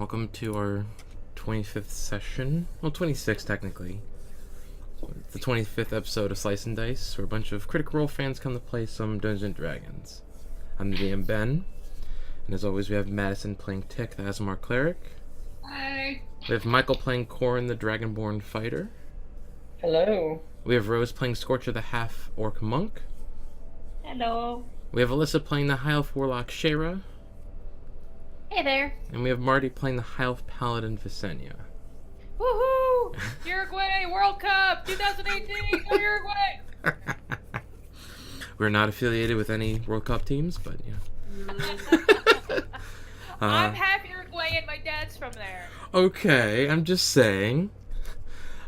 Welcome to our 25th session. Well, 26th technically. It's the 25th episode of Slice and Dice, where a bunch of Critical Role fans come to play some Dungeons and Dragons. I'm the DM Ben, and as always we have Madison playing Tick, the Asmar Cleric. Hi. We have Michael playing Corrin, the Dragonborn Fighter. Hello. We have Rose playing Scorcher, the Half-Orc Monk. Hello. We have Alyssa playing the High Elf Warlock Shayra. Hey there. And we have Marty playing the High Elf Paladin Visenya. Woohoo! Uruguay World Cup 2018. Go Uruguay. We're not affiliated with any World Cup teams, but I'm half Uruguayan. My dad's from there. Okay, I'm just saying.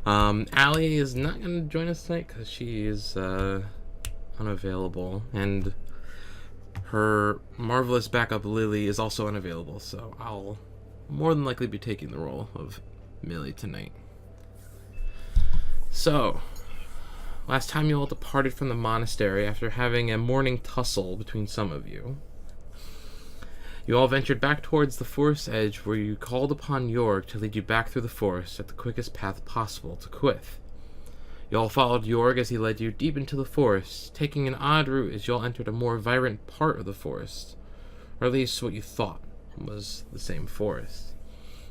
Allie is not going to join us tonight because she is unavailable, and her marvelous backup Lily is also unavailable, so I'll more than likely be taking the role of Millie tonight. So, last time you all departed from the monastery after having a morning tussle between some of you, you all ventured back towards the forest edge, where you called upon Yorg to lead you back through the forest at the quickest path possible to Qyth. You all followed Yorg as he led you deep into the forest, taking an odd route as you all entered a more vibrant part of the forest, or at least what you thought was the same forest.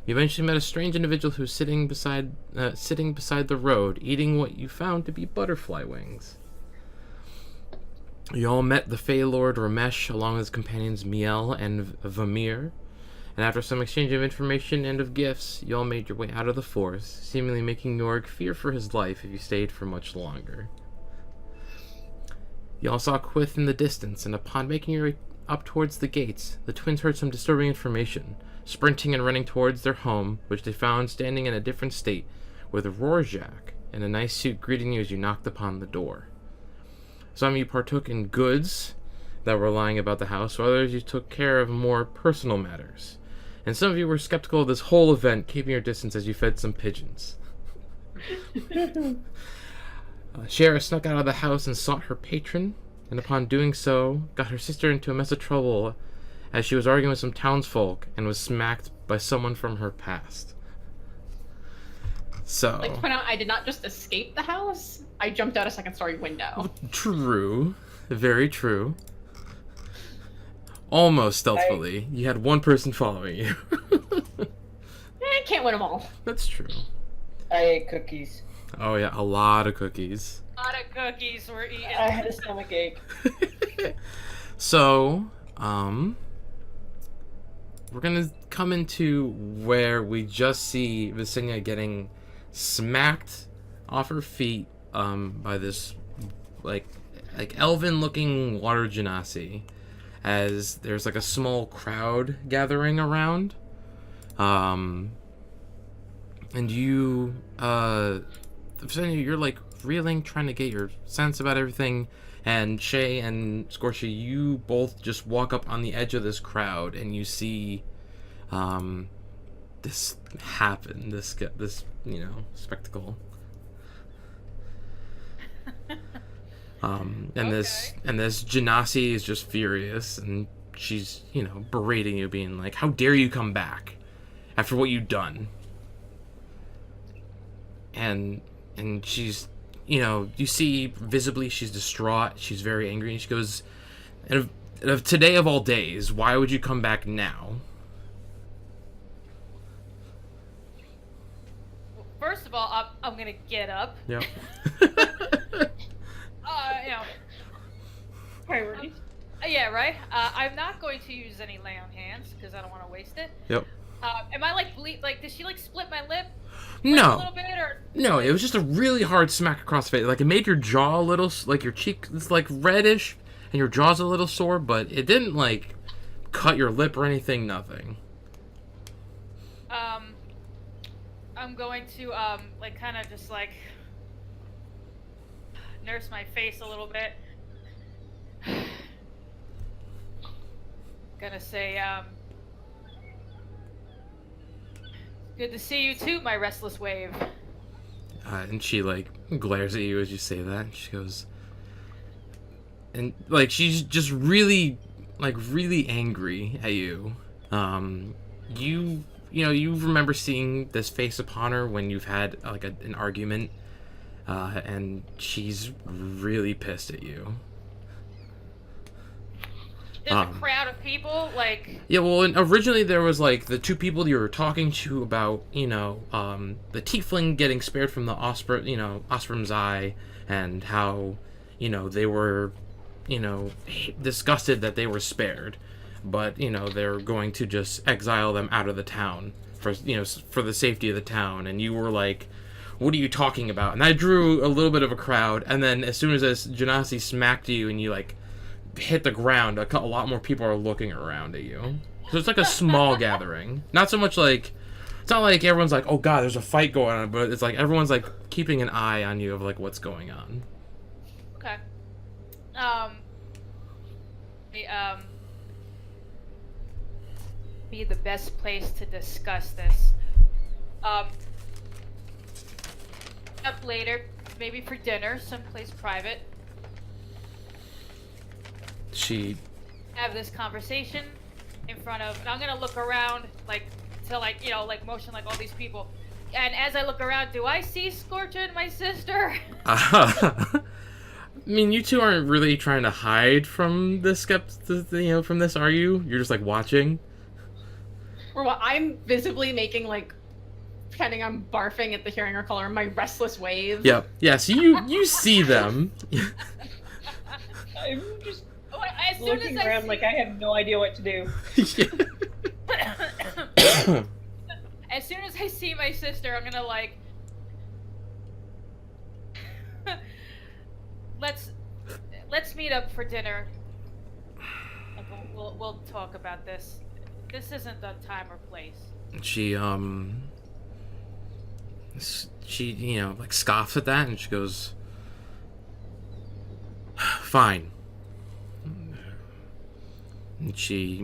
You eventually met a strange individual who was sitting beside the road, eating what you found to be butterfly wings. You all met the Fey Lord Ramesh along with his companions Miel and Vamir, and after some exchange of information and of gifts, you all made your way out of the forest, seemingly making Yorg fear for his life if you stayed for much longer. You all saw Qyth in the distance, and upon making your way up towards the gates, the twins heard some disturbing information, sprinting and running towards their home, which they found standing in a different state, with Rorjak in a nice suit greeting you as you knocked upon the door. Some of you partook in goods that were lying about the house, while others you took care of more personal matters. And some of you were skeptical of this whole event, keeping your distance as you fed some pigeons. Shara snuck out of the house and sought her patron, and upon doing so, got her sister into a mess of trouble as she was arguing with some townsfolk and was smacked by someone from her past. So, Like to point out, I did not just escape the house. I jumped out a second-story window. True. Very true. Almost stealthily. You had one person following you. I can't win them all. That's true. I ate cookies. Oh yeah, a lot of cookies. A lot of cookies were eaten. I had a stomach ache. So, we're gonna come into where we just see Visenya getting smacked off her feet by this like elven-looking water genasi, as there's like a small crowd gathering around, and you Visenya, you're like reeling, trying to get your sense about everything, and Shay and Scorcher, you both just walk up on the edge of this crowd, and you see this happen, this spectacle. And Okay. this Genasi is just furious, and she's, berating you, being like, how dare you come back after what you've done? And she's, you see visibly she's distraught, she's very angry, and she goes, and of today of all days, why would you come back now? First of all, I'm gonna get up. Yep. Priorities. Yeah, right. I'm not going to use any lay on hands because I don't want to waste it. Yep. Am I like did she like split my lip? A No. little bit, or No, it was just a really hard smack across the face. Like, it made your jaw a little, like, your cheek is, like, reddish, and your jaw's a little sore, but it didn't, like, cut your lip or anything, nothing. I'm going to like kind of just like nurse my face a little bit. Gonna say good to see you too, my restless wave. And she, like, glares at you as you say that, and she goes, and, like, she's just really, like, really angry at you. You you remember seeing this face upon her when you've had like an argument, and she's really pissed at you. There's a crowd of people, like... Yeah, well, and originally there was, like, the two people you were talking to about, the tiefling getting spared from the Osprum's eye, and how, they were, disgusted that they were spared. But, they're going to just exile them out of the town for the safety of the town. And you were like, what are you talking about? And I drew a little bit of a crowd, and then as soon as Janasi smacked you and you, like, hit the ground, a lot more people are looking around at you. So it's like a small gathering. Not so much like... It's not like everyone's like, oh god, there's a fight going on, but it's like everyone's like keeping an eye on you of like what's going on. Okay. Be the best place to discuss this. Up later, maybe for dinner, someplace private. She Have this conversation in front of, and I'm gonna look around, like, to, like, motion, like, all these people. And as I look around, do I see Scorcha and my sister? I mean, you two aren't really trying to hide from this, from this, are you? You're just, like, watching? Well, I'm visibly making, like, pretending I'm barfing at the hearing her color, my restless wave. Yep. Yeah, so you see them. I'm just As soon looking as I around see... like I have no idea what to do. As soon as I see my sister, I'm gonna, like... Let's meet up for dinner. And we'll talk about this. This isn't the time or place. She like scoffs at that, and she goes, fine. And she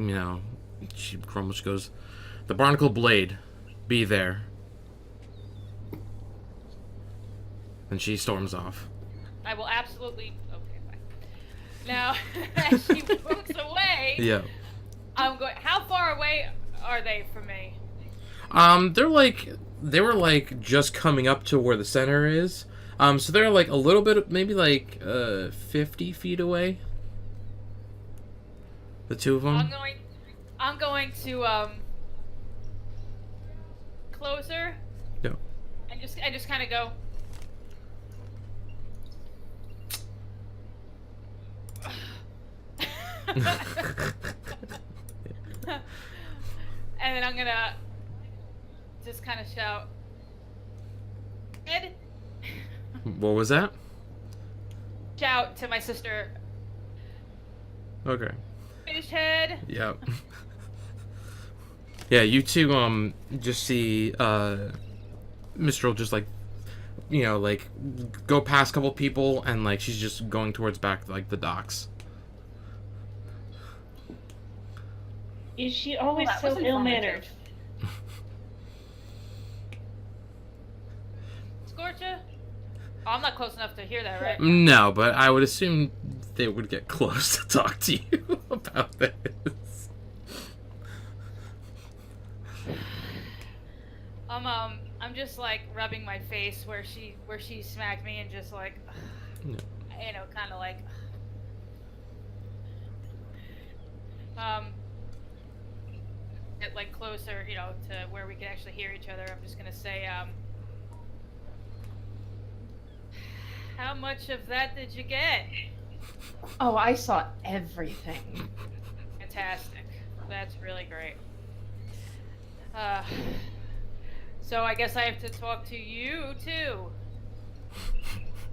grumbles. She goes, the barnacle blade, be there. And she storms off. I will absolutely... Okay, fine. Now, as she moves away... Yeah. I'm going... How far away are they from me? They were like just coming up to where the center is. So they're like a little bit, maybe like 50 feet away. The two of them. I'm going to closer. Yeah. And just kind of go. And then I'm gonna just kind of shout, Ed. What was that? Shout to my sister. Okay. Fish head. Yep. Yeah, you two just see Mistral just like like go past a couple people, and like she's just going towards back like the docks. Is she always that so was ill-mannered? Scorcha? Oh, I'm not close enough to hear that, right? No, but I would assume they would get close to talk to you about this. I'm just like rubbing my face where she smacked me, and just like, kind of like, get like closer, to where we can actually hear each other. I'm just gonna say, how much of that did you get? Oh, I saw everything. Fantastic. That's really great. So I guess I have to talk to you too.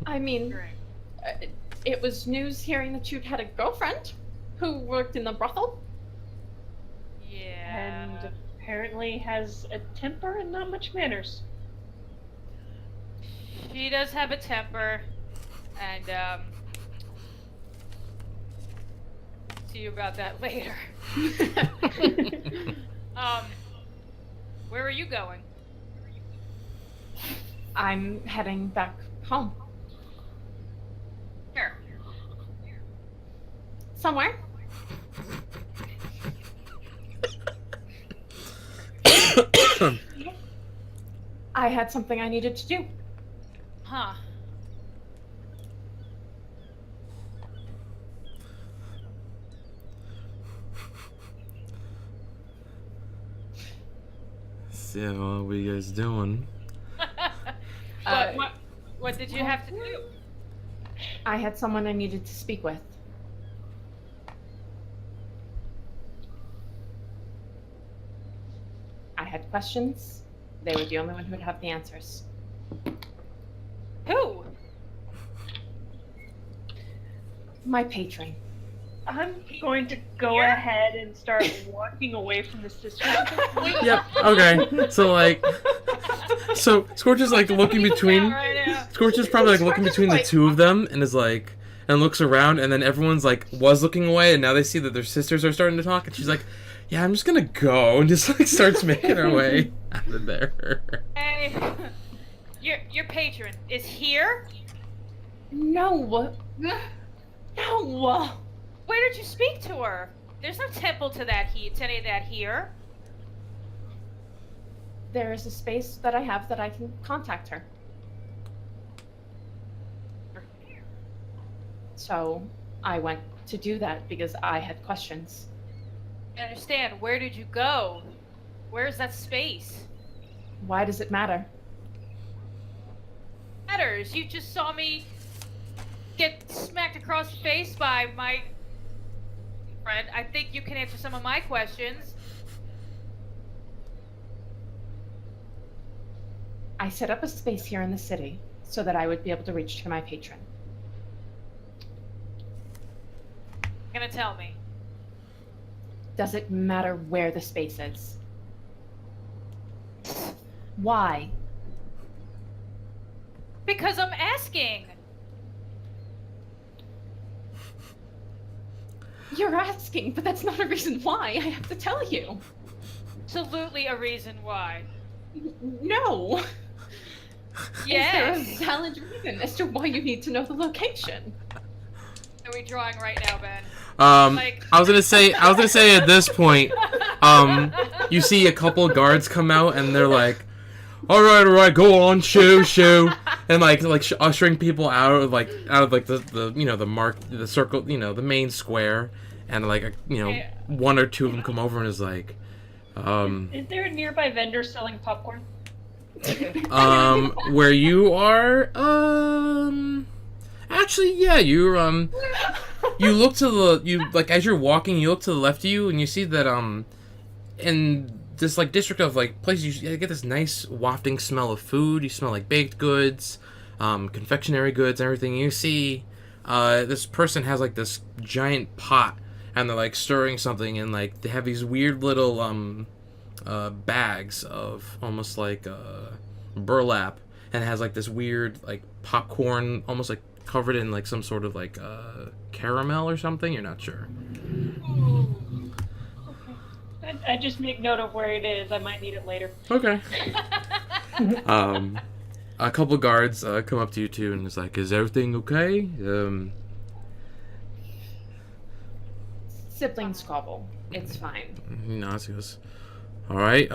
I mean, Great. it was news hearing that you'd had a girlfriend who worked in the brothel. Yeah. And apparently has a temper and not much manners. She does have a temper, and see you about that later. Where are you going? I'm heading back home. Here. Somewhere. I had something I needed to do. Huh. So, what are you guys doing? What did you have to do? I had someone I needed to speak with. I had questions. They were the only one who would have the answers. Who? My patron. I'm going to go ahead and start walking away from the sister at this point. Yep. Okay. So like, so Scorch is like looking between. Scorch is probably like looking between the two of them and is like, and looks around, and then everyone's like was looking away, and now they see that their sisters are starting to talk, and she's like, "Yeah, I'm just gonna go," and just like starts making her way out of there. Hey, your patron is here. No. No. Where did you speak to her? There's no temple to any of that here. There is a space that I have that I can contact her. So I went to do that because I had questions. I understand. Where did you go? Where's that space? Why does it matter? Matters. You just saw me get smacked across the face by my friend. I think you can answer some of my questions. I set up a space here in the city so that I would be able to reach to my patron. You're gonna tell me. Does it matter where the space is? Why? Because I'm asking. You're asking, but that's not a reason why. I have to tell you. Absolutely a reason why. No. Yes. Is there a valid reason as to why you need to know the location? Are we drawing right now, Ben? I was gonna say at this point, you see a couple guards come out and they're like, all right, go on, shoo, and like ushering people out of the the circle, the main square, and like one or two of them come over and is like, Is there a nearby vendor selling popcorn? where you are, actually, yeah, you look to as you're walking, you look to the left of you and you see that in this like district of like places, you get this nice wafting smell of food. You smell like baked goods, confectionery goods, everything. You see this person has like this giant pot and they're like stirring something, and like they have these weird little bags of almost like burlap, and it has like this weird like popcorn almost like covered in like some sort of like caramel or something. You're not sure. Ooh. Okay. I just make note of where it is. I might need it later. Okay. A couple guards come up to you too and it's like, is everything okay? Sibling squabble. It's fine. He nods. He goes, all right.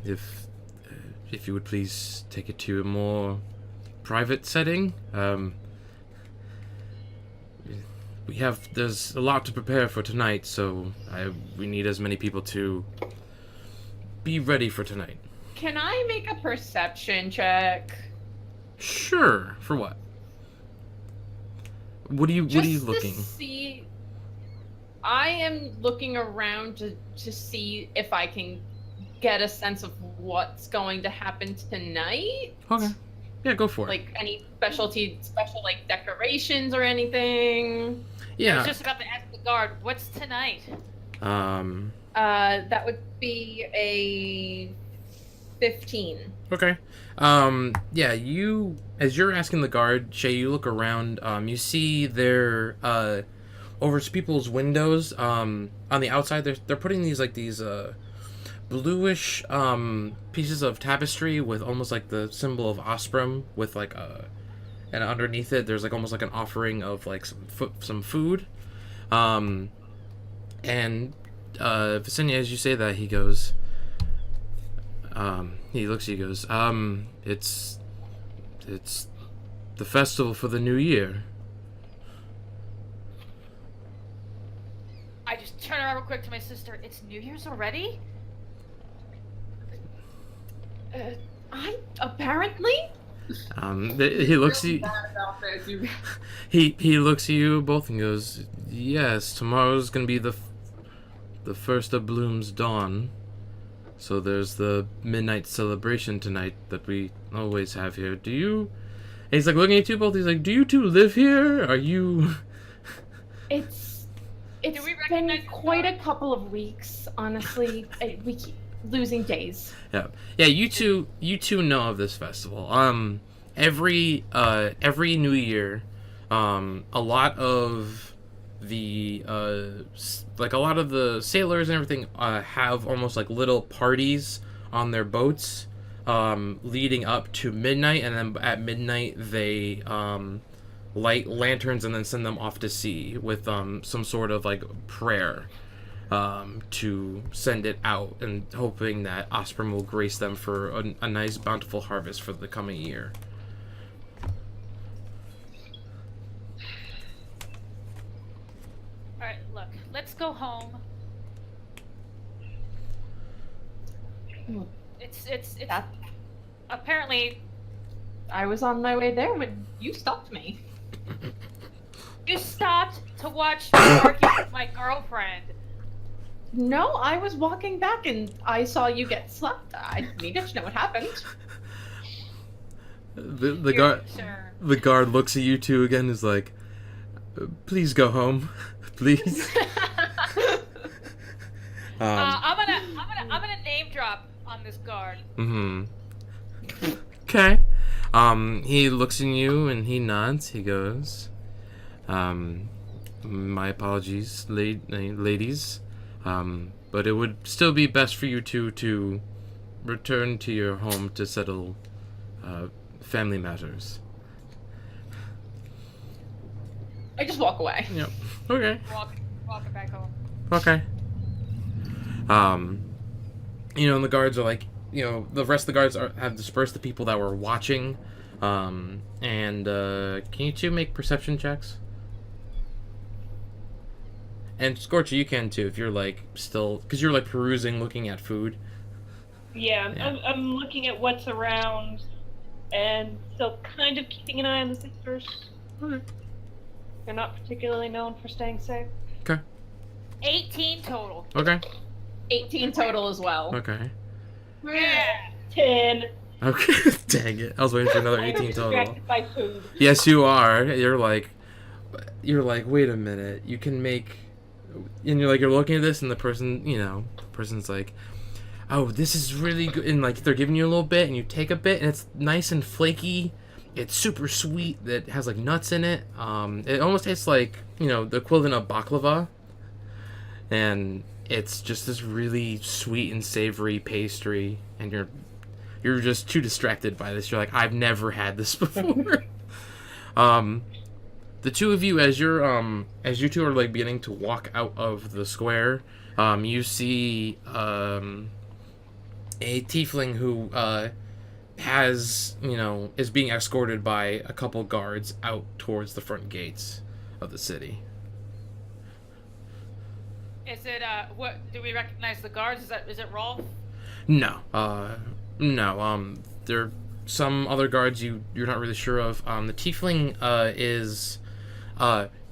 If you would please take it to a more private setting. There's a lot to prepare for tonight, so we need as many people to be ready for tonight. Can I make a perception check? Sure. For what? What are you looking? To see. I am looking around to see if I can get a sense of what's going to happen tonight. Okay. Yeah, go for it. Like any special like decorations or anything. Yeah. I was just about to ask the guard, what's tonight? That would be a 15. Okay. Yeah, as you're asking the guard, Shay, you look around, you see there, over people's windows, on the outside, they're putting these bluish, pieces of tapestry with almost like the symbol of Osprey with like and underneath it, there's like almost like an offering of like some food. And Visenya, as you say that, he goes, He looks at you, goes, it's the festival for the new year. I just turn around real quick to my sister. It's New Year's already? Apparently. He looks at you. He looks at you both and goes, "Yes, tomorrow's gonna be the first of Bloom's dawn. So there's the midnight celebration tonight that we always have here. Do you?" And he's like looking at you both. He's like, "Do you two live here? Are you?" It's we been recognize the quite dog? a couple of weeks, honestly. We keep losing days. Yeah. You two know of this festival. Every New Year, a lot of the sailors and everything have almost like little parties on their boats, leading up to midnight, and then at midnight they light lanterns and then send them off to sea with some sort of like prayer. To send it out and hoping that Osprey will grace them for a nice bountiful harvest for the coming year. Alright, look. Let's go home. It's That- apparently I was on my way there when you stopped me. you stopped to watch me argue with my girlfriend. No, I was walking back and I saw you get slapped. I needed to know what happened. The guard Sure. the guard looks at you two again and is like, "Please go home, please." I'm gonna name drop on this guard. Okay. He looks at you and he nods. He goes, "My apologies, ladies. But it would still be best for you two to return to your home to settle family matters." I just walk away. Yep. Okay. Walking back home. Okay. And the guards are like, the rest of the guards have dispersed the people that were watching. And can you two make perception checks? And Scorcher, you can too if you're like still, because you're like perusing, looking at food. Yeah, Yeah. I'm looking at what's around, and still kind of keeping an eye on the sisters. Okay. They're not particularly known for staying safe. 18 total. Okay. 18 total as well. Okay. Yeah. 10. Okay. Dang it! I was waiting for another 18 total. Distracted by food. Yes, you are. You're like, wait a minute. You can make, and you're looking at this, and the person's like, "Oh, this is really good," and like they're giving you a little bit, and you take a bit, and it's nice and flaky. It's super sweet. That has like nuts in it. It almost tastes like the equivalent of baklava, and it's just this really sweet and savory pastry, and you're just too distracted by this. You're like, "I've never had this before." The two of you, as you two are like beginning to walk out of the square, you see a tiefling who is being escorted by a couple guards out towards the front gates of the city. Is it what do we recognize the guards? Is it Rolf? No. No. There are some other guards you're not really sure of. The tiefling is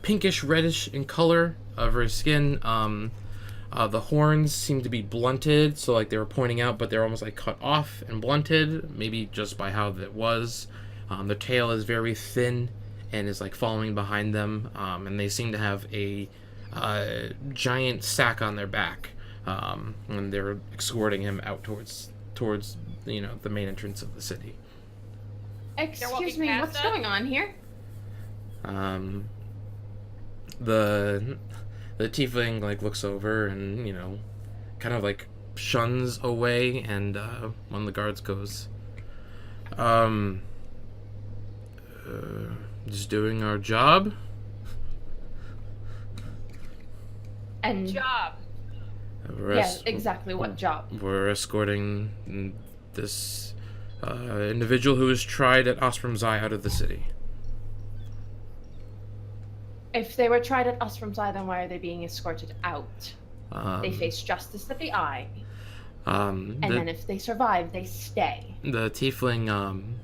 pinkish reddish in color of her skin. The horns seem to be blunted, so like they were pointing out, but they're almost like cut off and blunted, maybe just by how that was. The tail is very thin and is like following behind them, and they seem to have a giant sack on their back, and they're escorting him out towards the main entrance of the city. Excuse walking me, past what's us? going on here? The tiefling like looks over and kind of like shuns away, and one of the guards goes, just doing our job. And Job. We're yeah, exactly what job? We're escorting this individual who was tried at Osprum's Eye out of the city. If they were tried at Osprum's Eye, then why are they being escorted out? They face justice at the Eye. And then if they survive, they stay. The tiefling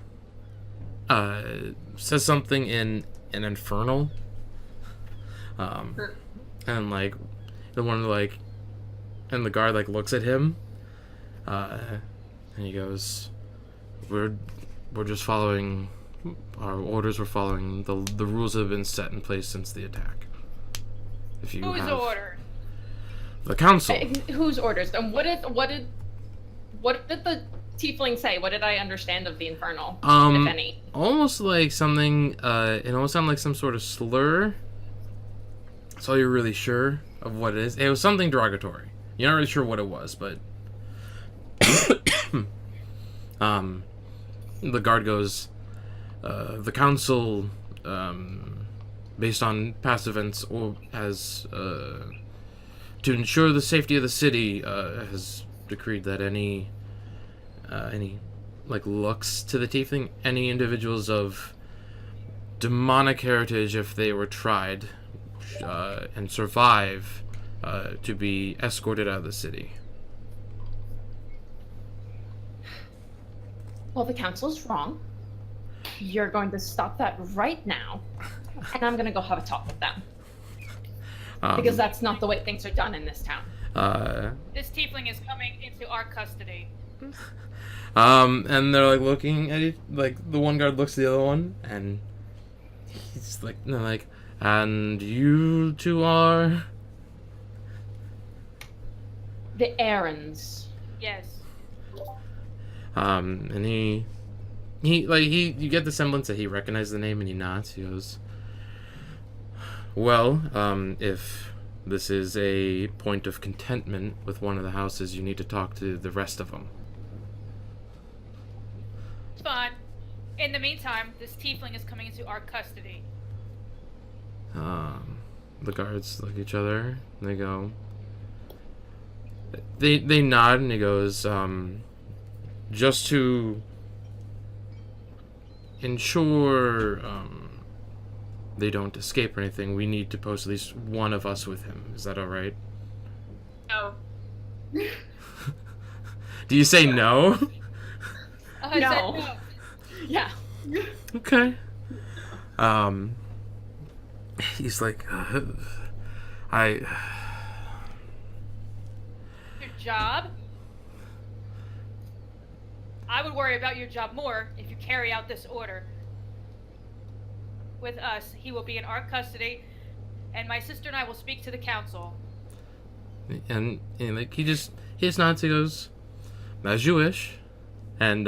says something in an infernal. And like the one like, and the guard like looks at him, and he goes, "We're just following our orders. We're following the rules that have been set in place since the attack." If you Whose have order? the council, Whose orders? And what did the tiefling say? What did I understand of the infernal, if any? almost like something. It almost sounded like some sort of slur. That's all you're really sure of what it is. It was something derogatory. You're not really sure what it was, but the guard goes, the council, based on past events, or has to ensure the safety of the city, has decreed that any like looks to the tiefling, any individuals of demonic heritage, if they were tried and survive, to be escorted out of the city. Well, the council's wrong. You're going to stop that right now, and I'm going to go have a talk with them. Because that's not the way things are done in this town. This tiefling is coming into our custody. And they're like looking at it, like the one guard looks at the other one, and he's like, no, like, and you two are? The errands. Yes. And he you get the semblance that he recognizes the name, and he nods. He goes, well, if this is a point of contentment with one of the houses, you need to talk to the rest of them. It's fine. In the meantime, this tiefling is coming into our custody. The guards look at each other, and they go, they nod, and he goes, just to ensure they don't escape or anything, we need to post at least one of us with him. Is that all right? No. Do you say no? I No. said no. Yeah. Okay. He's like, Your job? I would worry about your job more if you carry out this order. With us, he will be in our custody, and my sister and I will speak to the council. and like he just nods. He goes, as you wish, and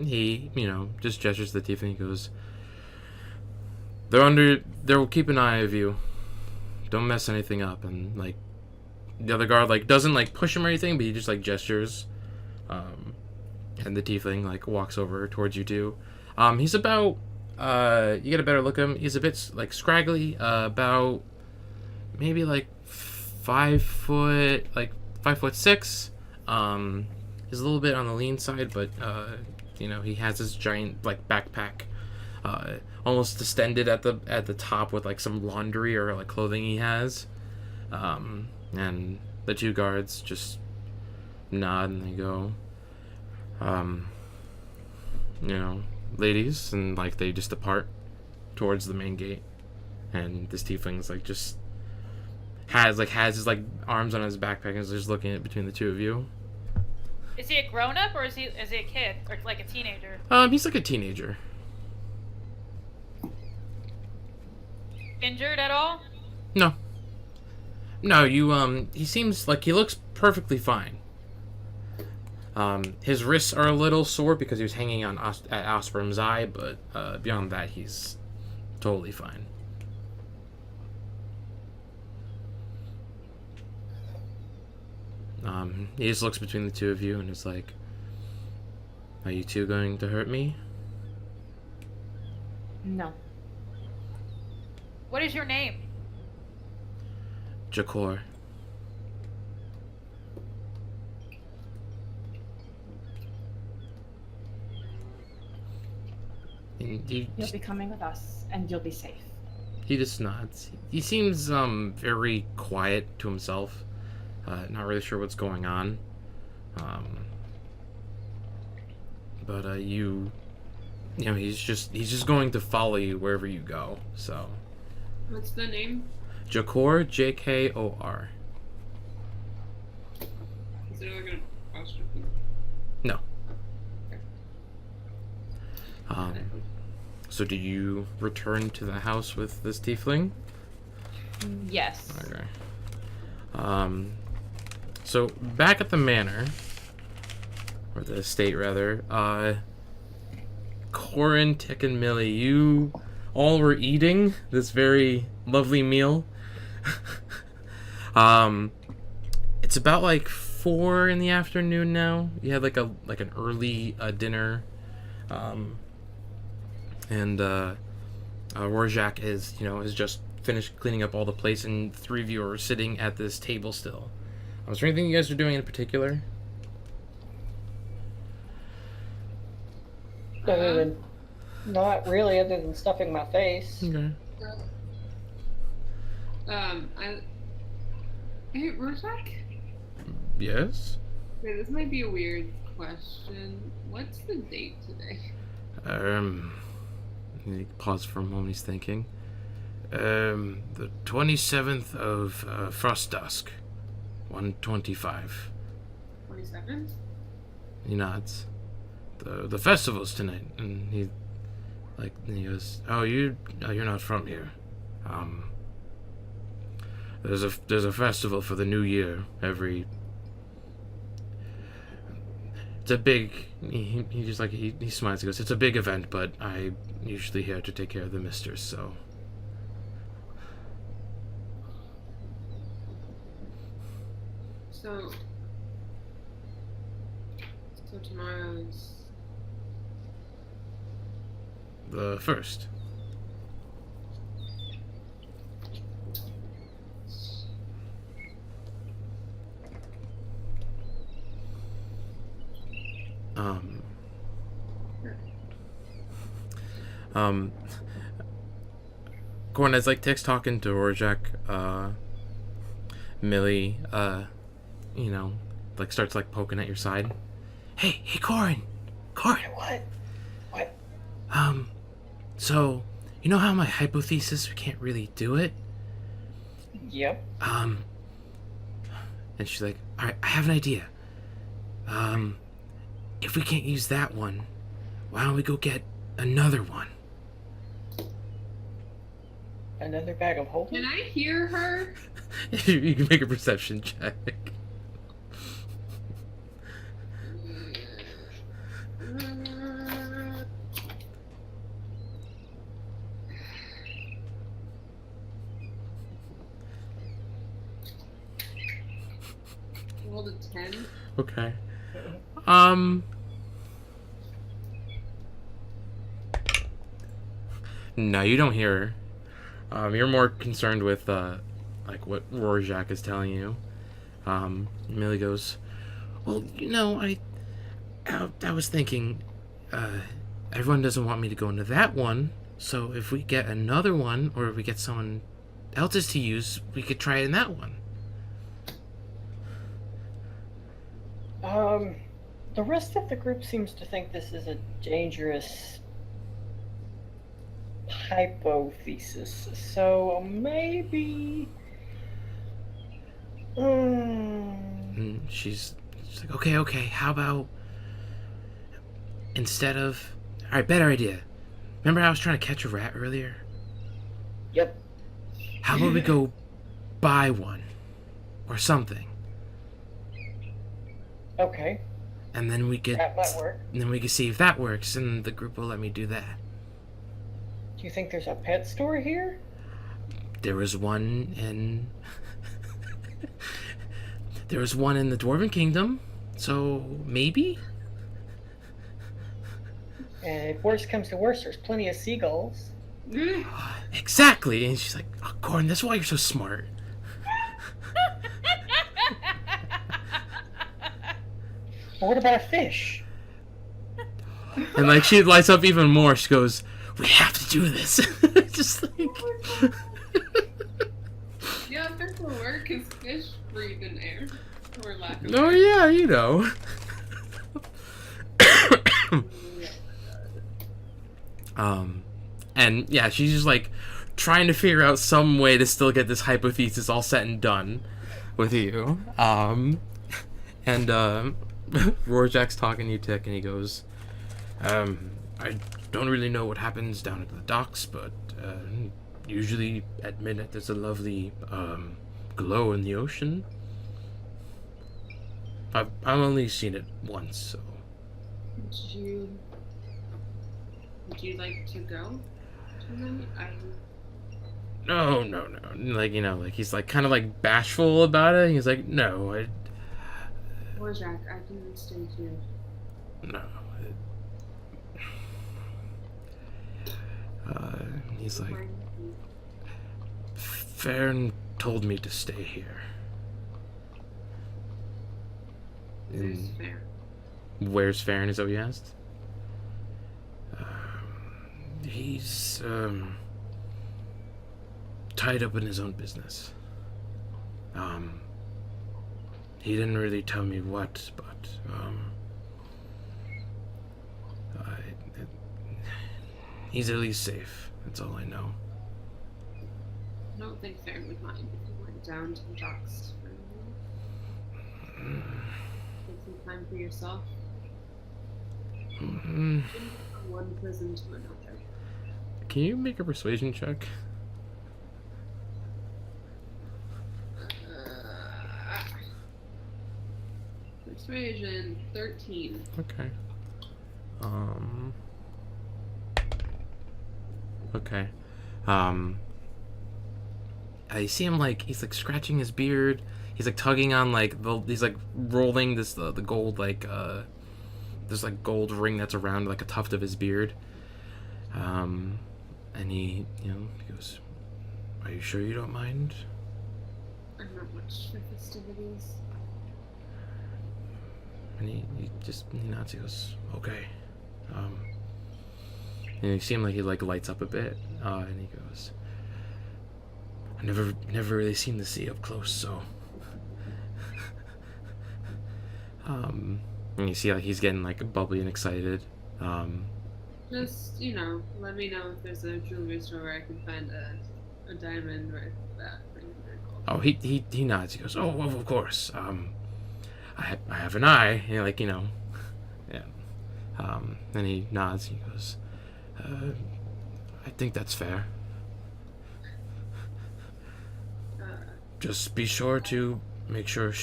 he just gestures to the thief, and he goes, they'll keep an eye of you. Don't mess anything up. And like the other guard like doesn't like push him or anything, but he just like gestures. And the tiefling like walks over towards you two. He's about you get a better look at him. He's a bit like scraggly, about maybe like 5 foot, like 5'6". He's a little bit on the lean side, but he has this giant like backpack, almost distended at the top with like some laundry or like clothing he has. And the two guards just nod and they go, ladies, and like they just depart towards the main gate. And this tiefling's like just has his like arms on his backpack and is just looking at between the two of you. Is he a grown-up, or is he a kid, or like a teenager? He's like a teenager. Injured at all? No, he seems like he looks perfectly fine. His wrists are a little sore because he was hanging on at Osprum's Eye, but beyond that, he's totally fine. He just looks between the two of you and is like, are you two going to hurt me? No. What is your name? Jakor. You'll be coming with us, and you'll be safe. He just nods. He seems very quiet to himself. Not really sure what's going on. But you know, he's just going to follow you wherever you go. So. What's the name? Jakor, Jkor. Is it like an apostrophe? No. So do you return to the house with this tiefling? Yes. Okay. So back at the manor, or the estate rather, Corin, Tick, and Millie, you all were eating this very lovely meal. It's about like 4 in the afternoon now. You had like an early dinner, and Rorschach is just finished cleaning up all the plates, and 3 of you are sitting at this table still. Was there anything you guys are doing in particular? Other than, not really, other than stuffing my face. Okay. Hey, Rorschach? Yes? Okay, this might be a weird question. What's the date today? He paused for a moment, he's thinking. The 27th of Frost Dusk. 125. 27th? He nods. The festival's tonight, and he goes, "Oh, you're not from here. There's a festival for the new year every. It's a big. He just he smiles. He goes, "It's a big event, but I'm usually here to take care of the misters, so." So tomorrow's The first. Corin, as Tick's talking to Rorschach, Millie, starts poking at your side. Hey, Corin! What? So, you know how my hypothesis, we can't really do it? Yep. And she's like, alright, I have an idea. If we can't use that one, why don't we go get another one? Another bag of holding? Can I hear her? You can make a perception check. Rolled a 10. Okay. No, you don't hear her. You're more concerned with, what Rorschach is telling you. Millie goes, well, I was thinking, everyone doesn't want me to go into that one, so if we get another one, or if we get someone else's to use, we could try it in that one. The rest of the group seems to think this is a dangerous hypothesis, so maybe... And she's like, okay, how about instead of... Alright, better idea. Remember I was trying to catch a rat earlier? Yep. How about we go buy one? Or something. Okay. And then we could... That might work. And then we could see if that works, and the group will let me do that. Do you think there's a pet store here? There was one in... There was one in the Dwarven Kingdom, so maybe? And if worse comes to worse, there's plenty of seagulls. Exactly! And she's like, oh, Corin, that's why you're so smart. But what about a fish? And she lights up even more. She goes, we have to do this. Just like. Yeah, this will work because fish breathe in air. Or lack of Oh air. yeah, you know. And yeah, she's just like trying to figure out some way to still get this hypothesis all set and done with you. And Rorschach's talking to you, Tick, and he goes, I don't really know what happens down at the docks, but usually at midnight there's a lovely glow in the ocean. I've only seen it once, so. Would you like to go tonight? No. Like, like he's like kind of like bashful about it. He's like, no, Or Jack, I can stay here. no. He's like, Farron told me to stay here. There's fair. Where's Farron? Is that what you asked? He's tied up in his own business. He didn't really tell me what, but he's at least safe. That's all I know. I don't think Farron would mind if you went down to the docks for a minute. Take some time for yourself. From one prison to another. Can you make a persuasion check? Persuasion 13. Okay. Okay. I see him like he's like scratching his beard. He's like tugging on like he's like rolling this the gold like there's like gold ring that's around like a tuft of his beard. And he he goes, "Are you sure you don't mind?" I'm not much for festivities. And he nods. He goes, "Okay." And you see him like he like lights up a bit, and he goes, "I never really seen the sea up close, so." And you see like he's getting like bubbly and excited. Just, let me know if there's a jewelry store where I can find a diamond worth that ring of gold. Oh, he nods. He goes, "Oh, well, of course. I have an eye." And like yeah. Then he nods. He goes, "I think that's fair. Just be sure to make sure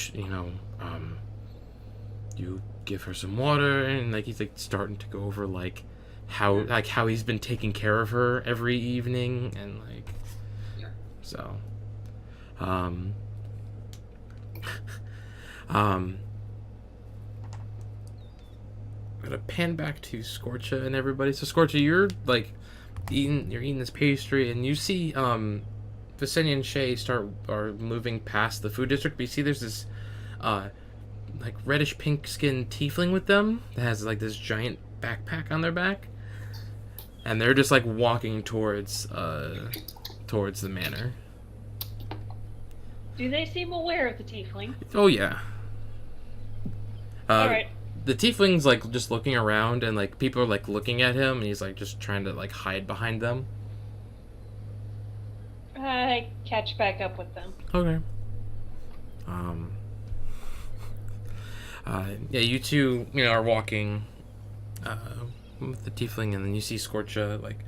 you give her some water." And like he's like starting to go over like how he's been taking care of her every evening and like so I'm gonna pan back to Scorcha and everybody. So Scorcha, you're like eating this pastry, and you see Visenya and Shay are moving past the food district, but you see there's this like reddish pink skinned tiefling with them that has like this giant backpack on their back, and they're just like walking towards the manor. Do they seem aware of the tiefling? Oh yeah. Alright. The tiefling's like just looking around, and like people are like looking at him, and he's like just trying to like hide behind them. I catch back up with them. Okay. Yeah, you two, are walking with the tiefling, and then you see Scorcha like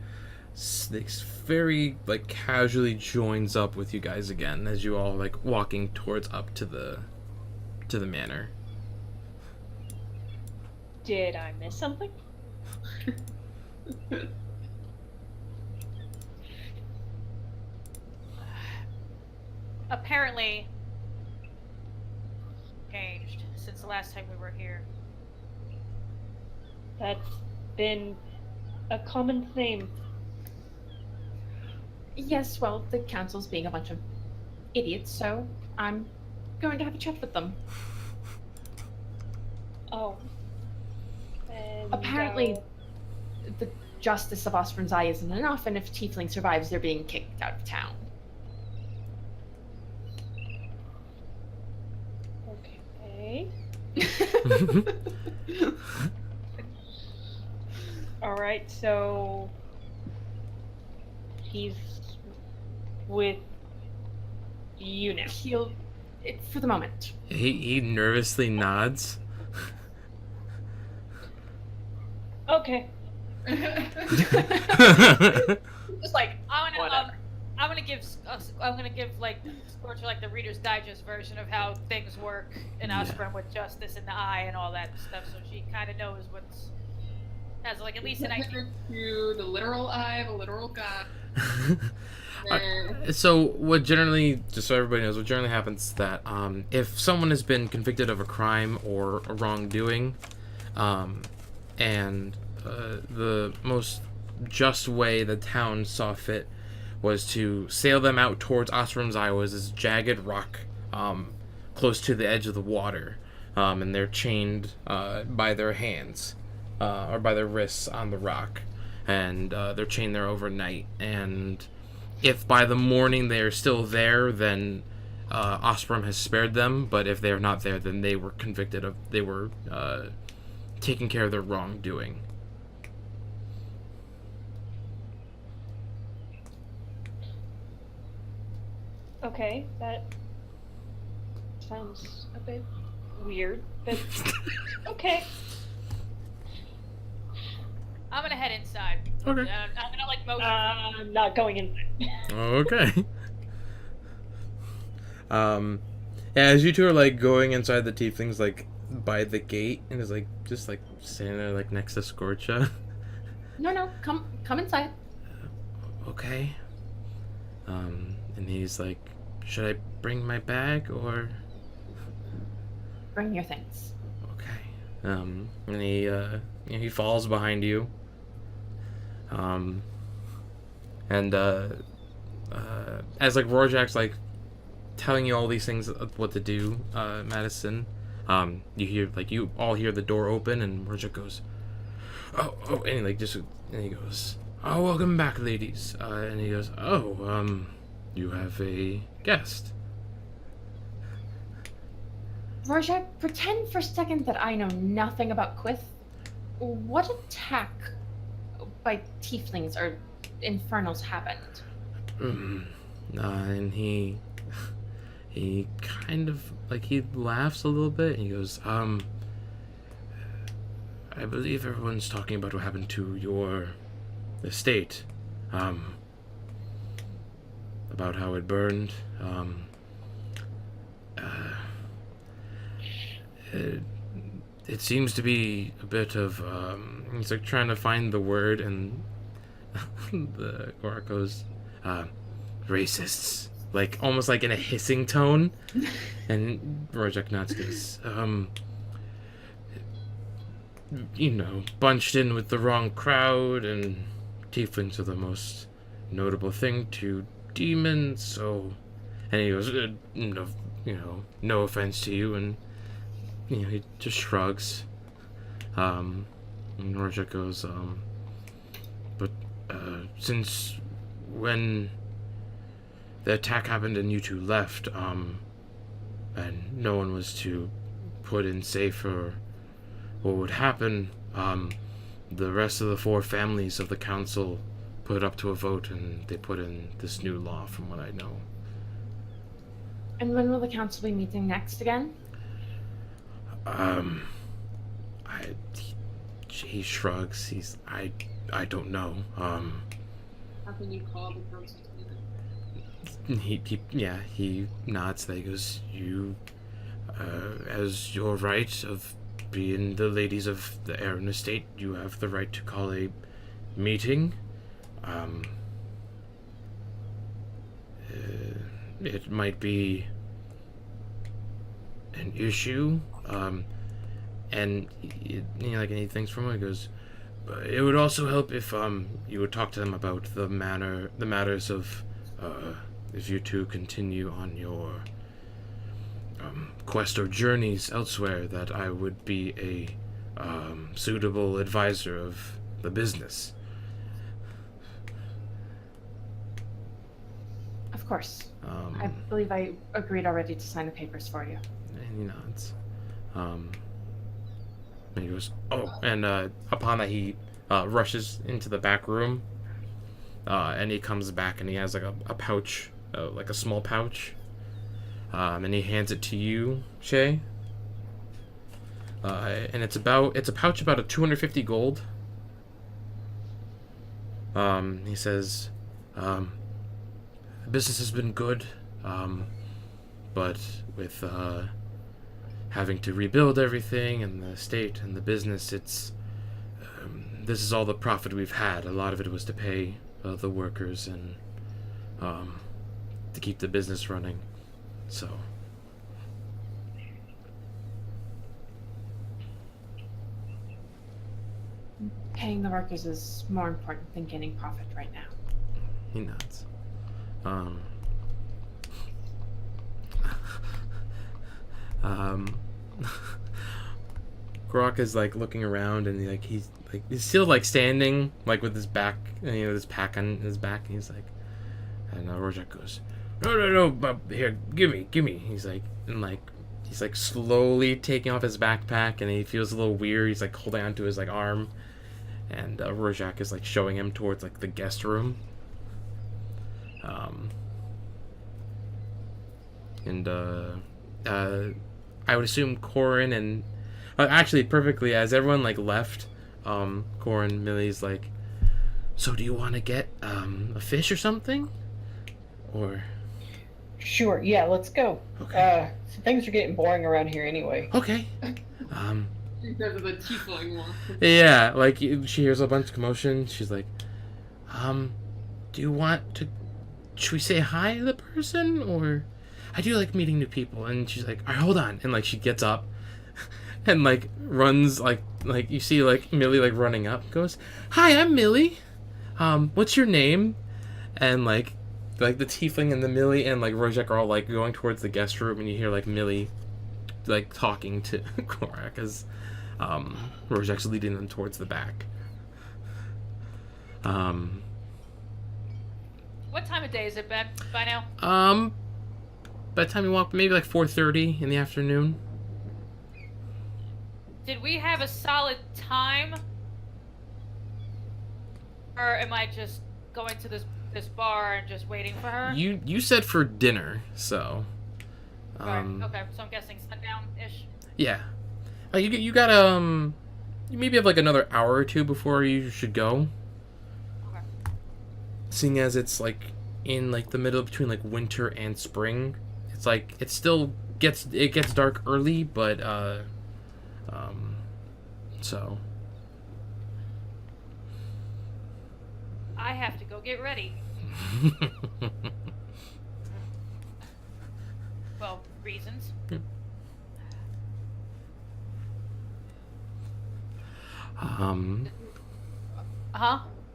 very like casually joins up with you guys again as you all like walking towards up to the manor. Did I miss something? Apparently changed since the last time we were here. That's been a common theme. Yes, well, the council's being a bunch of idiots, so I'm going to have a chat with them. Oh. And, Apparently, justice of Osprey's Eye isn't enough, and if Tiefling survives, they're being kicked out of town. Okay. All right, so he's with you now. For the moment. He nervously nods. Okay. Just like, I'm whatever. gonna give like Scorcher like the Reader's Digest version of how things work in Yeah. Osprey with justice in the eye and all that stuff, so she kind of knows has like at least an idea. To the literal eye, the literal god. So what generally, just so everybody knows, what generally happens is that if someone has been convicted of a crime or a wrongdoing, and the most just way the town saw fit was to sail them out towards Ostram's Eye, was this jagged rock close to the edge of the water, and they're chained by their hands or by their wrists on the rock, and they're chained there overnight. And if by the morning they are still there, then Ostrom has spared them. But if they are not there, then they were taking care of their wrongdoing. Okay, that sounds a bit weird, but okay. I'm gonna head inside. Okay. I'm gonna like motion. I'm not going inside. Okay. As you two are like going inside, the tieflings like by the gate and is like just like standing there like next to Scorcha. No, come inside. Okay. And he's like, should I bring my bag or? Bring your things. Okay. And he falls behind you. And as like Rorschach's like telling you all these things of what to do, Madison, you all hear the door open and Rorschach goes, oh, and he goes, oh, welcome back, ladies. And he goes, oh, you have a guest. Rorschach, pretend for a second that I know nothing about Qyth. What attack by tieflings or infernals happened? And he kind of like he laughs a little bit and he goes, I believe everyone's talking about what happened to your estate, about how it burned. It seems to be a bit of he's like trying to find the word, and the Gorak goes, racists, like almost like in a hissing tone. And Rorschach nods, goes, bunched in with the wrong crowd, and tieflings are the most notable thing to demons, so. And he goes, no offense to you, and he just shrugs. And Rorschach goes, but since when the attack happened and you two left, and no one was to put in safe for what would happen, the rest of the 4 families of the council put up to a vote, and they put in this new law, from what I know. And when will the council be meeting next again? He shrugs. I don't know. How can you call the council together? He nods. He goes, you, as your right of being the ladies of the Aaron estate, you have the right to call a meeting. It might be an issue, and he thinks for a moment. He goes, but it would also help if you would talk to them about the matters of if you two continue on your quest or journeys elsewhere, that I would be a suitable advisor of the business. course. Um, I believe I agreed already to sign the papers for you. and he nods. And he goes, oh, and upon that he rushes into the back room, and he comes back and he has like a pouch, like a small pouch, and he hands it to you, Shay. And it's a pouch about 250 gold. He says, the business has been good, but with having to rebuild everything and the estate and the business, it's this is all the profit we've had. A lot of it was to pay the workers and to keep the business running. So. Paying the workers is more important than gaining profit right now. He nods. Grok is like looking around and he's still like standing like with his back, this pack on his back, and he's like, and Rorschach goes, no, but here, give me. He's like slowly taking off his backpack, and he feels a little weird. He's like holding onto his like arm, and Rorschach is like showing him towards like the guest room. I would assume Corin and actually perfectly as everyone like left, Corin, Millie's like, so do you want to get a fish or something, or? Sure, yeah, let's go. Okay. So things are getting boring around here anyway. Okay. Because of the tiefling walk. Yeah, like she hears a bunch of commotion. She's like, do you want to? Should we say hi to the person, or? I do like meeting new people. And she's like, all right, hold on, and like she gets up, and like runs like you see like Millie like running up, goes, hi, I'm Millie. What's your name? And like the tiefling and the Millie and like Rojak are all like going towards the guest room, and you hear like Millie like talking to Korak as Rojak's leading them towards the back. What time of day is it, Ben? By now? By the time you walk, maybe like 4:30 in the afternoon. Did we have a solid time? Or am I just going to this bar and just waiting for her? You said for dinner, so. Right, okay, so I'm guessing sundown-ish. Yeah. You got you maybe have like another hour or two before you should go. Okay. Seeing as it's like in like the middle between like winter and spring, it's like it still gets dark early, but so. I have to go get ready. Well, reasons. Huh?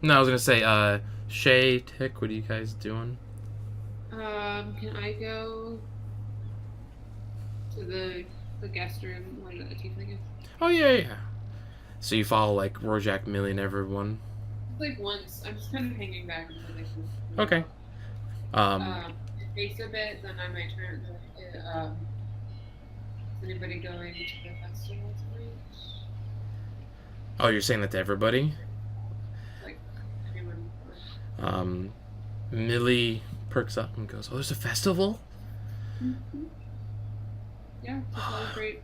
No, I was gonna say, Shay, Tick, what are you guys doing? Can I go to the guest room where the tiefling is? Oh yeah. So you follow like Rorschach, Millie, and everyone. Like once, I'm just kind of hanging back until they can. Okay. Face a bit, then I might turn. Is anybody going to the festival tonight? Oh, you're saying that to everybody? Like anyone? Millie perks up and goes, "Oh, there's a festival." Mm-hmm. Yeah, to celebrate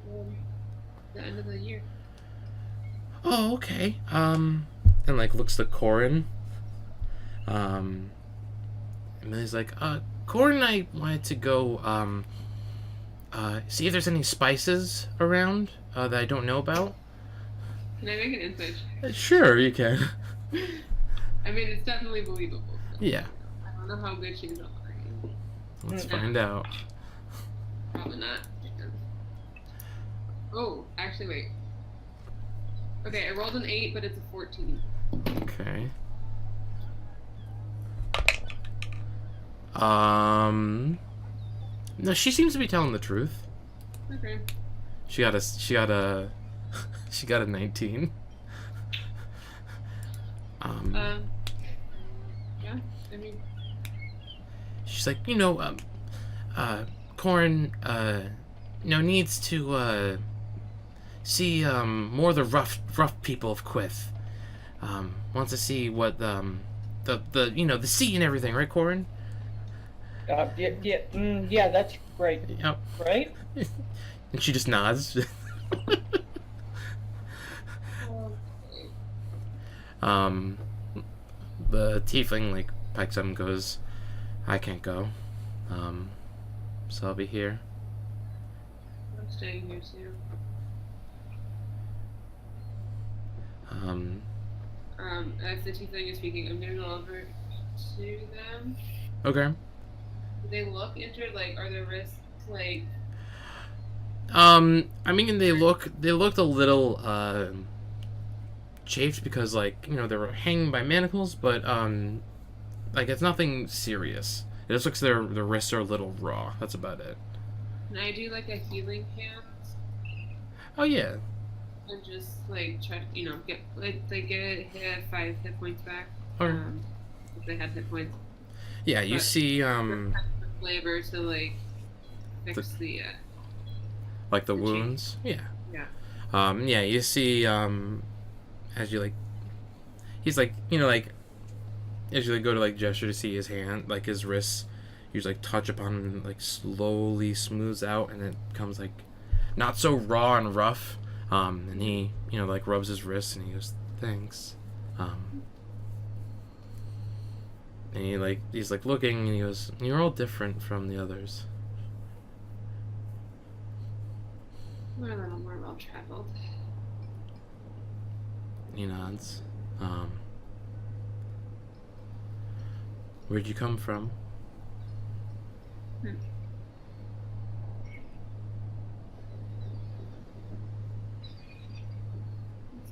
the end of the year. Oh, okay. And like looks to Corin. And Millie's like, Corin and I wanted to go see if there's any spices around that I don't know about. Can I make an insight check? Sure, you can. I mean, it's definitely believable. So Yeah. I don't know how good she's at lying. Let's find out. Probably not. Oh, actually, wait. Okay, I rolled an 8, but it's a 14. Okay. No, she seems to be telling the truth. Okay. She got a 19. Yeah, I mean, She's she's like, Corin, needs to see more of the rough people of Qyth. Wants to see what the sea and everything, right, Corin? Yeah, that's great. Yep. Right? And she just nods. The tiefling pikes up and goes, I can't go. So I'll be here. I'm staying here too. If the tiefling is speaking, I'm gonna go over to them. Okay. Do they look injured? Are their wrists I mean, they looked a little chafed because they were hanging by manacles, but it's nothing serious. It just looks their wrists are a little raw. That's about it. Can I do a healing hand? Oh yeah. And just try to get 5 hit points back. Okay. If they had hit points. Yeah, you see flavor to fix the the wounds. Yeah. Yeah. Yeah, you see as you he's as you go to gesture to see his hand, his wrists, you just touch upon him and slowly smooths out, and it becomes not so raw and rough. And he rubs his wrist and he goes, thanks. And he's looking and he goes, you're all different from the others. We're a little more well traveled. He nods. Where'd you come from? That's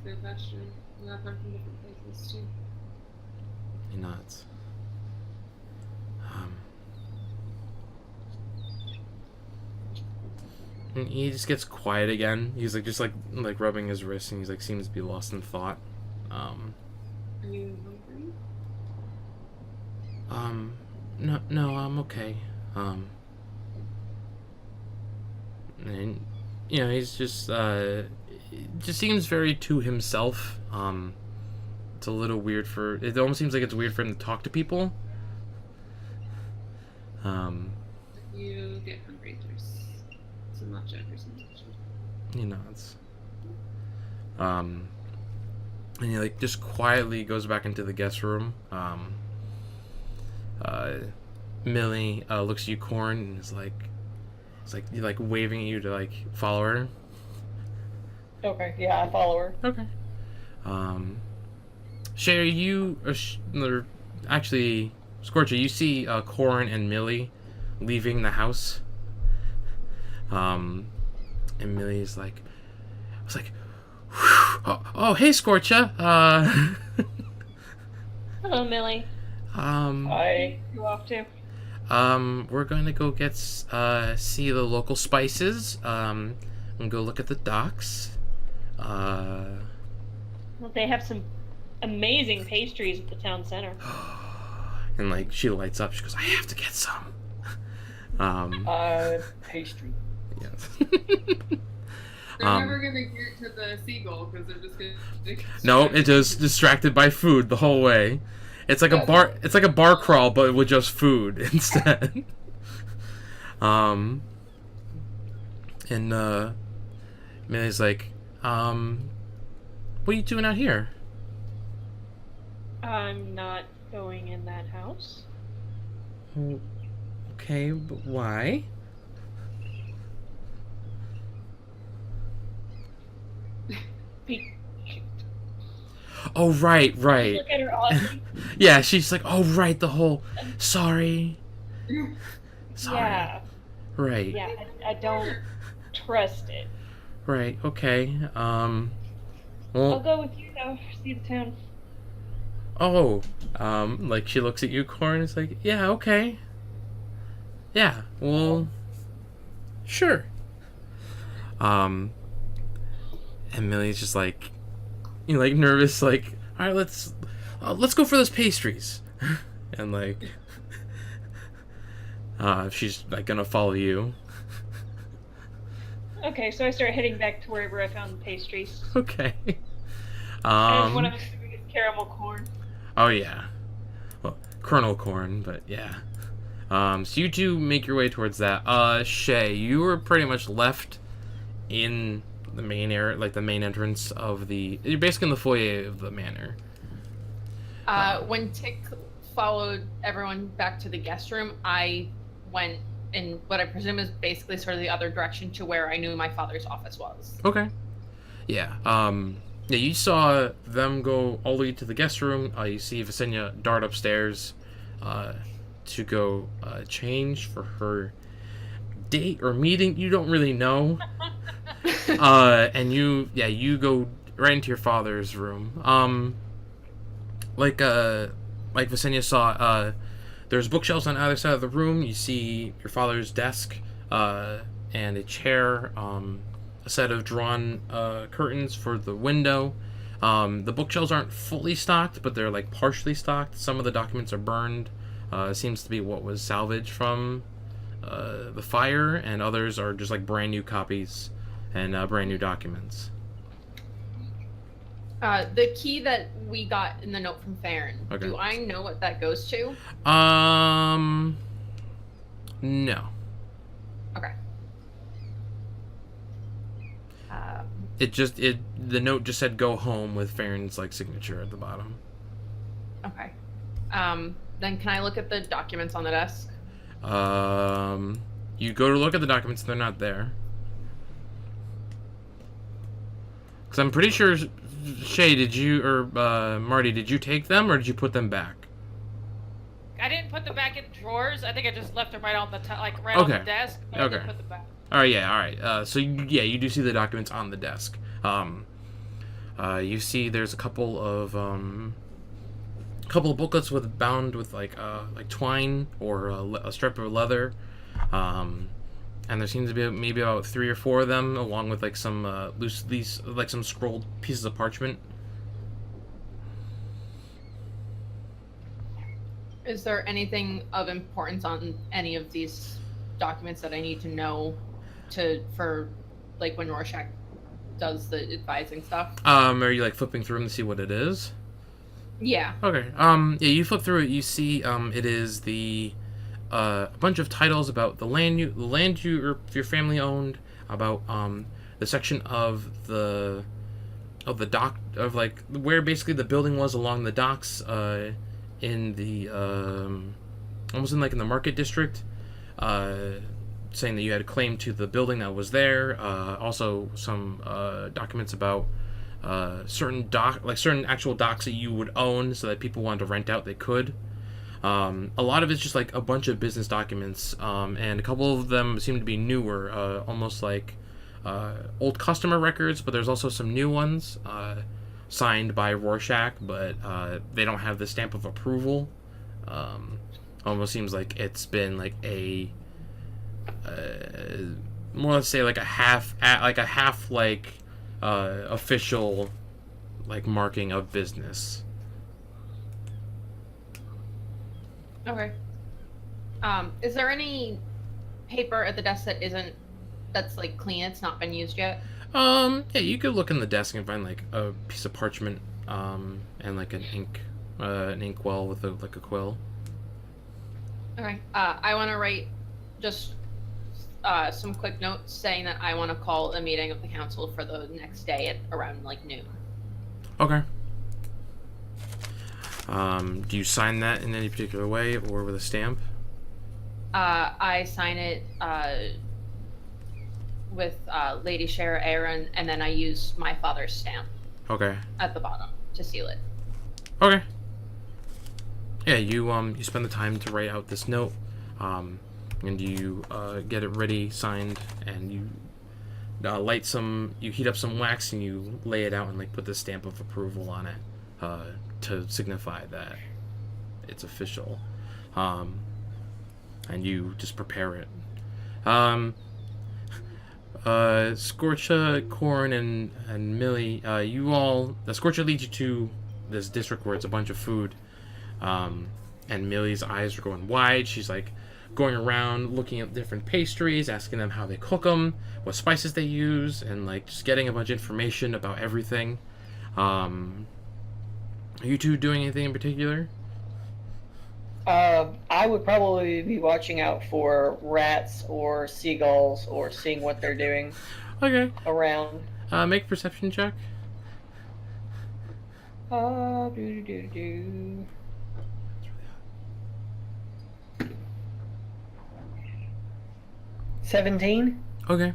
a good question. We all come from different places too. He nods. And he just gets quiet again. He's just rubbing his wrist, and he's seems to be lost in thought. Are you hungry? No, I'm okay. And he's just seems very to himself. It's a little weird it almost seems like it's weird for him to talk to people. If you get hungry, there's some leftovers in the kitchen. He nods. And he just quietly goes back into the guest room. Millie looks at you, Corn, and is waving at you to follow her. Okay, yeah, I follow her. Okay. Shay, you actually, Scorcher, you see Corn and Millie leaving the house. And Millie's oh, hey, Scorcher. Hello, Millie. Hi. You off to? We're going to go get see the local spices. And go look at the docks. Well, they have some amazing pastries at the town center. And she lights up. She goes, I have to get some. Pastry. Yes. They're never gonna get to the seagull because they're just gonna. No, it's just distracted by food the whole way. It's like a bar. It's like a bar crawl, but with just food instead. And Millie's what are you doing out here? I'm not going in that house. Okay, but why? Oh, right. Look at her oddly. Yeah, she's oh, right, the whole, sorry. Yeah. Right. Yeah, I don't trust it. Right, okay, I'll well, go with you though. See the town. oh, she looks at you, Corn, it's yeah, okay. Yeah, well, sure. And Millie's just nervous, all right, let's go for those pastries. And If she's like gonna follow you. Okay, so I start heading back to wherever I found the pastries. Okay. And what I'm assuming is caramel corn. Oh yeah. Well, kernel corn, but yeah. So you two make your way towards that. Shay, you were pretty much left in the main area, like the main entrance of the. You're basically in the foyer of the manor. When Tick followed everyone back to the guest room, I went in what I presume is basically sort of the other direction to where I knew my father's office was. Okay. Yeah. Yeah, you saw them go all the way to the guest room. You see Visenya dart upstairs to go change for her date or meeting. You don't really know. And you go right into your father's room. Like Visenya saw, there's bookshelves on either side of the room. You see your father's desk and a chair, a set of drawn curtains for the window. The bookshelves aren't fully stocked, but they're like partially stocked. Some of the documents are burned. Seems to be what was salvaged from the fire, and others are just like brand new copies and brand new documents. The key that we got in the note from Farron, Okay. do I know what that goes to? No. Okay. The note just said "go home" with Farron's like signature at the bottom. Okay. Then can I look at the documents on the desk? You go to look at the documents, they're not there. Because I'm pretty sure, Shay, did you, or Marty, did you take them, or did you put them back? I didn't put them back in drawers. I think I just left them right on the on Okay. the desk. But I Okay. didn't put them back. Alright, yeah, alright. So, you do see the documents on the desk. You see there's a couple of booklets bound with like twine or a strip of leather. And there seems to be maybe about 3 or 4 of them, along with like some some scrolled pieces of parchment. Is there anything of importance on any of these documents that I need to know for like when Rorschach does the advising stuff? Are you like flipping through them to see what it is? Yeah. Okay. Yeah, you flip through it. You see, it is a bunch of titles about the land your family owned, about the section of the dock of like where basically the building was along the docks, in the almost in the market district, saying that you had a claim to the building that was there. Also some documents about certain actual docks that you would own, so that people wanted to rent out, they could. A lot of it's just like a bunch of business documents, and a couple of them seem to be newer, almost like old customer records, but there's also some new ones signed by Rorschach, but they don't have the stamp of approval. Almost seems like it's been like a more, let's say, like a half official like marking of business. Okay. Is there any paper at the desk that's like clean? It's not been used yet. Yeah, you could look in the desk and find like a piece of parchment, and like an inkwell with a quill. Okay. I want to write just some quick notes saying that I want to call a meeting of the council for the next day at around like noon. Okay. Do you sign that in any particular way or with a stamp? I sign it with Lady Shara Aaron, and then I use my father's stamp Okay. at the bottom to seal it. Okay. Yeah, you spend the time to write out this note, and you get it ready, signed, and you heat up some wax and you lay it out and like put the stamp of approval on it, to signify that it's official, and you just prepare it. Scorcha, Corn, and Millie, Scorcha leads you to this district where it's a bunch of food, and Millie's eyes are going wide. She's like going around looking at different pastries, asking them how they cook them, what spices they use, and like just getting a bunch of information about everything. Are you two doing anything in particular? I would probably be watching out for rats or seagulls or seeing what they're doing Okay. around. Make a perception check. Do. 17? Okay.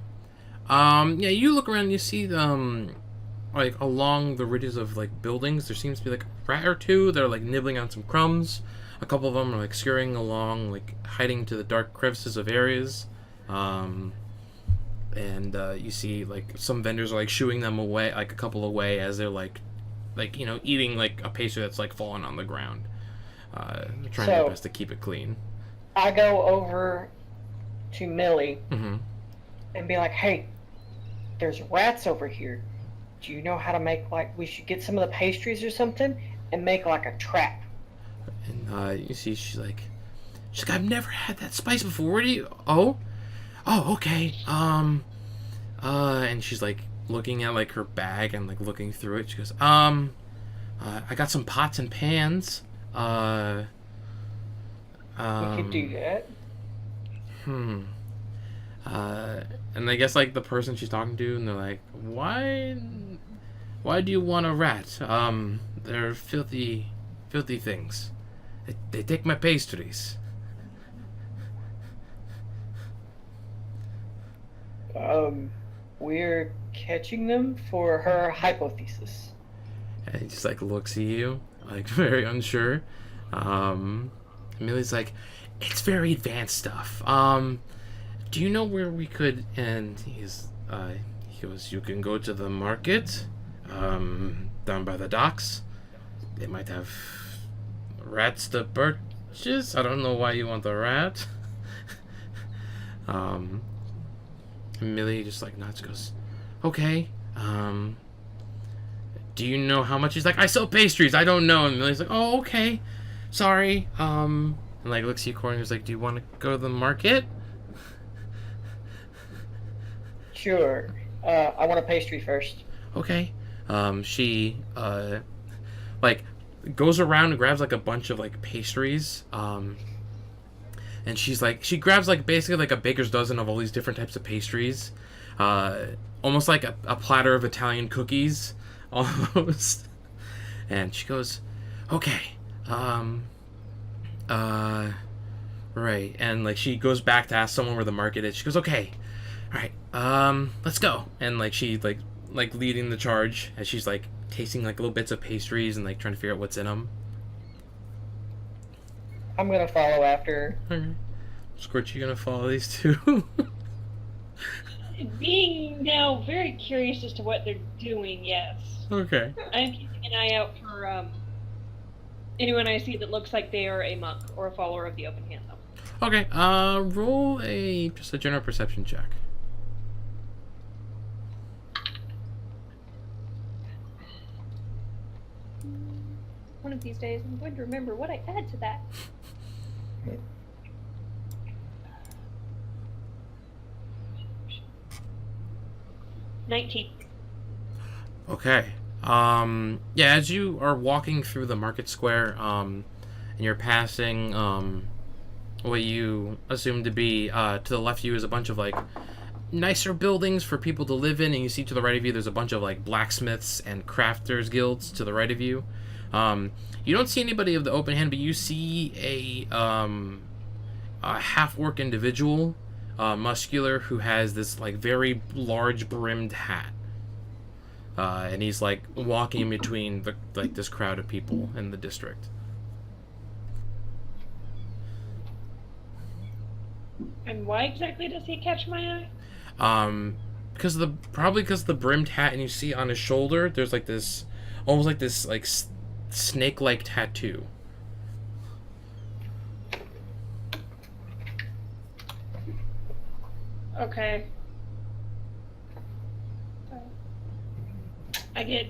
Yeah, you look around and you see like along the ridges of like buildings, there seems to be like a rat or two that are like nibbling on some crumbs. A couple of them are like scurrying along, like hiding to the dark crevices of areas. And you see like some vendors are like shooing them away, like a couple away as they're like you know, eating like a pastry that's like fallen on the ground. Trying their best to keep it clean. I go over to Millie Mm-hmm. and be like, hey, there's rats over here. Do you know how to make, like, we should get some of the pastries or something and make like a trap? And you see she's like, I've never had that spice before. Where do you? Oh, okay. And she's like looking at like her bag and like looking through it. She goes, I got some pots and pans. We could do that. And I guess like the person she's talking to, and they're like, why do you want a rat? They're filthy things. They take my pastries. We're catching them for her hypothesis. And he just like looks at you, like very unsure. Millie's like, it's very advanced stuff. Do you know where we could? And he goes, you can go to the market, down by the docks. They might have rats to purchase. I don't know why you want the rat. Millie just like nods, goes, okay. Do you know how much? He's like, I sell pastries. I don't know. And Millie's like, oh, okay. Sorry. And like looks at you, Corey, and he's like, do you want to go to the market? Sure. I want a pastry first. Okay. She like goes around and grabs like a bunch of like pastries. And she's like, she grabs like basically like a baker's dozen of all these different types of pastries. Almost like a platter of Italian cookies, almost. And she goes, okay. Right. And like she goes back to ask someone where the market is. She goes, okay. All right. Let's go. And like she like leading the charge as she's like tasting like little bits of pastries and like trying to figure out what's in them. I'm gonna follow after. Okay. Squirt, you gonna follow these two? Being now very curious as to what they're doing, yes. Okay. I'm keeping an eye out for anyone I see that looks like they are a monk or a follower of the open hand, though. Okay. Roll just a general perception check. One of these days, I'm going to remember what I add to that. 19. Okay. Yeah, as you are walking through the market square, and you're passing, what you assume to be, to the left of you is a bunch of, like, nicer buildings for people to live in, and you see to the right of you there's a bunch of, like, blacksmiths and crafters guilds to the right of you. You don't see anybody of the open hand, but you see a half-orc individual, muscular, who has this, like, very large brimmed hat. And he's like walking in between this crowd of people in the district. And why exactly does he catch my eye? Because of the brimmed hat, and you see on his shoulder there's like this, almost like this like snake-like tattoo. Okay. I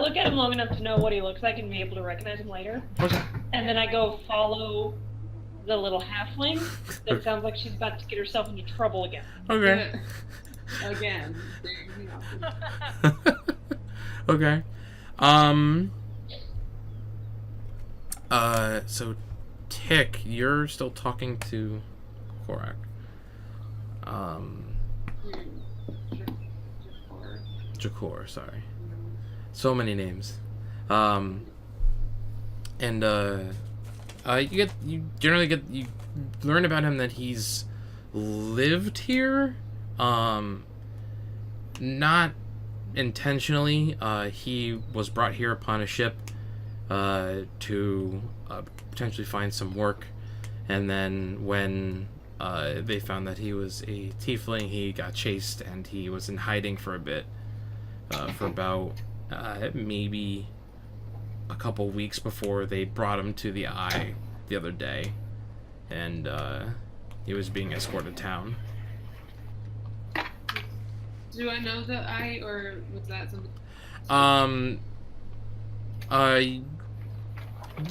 look at him long enough to know what he looks like and be able to recognize him later. Okay. And then I go follow the little halfling that sounds like she's about to get herself into trouble again. Okay. Again. There you go. Okay. So Tick, you're still talking to Korak. Jakor, sorry. So many names. You learn about him that he's lived here, not intentionally. He was brought here upon a ship to potentially find some work, and then when they found that he was a tiefling, he got chased and he was in hiding for a bit, for about maybe a couple weeks before they brought him to the Eye the other day, and he was being escorted to town. Do I know the Eye, or was that something?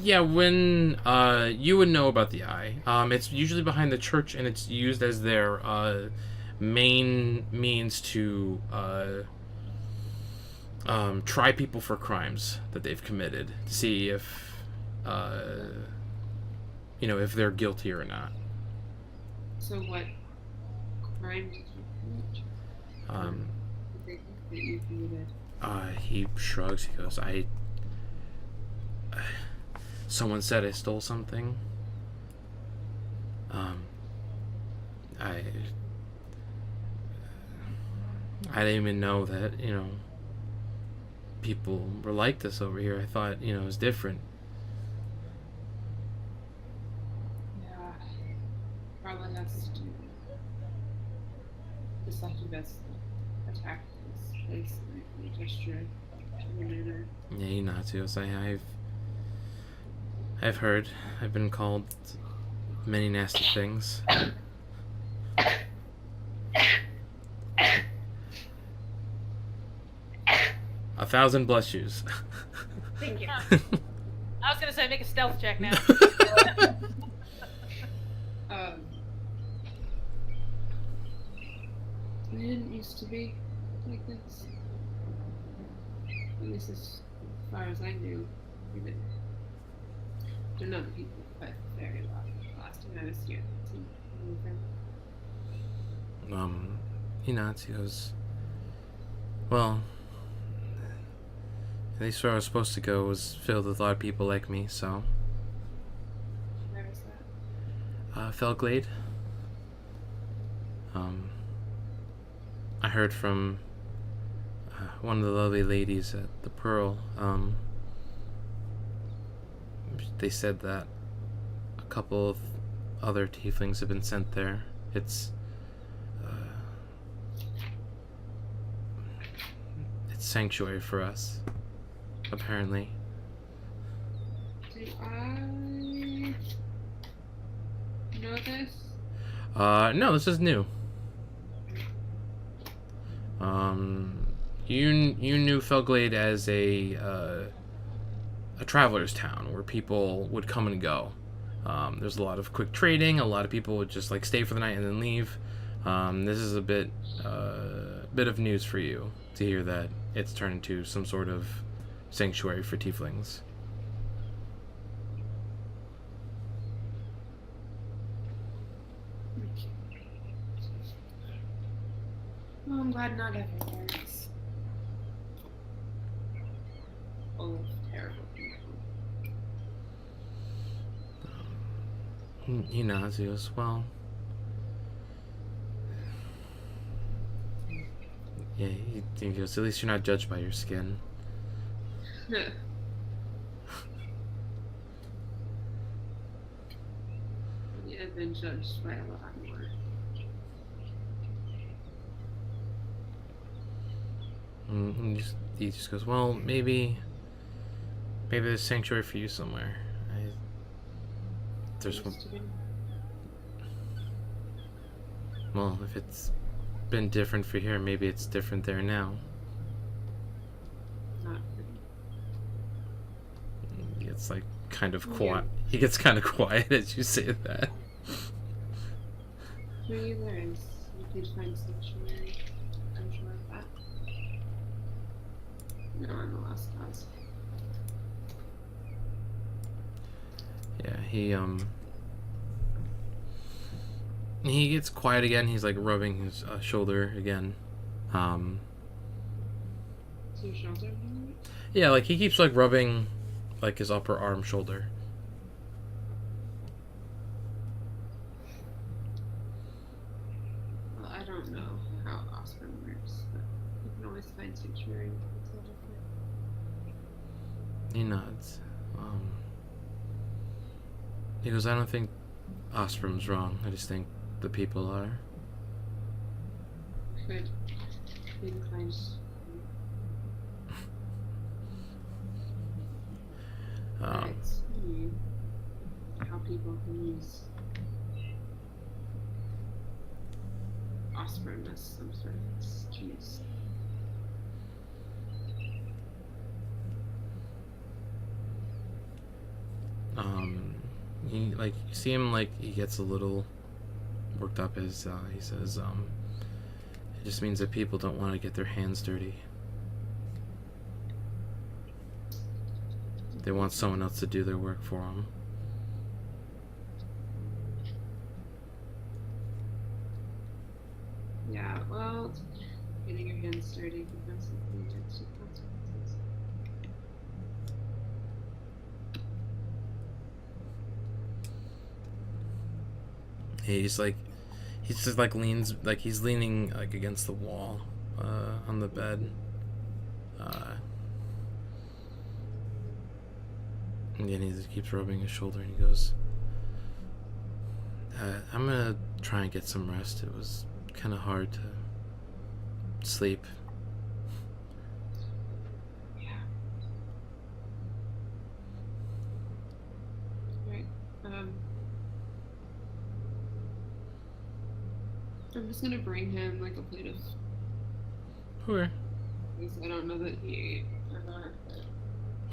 Yeah, when you would know about the Eye. It's usually behind the church, and it's used as their main means to try people for crimes that they've committed, to see if if they're guilty or not. So what crime did you commit? Did they think that you committed? He shrugs. He goes, someone said I stole something. I didn't even know that, people were like this over here. I thought, it was different. Yeah. Probably has to the succubus attacked this place and I gesture to Renata. Yeah, he nods. He goes, I've heard. I've been called many nasty things. 1,000 bless yous. Thank you. I was gonna say make a stealth check now. They didn't used to be like this. At least as far as I knew. They're not people, but very long. Last time I was here, it seemed them. He nods. He goes, well, at least where I was supposed to go was filled with a lot of people like me, so. Where was that? Felglade. I heard from one of the lovely ladies at the Pearl. They said that a couple of other tieflings have been sent there. It's sanctuary for us, apparently. Do I know this? No, this is new. You knew Felglade as a traveler's town where people would come and go. There's a lot of quick trading. A lot of people would just stay for the night and then leave. This is a bit of news for you to hear that it's turned into some sort of sanctuary for tieflings. Well, I'm glad not everywhere is full of terrible people. He nods. He goes, well, yeah, he goes, at least you're not judged by your skin. Yeah, I've been judged by a lot more. He just goes, well, maybe there's sanctuary for you somewhere. There's one. Well, if it's been different for here, maybe it's different there now. Not It's like kind of Yeah. quiet. He gets kind of quiet as you say that. Maybe there is. You could find sanctuary. I'm sure of that. No, I'm the last cause. Yeah, he gets quiet again. He's like rubbing his shoulder again. So your shoulder? Yeah, like he keeps like rubbing like his upper arm shoulder. Well, I don't know how Osprey works, but you can always find sanctuary. It's all different. He nods. He goes, I don't think Ostram's wrong. I just think the people are. Could be inclined. Let's see how people can use Osprey as some sort of excuse. He like you see him like he gets a little worked up as he says, it just means that people don't want to get their hands dirty. They want someone else to do their work for them. Yeah, well, getting your hands dirty can have some pretty toxic consequences. He's just like leans like he's leaning like against the wall on the bed. And then he just keeps rubbing his shoulder and he goes, I'm gonna try and get some rest. It was kind of hard to sleep. Yeah. Right. I'm just gonna bring him like a plate of. Okay. Because I don't know that he ate or not.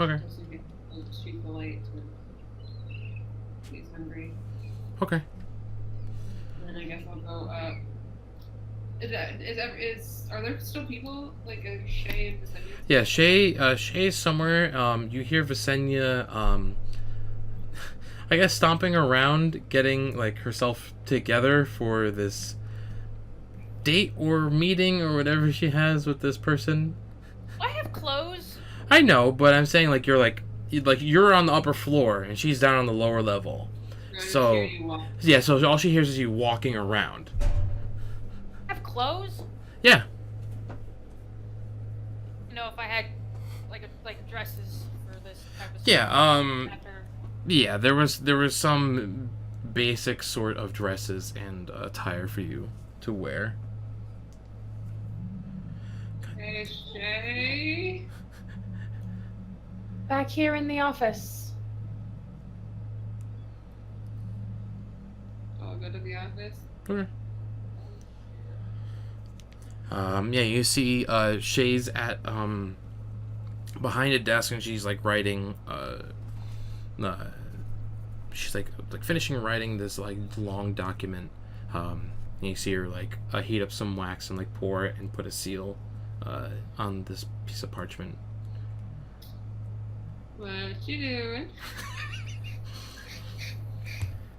Okay. Just in case I'll just treat the light and he's hungry. Okay. And then I guess I'll go up. Are there still people like Shay and Visenya? Yeah, Shay's somewhere. You hear Visenya, I guess stomping around, getting like herself together for this date or meeting or whatever she has with this person. I have clothes. I know, but I'm saying like you're on the upper floor and she's down on the lower level. Or I just So hear you walk. yeah, so all she hears is you walking around. I have clothes. Yeah. You know, if I had like dresses for this type of Yeah, stuff. After. Yeah, there was some basic sort of dresses and attire for you to wear. Hey, Shay. Back here in the office. I'll go to the office. Okay. Yeah, you see Shay's at behind a desk and she's like writing she's like finishing writing this like long document. And you see her like heat up some wax and like pour it and put a seal on this piece of parchment. What you doing?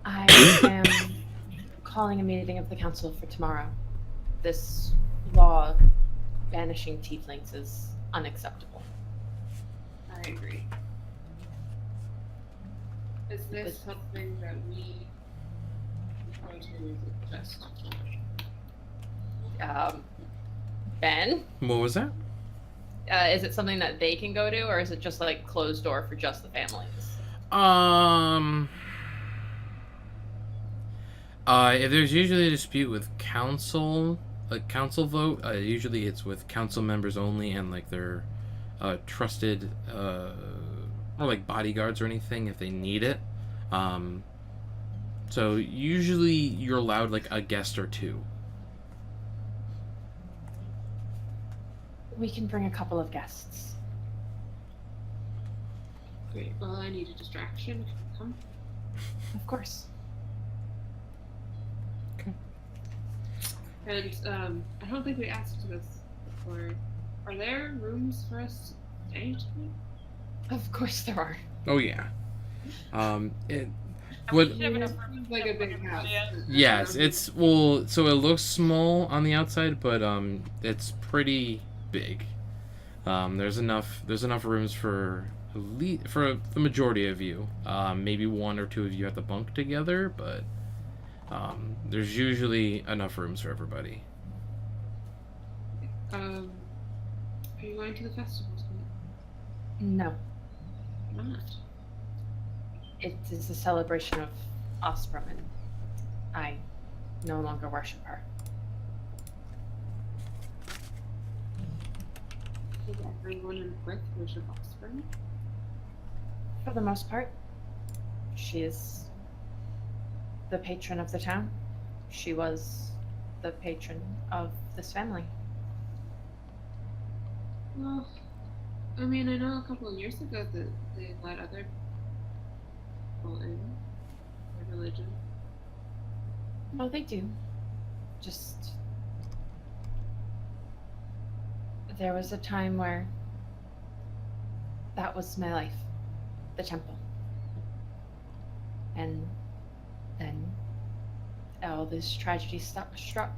I am calling a meeting of the council for tomorrow. This law banishing tieflings is unacceptable. I agree. Is this something that we go to, or is it just? Ben, What was that? is it something that they can go to, or is it just like closed door for just the families? If there's usually a dispute with council, a council vote, usually it's with council members only and like their trusted or like bodyguards or anything if they need it. So usually you're allowed like a guest or two. We can bring a couple of guests. Great. Well, I need a distraction. Come. Of course. And I don't think we asked this before. Are there rooms for us to stay tonight? Of course there are. Oh yeah. It We would should have enough room Seems like a big house. yes, it's well. So it looks small on the outside, but it's pretty big. There's enough rooms for for the majority of you. Maybe one or two of you have to bunk together, but there's usually enough rooms for everybody. Are you going to the festival tonight? No. Not. It is a celebration of Osprey, and I no longer worship her. Did everyone in Qyth worship Offspring? For the most part, she is the patron of the town. She was the patron of this family. Well, I mean, I know a couple of years ago that they let other people in their religion. No, they do. Just there was a time where that was my life, the temple. And then all this tragedy struck.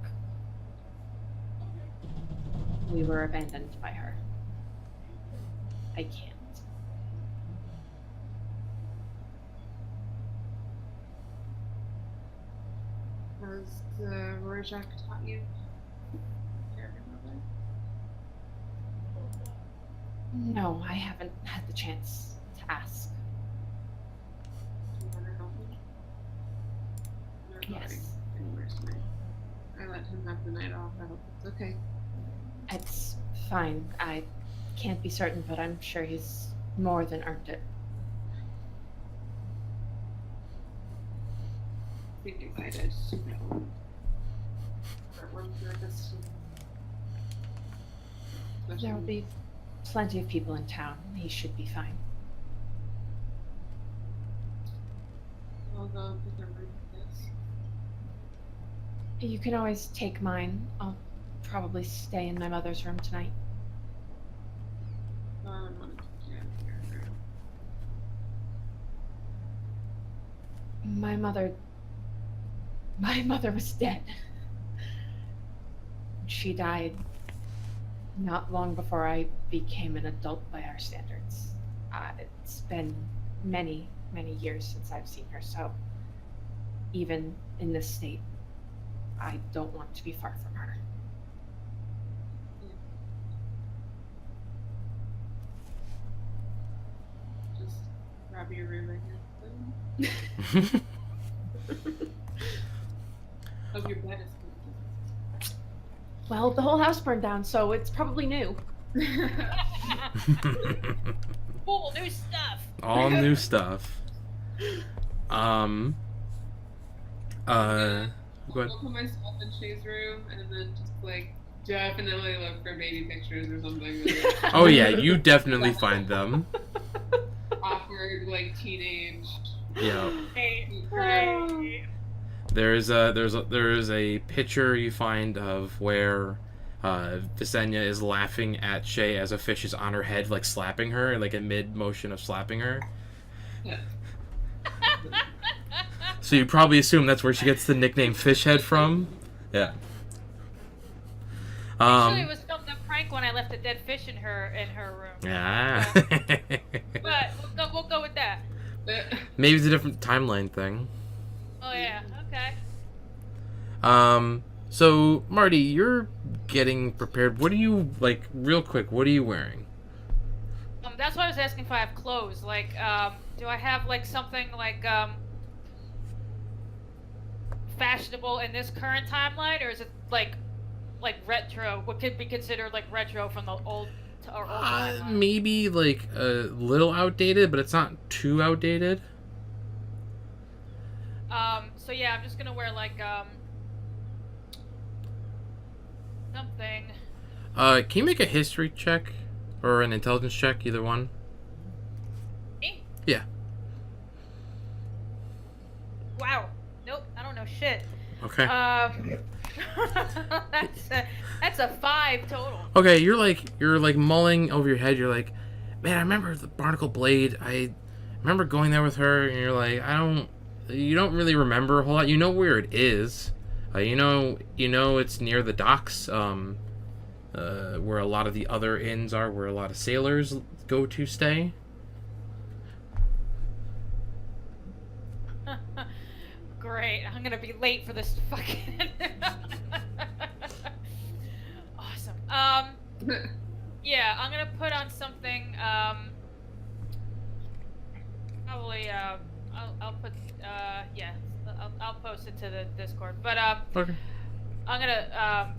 We were abandoned by her. I can't. Has Rorschach taught you? Care of your mother? No, I haven't had the chance to ask. Do you want to help me? I'm not Yes. going anywhere tonight. I let him have the night off. I hope it's okay. It's fine. I can't be certain, but I'm sure he's more than earned it. Be excited. For one purpose. There will be plenty of people in town. He should be fine. I'll go pick a room for this. You can always take mine. I'll probably stay in my mother's room tonight. I don't want to take you out of here now. My mother was dead. She died not long before I became an adult by our standards. It's been many, many years since I've seen her, so even in this state, I don't want to be far from her. Just grab your room, I guess. Hope your bed is Well, the whole house burned down, so it's probably new. good. Cool, new stuff. All new stuff. Go ahead. I'll put myself in Shay's room and then just like definitely look for baby pictures or something. Oh yeah, you definitely find them. Awkward, like teenage. Yeah. Great. There is a picture you find of where Visenya is laughing at Shay as a fish is on her head, like slapping her, like in mid motion of slapping her. Yeah. So you probably assume that's where she gets the nickname Fishhead from. Yeah. Actually, it was filmed a prank when I left a dead fish in her room. Yeah. But we'll go with that. Maybe it's a different timeline thing. Oh yeah. Okay. So Marty, you're getting prepared. What are you like? Real quick, what are you wearing? That's why I was asking if I have clothes. Like, do I have like something like fashionable in this current timeline, or is it like retro? What could be considered like retro from the old timeline? Maybe like a little outdated, but it's not too outdated. So yeah, I'm just gonna wear like something. Can you make a history check or an intelligence check, either one? Me? Yeah. Wow. Nope. I don't know shit. Okay. That's a 5 total. Okay, you're like mulling over your head. You're like, man, I remember the Barnacle Blade. I remember going there with her, and you're like, you don't really remember a whole lot. You know where it is. You know it's near the docks, where a lot of the other inns are, where a lot of sailors go to stay. Great. I'm gonna be late for this fucking. Awesome. Yeah, I'm gonna put on something. Probably. I'll put. Yeah. I'll post it to the Discord. But Okay. I'm gonna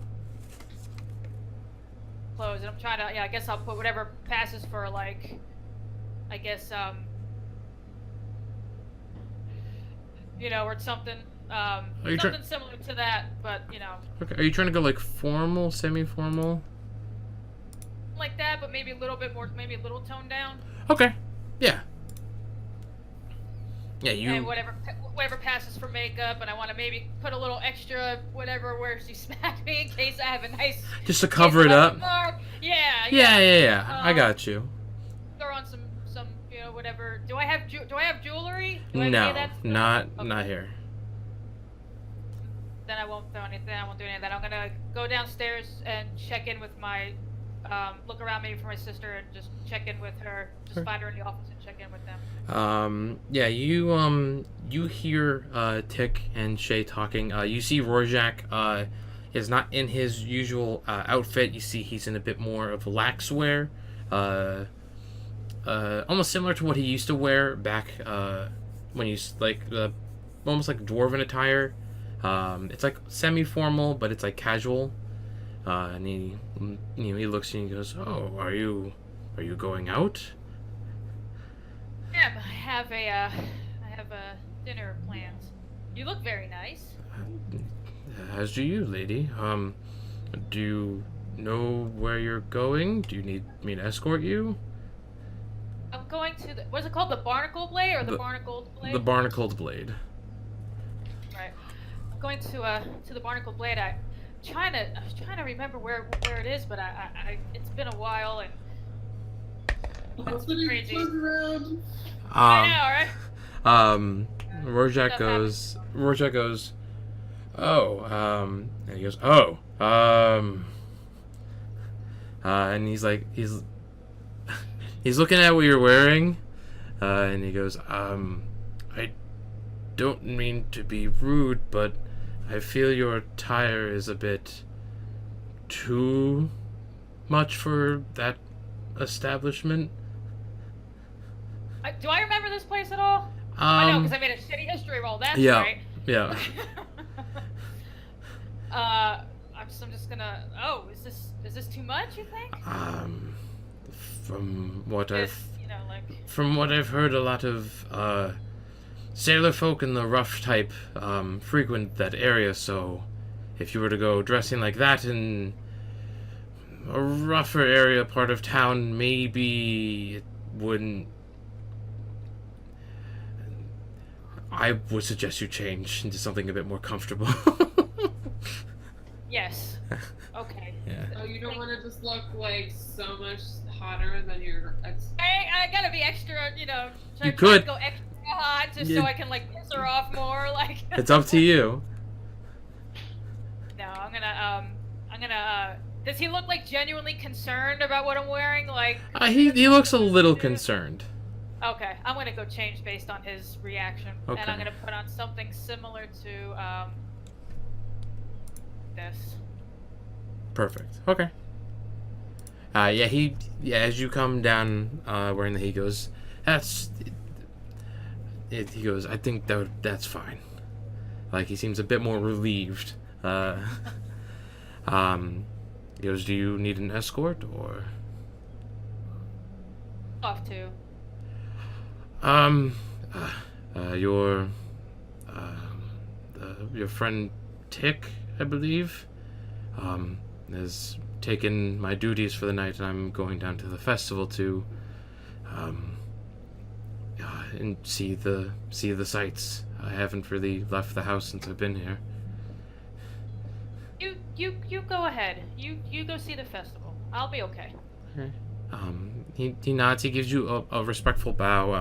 close it. I'm trying to. Yeah, I guess I'll put whatever passes for like. I guess or it's something something similar to that, but Okay. Are you trying to go like formal, semi-formal? like that, but maybe a little bit more, maybe a little toned down. Okay. Yeah. Yeah, And whatever passes for makeup, and I want to maybe put a little extra whatever where she smacked me in case I have a nice. Just to cover it up. Mark. Yeah. Yeah. I got you. Throw on some whatever. Do I have jewelry? Do I have any No, of that stuff? not here. Then I won't throw anything. I won't do any of that. I'm gonna go downstairs and check in with my, look around maybe for my sister and just check in with her. Just find her in the office and check in with them. Yeah, you hear Tick and Shay talking. You see Rorschach is not in his usual outfit. You see he's in a bit more of lax wear. Almost similar to what he used to wear back when he's like almost like dwarven attire. It's like semi-formal, but it's like casual. And he looks at you and he goes, "Oh, are you going out?" Yeah, I have a dinner planned. You look very nice. As do you, lady. Do you know where you're going? Do you need me to escort you? I'm going to the, what's it called? The Barnacle Blade or the Barnacled Blade? The Barnacled Blade. Right. I'm going to the Barnacled Blade. I was trying to remember where it is, but I it's been a while and it's crazy. I know, right? Rorschach goes, "Oh," and he goes, "Oh, and he's looking at what you're wearing, and he goes, "I don't mean to be rude, but I feel your attire is a bit too much for that establishment." Do I remember this place at all? I know, because I made a shitty history roll. That's right. Yeah. I'm just gonna. Oh, is this too much? You think? From what Just, I've heard, a lot of sailor folk in the rough type frequent that area. So, if you were to go dressing like that in a rougher area part of town, maybe it wouldn't. I would suggest you change into something a bit more comfortable. Yes. Okay. Yeah. So you don't want to just look like so much hotter than your ex. I gotta be extra, You could. go extra hot just so I can piss her off more. It's up to you. No, I'm gonna. Does he look genuinely concerned about what I'm wearing? He looks a little concerned. Okay, I'm gonna go change based on his reaction, Okay. and I'm gonna put on something similar to this. Perfect. Okay. As you come down wearing that, he goes, he goes, "I think that's fine." He seems a bit more relieved. He goes, "Do you need an escort or?" Off to. Your friend Tick, I believe, has taken my duties for the night, and I'm going down to the festival to and see the sights. I haven't really left the house since I've been here. You go ahead. You go see the festival. I'll be okay. Okay. He nods. He gives you a respectful bow.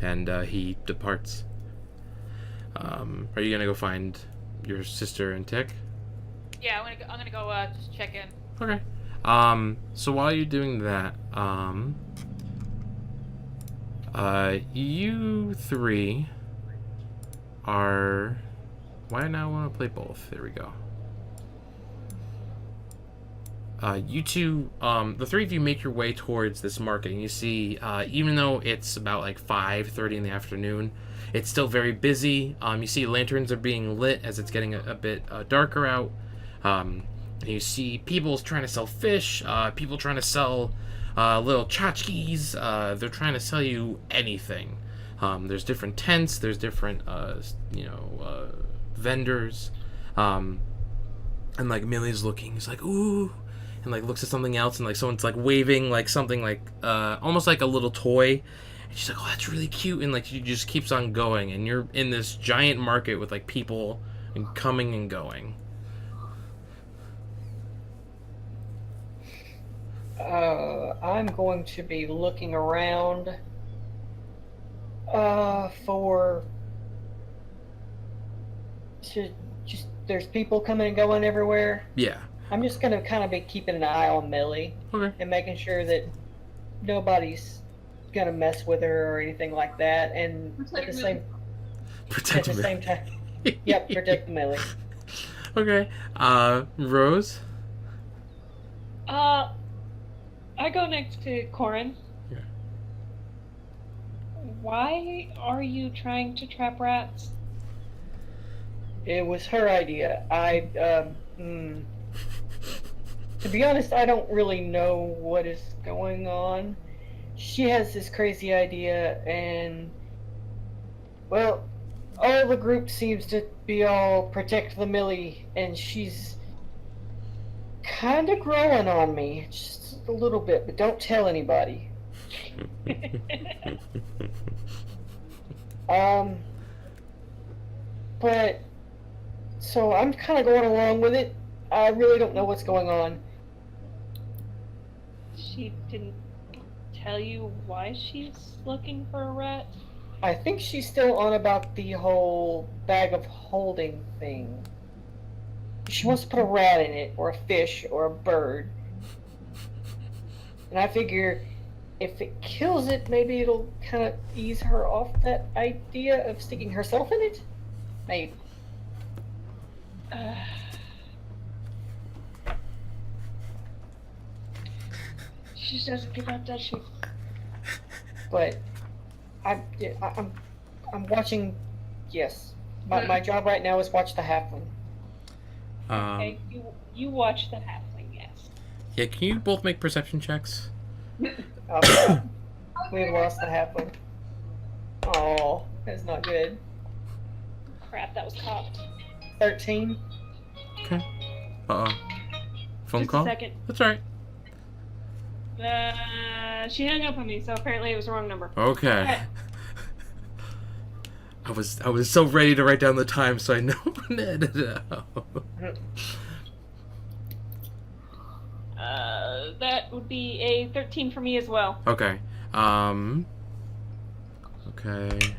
And he departs. Are you gonna go find your sister and Tick? Yeah, I'm gonna go just check in. Okay. So while you're doing that, you three are. Why do I want to play both? There we go. You two, the three of you make your way towards this market, and you see, even though it's about like 5:30 in the afternoon, it's still very busy. You see lanterns are being lit as it's getting a bit darker out. And you see people trying to sell fish, people trying to sell little tchotchkes. They're trying to sell you anything. There's different tents, there's different, vendors. And like Millie's looking, he's like, ooh. And like looks at something else, and like someone's like waving like something like almost like a little toy, and she's like, oh, that's really cute, and like she just keeps on going, and you're in this giant market with like people and coming and going. I'm going to be looking around for just there's people coming and going everywhere. Yeah. I'm just gonna kind of be keeping an eye on Millie Okay. and making sure that nobody's gonna mess with her or anything like that. And Protect at the Millie. same time, yep, protect Millie. Okay. Rose. I go next to Corin. Yeah. Why are you trying to trap rats? It was her idea. To be honest, I don't really know what is going on. She has this crazy idea, and well, all the group seems to be all protect the Millie, and she's kind of growing on me, just a little bit, but don't tell anybody. But so I'm kind of going along with it. I really don't know what's going on. She didn't tell you why she's looking for a rat? I think she's still on about the whole bag of holding thing. She wants to put a rat in it, or a fish, or a bird. And I figure if it kills it, maybe it'll kind of ease her off that idea of sticking herself in it? Maybe. She just doesn't give up, does she? But I'm watching. Yes, my job right now is watch the halfling. Okay, you watch the halfling, yes. Yeah, can you both make perception checks? Oh, we lost the halfling. Oh, that's not good. Crap, that was cocked. 13. Okay. Uh-oh. Phone Just call? a second. That's alright. She hung up on me, so apparently it was the wrong number. Okay. I was so ready to write down the time so I know when to edit it out. That would be a 13 for me as well. Okay. Okay.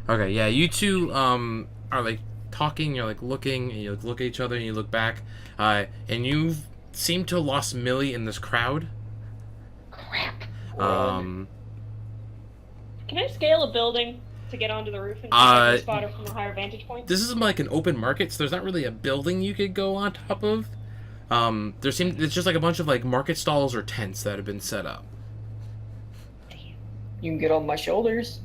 Okay, yeah, you two are like talking, you're like looking, and you look at each other and you look back, and you seem to have lost Millie in this crowd. Crap. Um Can I scale a building to get onto the roof and spot her from a higher vantage point? This isn't like an open market, so there's not really a building you could go on top of. It's just like a bunch of like market stalls or tents that have been set up. You can get on my shoulders.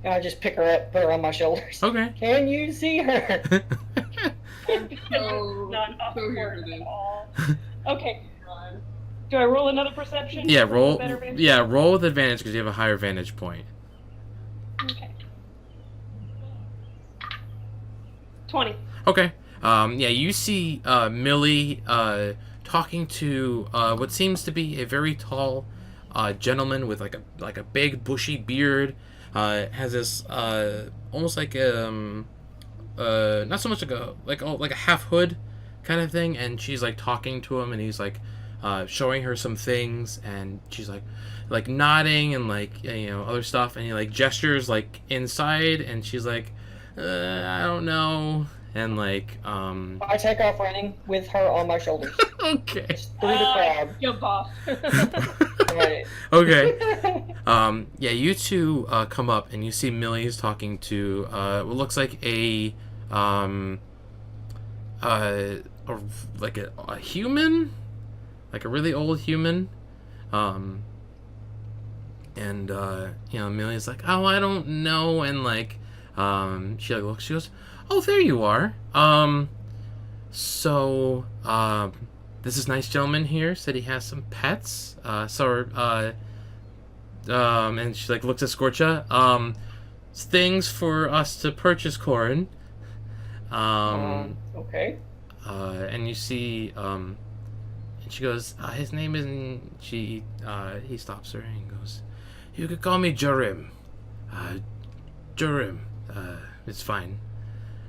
I just pick her up, put her on my shoulders. Okay. Can you see her? So, Not so here awkward it at is. all. Okay. Do I roll another perception? Yeah, For a roll. better vantage? Yeah, roll with advantage because you have a higher vantage point. Okay. 20. Okay. Yeah, you see Millie talking to what seems to be a very tall gentleman with like a big bushy beard. Has this almost like not so much like a half hood kind of thing, and she's like talking to him, and he's like showing her some things, and she's like nodding and like other stuff, and he like gestures like inside, and she's like I don't know, and like I take off running with her on my shoulders. okay. Just through the crowd. Jump off. Right. Okay. Yeah, you two come up, and you see Millie's talking to what looks like a human, like a really old human, and Millie's like, oh, I don't know, and like she like looks, she goes, oh, there you are. So this is nice gentleman here said he has some pets. And she like looks at Scorcha. Things for us to purchase, Corin. Okay. And you see, and she goes, his name isn't. He stops her and goes, you could call me Jorim. Jorim. It's fine.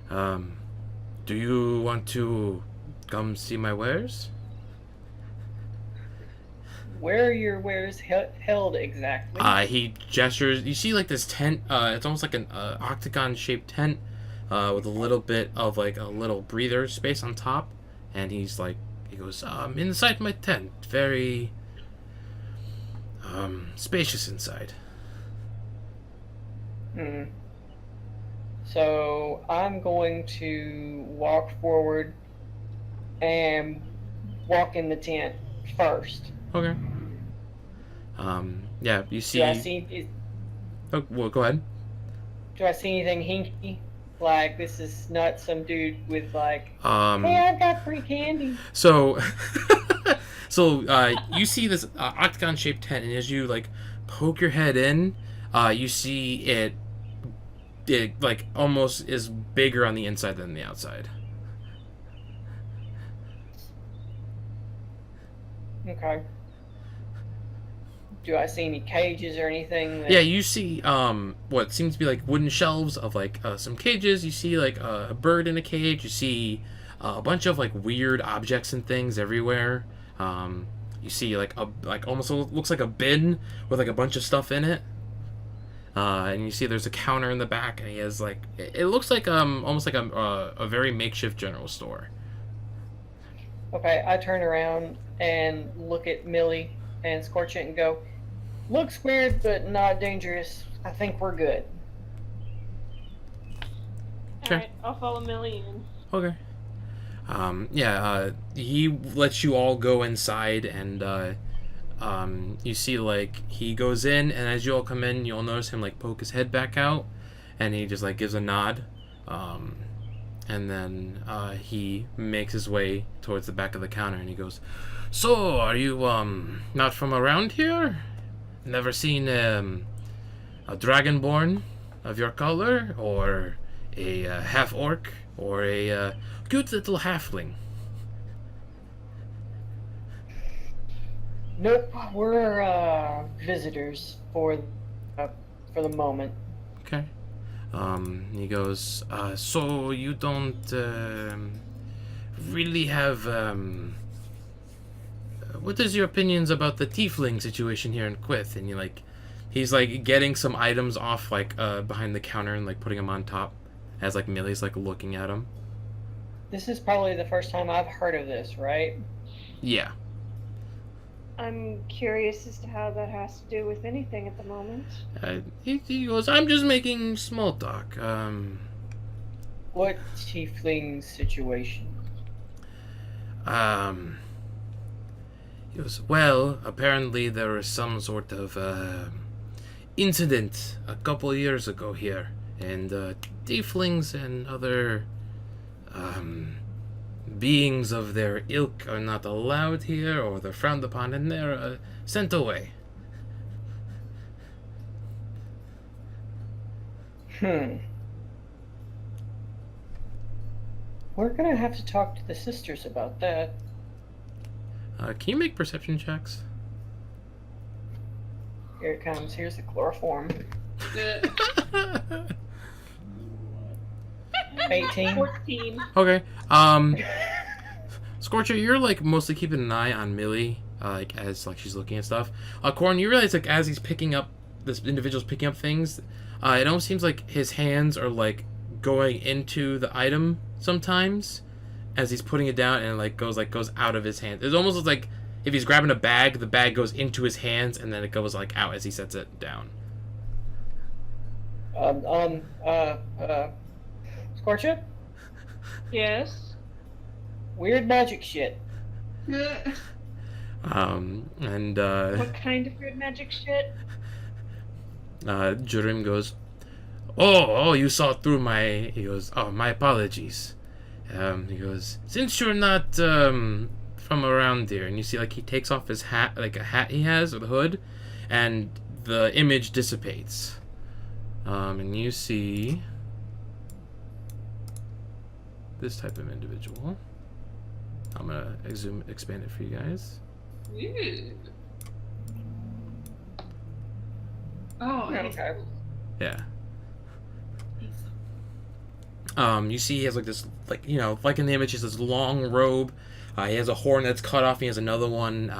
Do you want to come see my wares? Where are your wares held exactly? He gestures. You see, like this tent. It's almost like an octagon-shaped tent, with a little bit of like a little breather space on top. And he goes, inside my tent, very spacious inside. So I'm going to walk forward and walk in the tent first. Okay. Yeah, you see. Do I see? Oh, well, go ahead. Do I see anything hinky? Like this is not some dude with like, hey, Um. I've got free candy. So, you see this octagon-shaped tent, and as you like poke your head in, you see it like almost is bigger on the inside than the outside. Okay. Do I see any cages or anything? Yeah, you see what seems to be like wooden shelves of like some cages. You see like a bird in a cage. You see a bunch of like weird objects and things everywhere. You see like almost looks like a bin with like a bunch of stuff in it. And you see there's a counter in the back, and he has like it looks like almost like a very makeshift general store. Okay, I turn around and look at Millie and Scorch It and go, looks weird, but not dangerous. I think we're good. Sure. Alright, I'll follow Millie in. Okay. He lets you all go inside, and you see like he goes in, and as you all come in, you'll notice him like poke his head back out, and he just like gives a nod, and then he makes his way towards the back of the counter, and he goes, so are you not from around here? Never seen a dragonborn of your color, or a half orc, or a cute little halfling? Nope, we're visitors for the moment. Okay. He goes, so you don't really have what is your opinions about the tiefling situation here in Qyth? And he's like getting some items off like behind the counter and like putting them on top as like Millie's like looking at him. This is probably the first time I've heard of this, right? Yeah. I'm curious as to how that has to do with anything at the moment. He goes, I'm just making small talk. What tiefling situation? He goes, well, apparently there was some sort of incident a couple years ago here, and tieflings and other beings of their ilk are not allowed here, or they're frowned upon, and they're sent away. We're gonna have to talk to the sisters about that. Can you make perception checks? Here it comes. Here's the chloroform. 18. 14. Okay. Scorcher, you're like mostly keeping an eye on Millie, like as like she's looking at stuff. Corn, you realize like as he's picking up this individual's picking up things, it almost seems like his hands are like going into the item sometimes as he's putting it down, and it goes out of his hand. It almost looks like if he's grabbing a bag, the bag goes into his hands and then it goes like out as he sets it down. Scorcher? Yes. Weird magic shit. And What kind of weird magic shit? Jurim goes, oh, you saw through my... He goes, oh, my apologies. He goes, since you're not from around here, and you see like he takes off his hat, like a hat he has with a hood, and the image dissipates. And you see this type of individual. I'm gonna expand it for you guys. Ooh. Oh, Okay. Yeah. You see he has like this, like, you know, like in the image, he has this long robe. He has a horn that's cut off. He has another one.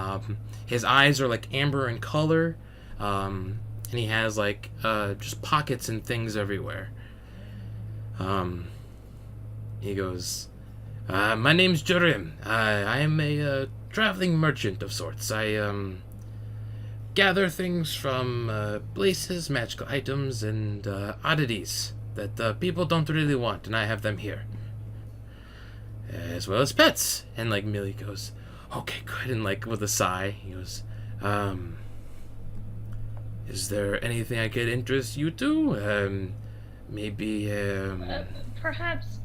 His eyes are like amber in color. And he has like just pockets and things everywhere. He goes, my name's Jurim. I am a traveling merchant of sorts. I gather things from places, magical items, and oddities that people don't really want, and I have them here. As well as pets. And like Millie goes, okay, good, and like with a sigh, he goes, is there anything I could interest you to? Maybe, Perhaps,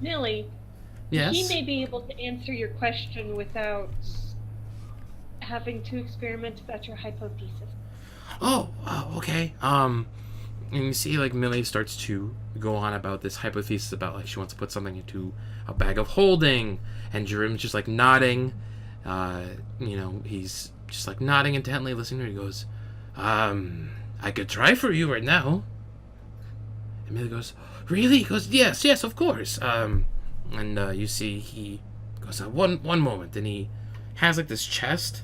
Millie. yes? He may be able to answer your question without having to experiment about your hypothesis. Oh, okay. And you see, like, Millie starts to go on about this hypothesis about, like, she wants to put something into a bag of holding, and Jerim's just, like, nodding. You know, he's just, like, nodding intently, listening to her. He goes, I could try for you right now. And Millie goes, really? He goes, yes, of course. And you see he goes, one moment, and he has, like, this chest.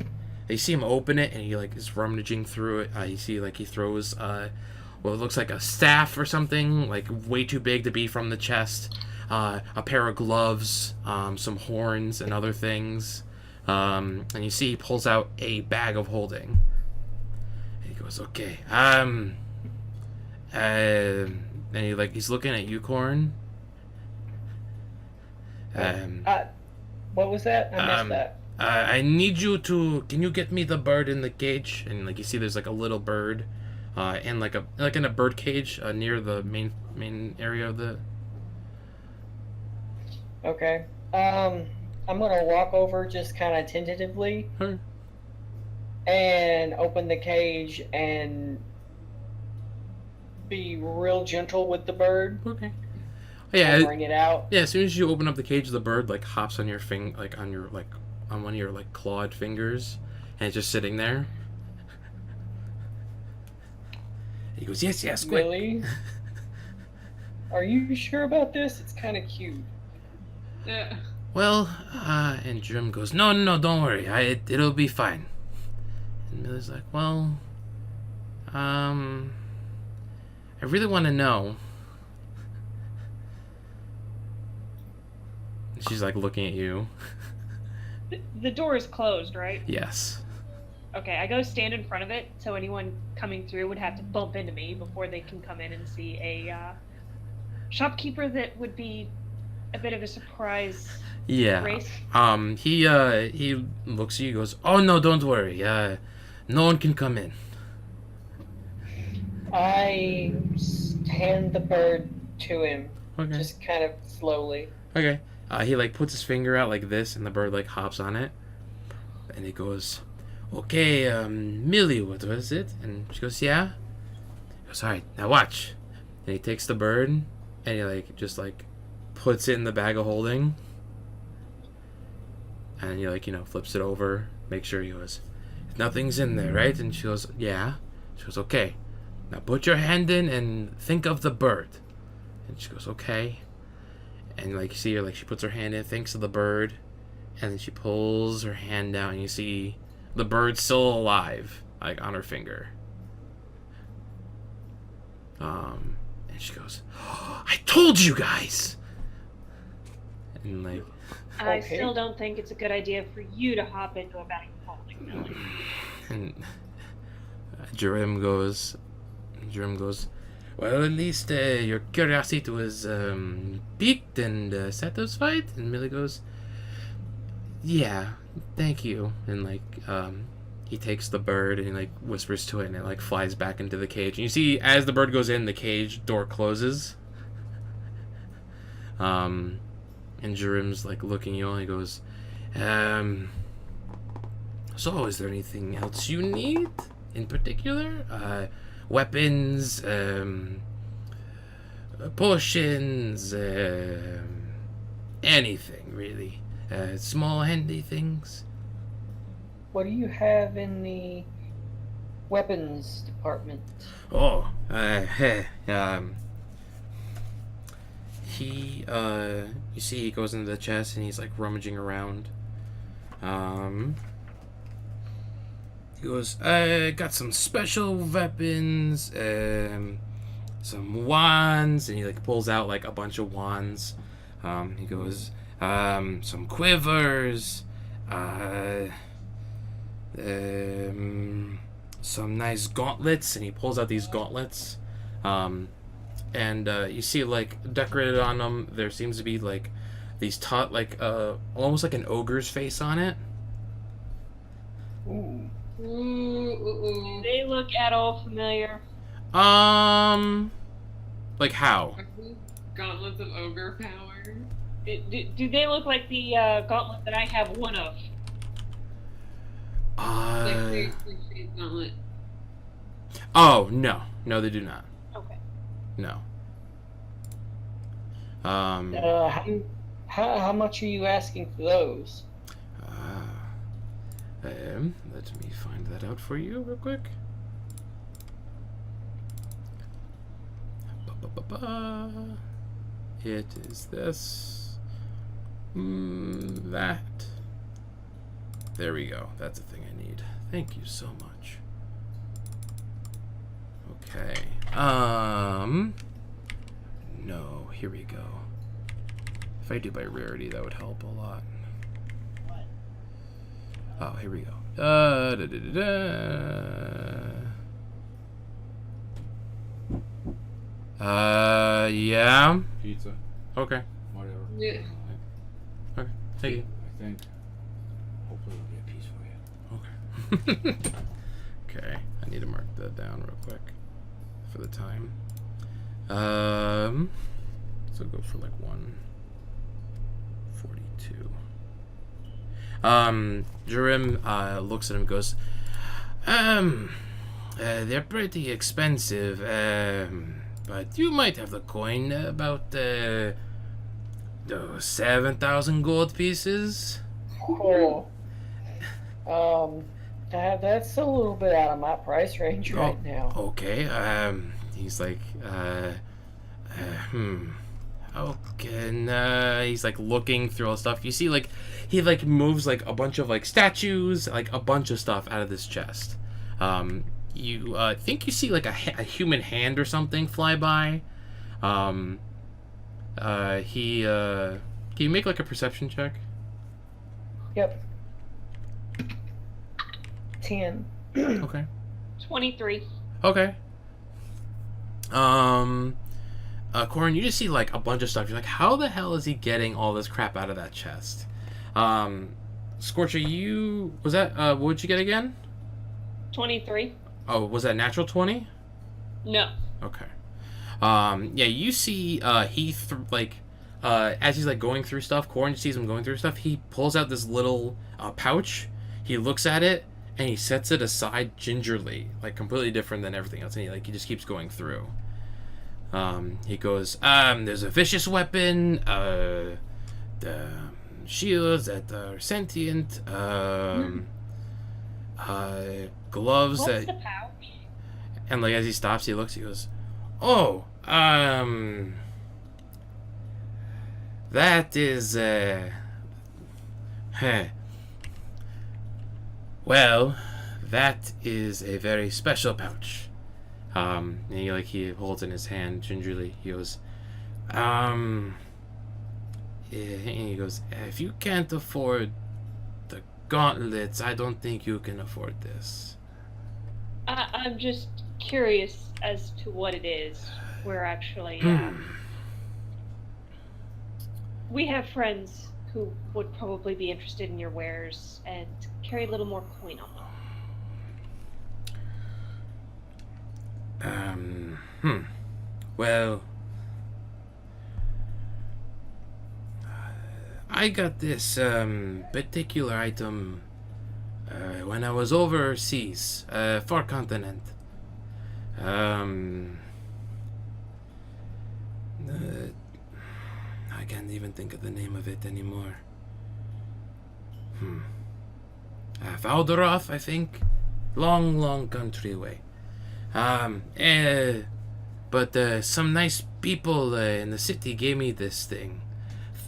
You see him open it, and he, like, is rummaging through it. You see, like, he throws, well, it looks like a staff or something, like way too big to be from the chest. A pair of gloves, some horns and other things. And you see he pulls out a bag of holding. And he goes, okay. And he's looking at you, Corn. What was that? I missed that. I need you to. Can you get me the bird in the cage? And like you see, there's like a little bird, and like in a bird cage near the main area of the. Okay. I'm gonna walk over just kind of tentatively Sure. and open the cage and be real gentle with the bird. Okay. And Yeah. bring it out. Yeah. As soon as you open up the cage, the bird like hops on your on one of your like clawed fingers, and it's just sitting there. He goes, yes, quick. Really? Are you sure about this? It's kind of cute. Yeah. Well, and Jim goes, no, don't worry, it'll be fine. And Millie's like, well, I really want to know. And she's like looking at you. The door is closed, right? Yes. Okay, I go stand in front of it, so anyone coming through would have to bump into me before they can come in and see a shopkeeper that would be a bit of a surprise. Yeah. Race. He looks at you, goes, oh no, don't worry, no one can come in. I hand the bird to him, Okay. just kind of slowly. Okay. He like puts his finger out like this, and the bird like hops on it, and he goes, "Okay, Millie, what was it?" And she goes, "Yeah." He goes, "All right, now watch." And he takes the bird, and he like just like puts it in the bag of holding, and he like flips it over, make sure he goes, Nothing's in there, right? And she goes, yeah. She goes, okay. Now put your hand in and think of the bird. And she goes, okay. And like you see her, like she puts her hand in, thinks of the bird, and then she pulls her hand down, and you see the bird still alive, like on her finger. And she goes, oh, I told you guys. And like, I Okay. still don't think it's a good idea for you to hop into a bank holding Billy. and Jerem goes, well, at least your curiosity was piqued and satisfied. And Millie goes, yeah, thank you. And like, he takes the bird and he like whispers to it, and it like flies back into the cage. And you see, as the bird goes in, the cage door closes. And Jerem's like looking at you all, and he goes, so is there anything else you need in particular? Weapons, potions, anything really. Small handy things. What do you have in the weapons department? Oh, you see he goes into the chest and he's like rummaging around. He goes, got some special weapons, some wands, and he like pulls out like a bunch of wands. He goes, some quivers, some nice gauntlets, and he pulls out these gauntlets. And you see like decorated on them, there seems to be like these almost like an ogre's face on it. Ooh. Ooh. They look at all familiar. Like how? Are these gauntlets of ogre power? Do they look like the gauntlet that I have one of? Like Shade gauntlet. Oh no, they do not. Okay. No. How much are you asking for those? Let me find that out for you real quick. It is this. That. There we go. That's the thing I need. Thank you so much. Okay. No, here we go. If I do by rarity, that would help a lot. Oh, here we go. Yeah. Pizza, Okay. whatever. Yeah. Okay. Thank you. I think. Hopefully we'll get a piece for you. Okay. Okay. I need to mark that down real quick for the time. So go for like 142. Jerem looks at him and goes, they're pretty expensive, but you might have the coin, about 7,000 gold pieces. Cool. That's a little bit out of my price range right now. Okay, he's like, how can, he's like looking through all the stuff. You see, like, he like moves like a bunch of like statues, like a bunch of stuff out of this chest. You think you see like a human hand or something fly by. Can you make like a perception check? Yep. 10. Okay. 23. Okay. Corin, you just see like a bunch of stuff. You're like, how the hell is he getting all this crap out of that chest? Scorcher, was that, what would you get again? 23. Oh, was that natural 20? No. Okay. Yeah, you see, Heath, as he's like going through stuff, Corin sees him going through stuff, he pulls out this little pouch, he looks at it, and he sets it aside gingerly, like completely different than everything else, and he just keeps going through. He goes, there's a vicious weapon, the shields that are sentient, gloves What's that, the pouch? and like as he stops, he looks. He goes, "Oh, that is heh. Well, that is a very special pouch." And he holds in his hand gingerly. He goes, and he goes, "If you can't afford the gauntlets, I don't think you can afford this." I'm just curious as to what it is. We're actually, we have friends who would probably be interested in your wares and carry a little more coin on them. Well, I got this particular item when I was overseas, far continent. I can't even think of the name of it anymore. Valderoth, I think. Long country way. But some nice people in the city gave me this thing.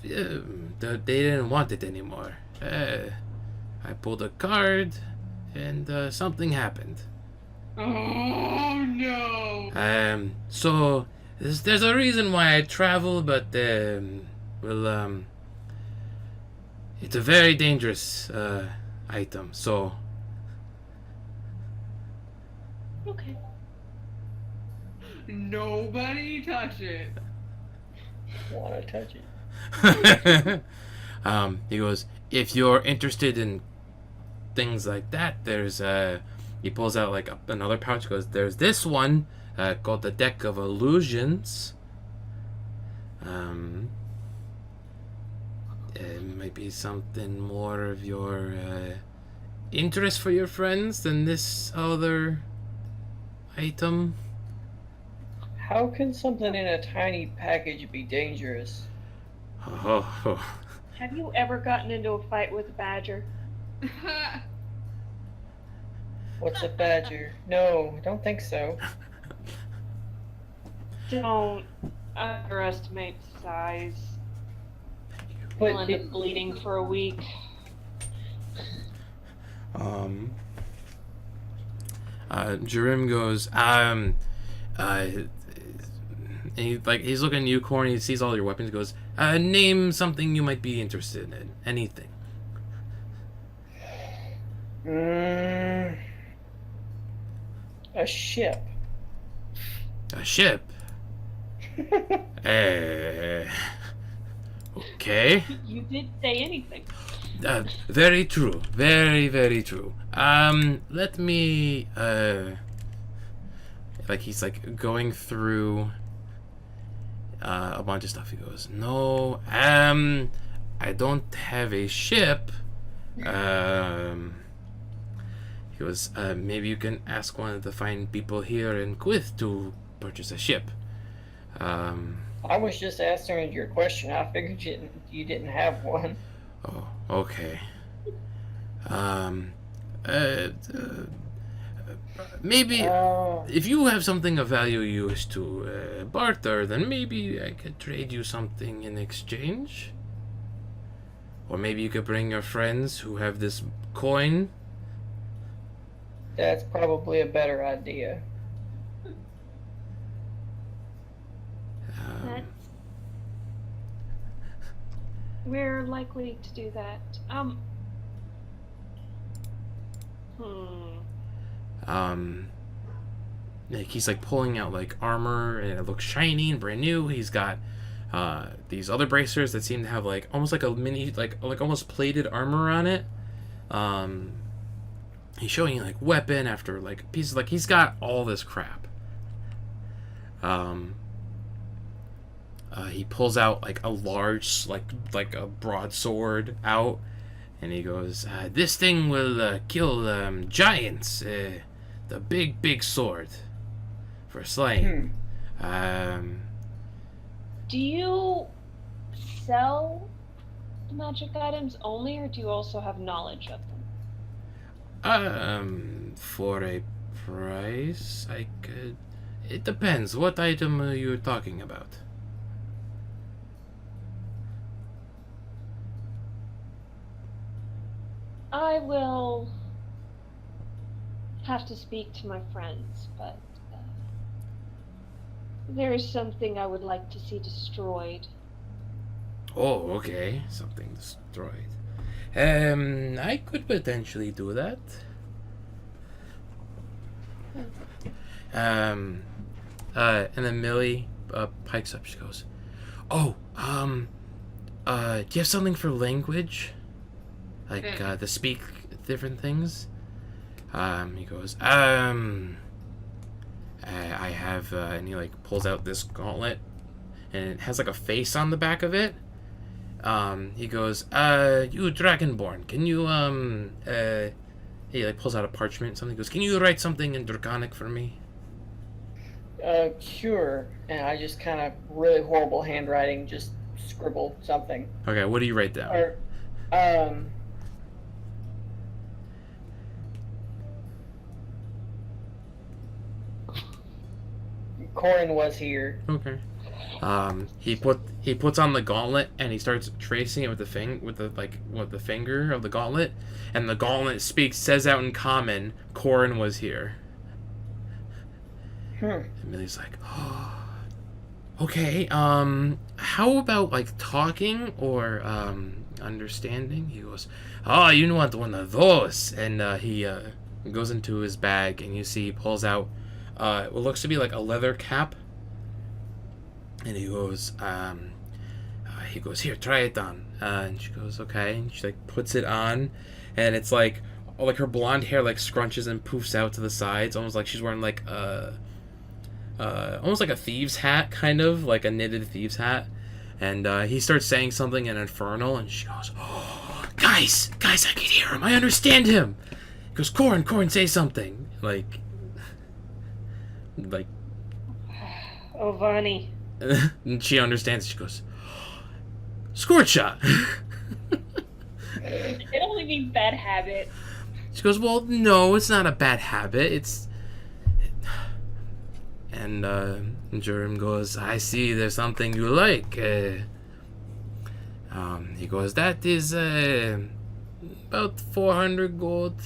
They didn't want it anymore. I pulled a card, and something happened. Oh no! So there's a reason why I travel, but well, it's a very dangerous item. So Okay. Nobody touch it. Want to touch it? he goes, if you're interested in things like that, there's he pulls out like another pouch. Goes, there's this one called the Deck of Illusions. It might be something more of your interest for your friends than this other item. How can something in a tiny package be dangerous? Oh. Have you ever gotten into a fight with a badger? What's a badger? No, I don't think so. Don't underestimate size. But You'll end up bleeding for a week. Jerem goes, he's looking at you, Corny. He sees all your weapons. Goes, name something you might be interested in. Anything. A ship. A ship. Okay. You did say anything. Very true. Very true. Let me he's like going through a bunch of stuff. He goes, no, I don't have a ship. He goes, maybe you can ask one of the fine people here in Qyth to purchase a ship. I was just answering your question. I figured you didn't have one. Oh, okay. Maybe if you have something of value you wish to barter, then maybe I could trade you something in exchange. Or maybe you could bring your friends who have this coin. That's probably a better idea. We're likely to do that. Like he's like pulling out like armor and it looks shiny and brand new. He's got these other bracers that seem to have like almost like a mini like almost plated armor on it. He's showing you like weapon after like pieces. Like he's got all this crap. He pulls out like a large like a broadsword out, and he goes, this thing will kill giants. The big sword for slaying. Do you sell the magic items only, or do you also have knowledge of them? For a price, I could. It depends. What item are you talking about? I will have to speak to my friends, but there is something I would like to see destroyed. Oh, okay. Something destroyed. I could potentially do that. And then Millie pikes up. She goes, "Oh, do you have something for language? Like, to speak different things?" He goes, I have, and he, like, pulls out this gauntlet, and it has, like, a face on the back of it. He goes, you Dragonborn, can you, he, like, pulls out a parchment and something. He goes, can you write something in Draconic for me? Sure. And I just kind of really horrible handwriting, just scribble something. Okay, what do you write down? Or, Corin was here. Okay. He puts on the gauntlet and he starts tracing it with the finger of the gauntlet, and the gauntlet says out in common, Corin was here. And Millie's like, oh, okay, how about, like, talking or, understanding? He goes, oh, you want one of those. And, he goes into his bag, and you see he pulls out, what looks to be like a leather cap. And he goes, here, try it on. And she goes, okay. And she, like, puts it on, and it's like her blonde hair, like, scrunches and poofs out to the sides, almost like she's wearing, like, almost like a thieves hat, kind of like a knitted thieves hat. And he starts saying something in Infernal, and she goes, oh, guys, I can hear him. I understand him. He goes, Corin, say something. Like, Oh, Vani. and she understands. She goes, Squirt shot. It only means bad habit. She goes, well, no, it's not a bad habit. It's... And Jerem goes, I see there's something you like. He goes, that is about 400 gold.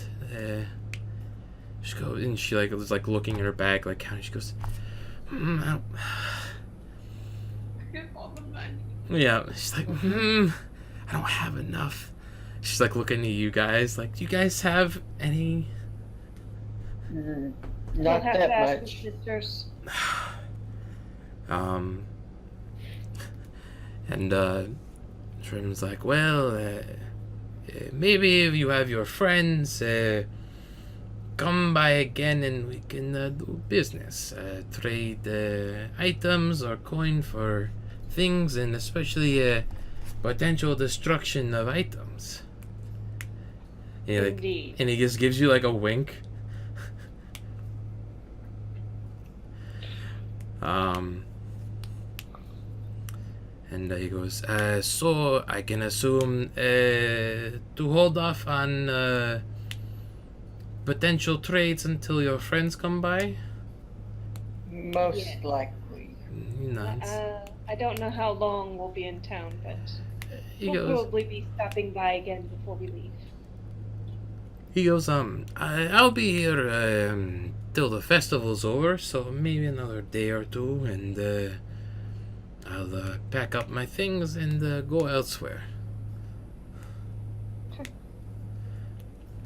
She goes, and she, like, was, like, looking at her bag, like, counting. She goes, I get all the money. yeah. She's like, I don't have enough. She's, like, looking at you guys, like, do you guys have any? Not You'll have that to ask much. the sisters. And Trim's like, well, maybe if you have your friends, come by again and we can do business. Trade items or coin for things, and especially potential destruction of items. And, like, Indeed. and he just gives you, like, a wink. And he goes, so I can assume to hold off on potential trades until your friends come by? Most Yeah. likely. He nods. I don't know how long we'll be in town, but He we'll goes, probably be stopping by again before we leave. I'll be here till the festival's over, so maybe another day or two, and I'll pack up my things and go elsewhere.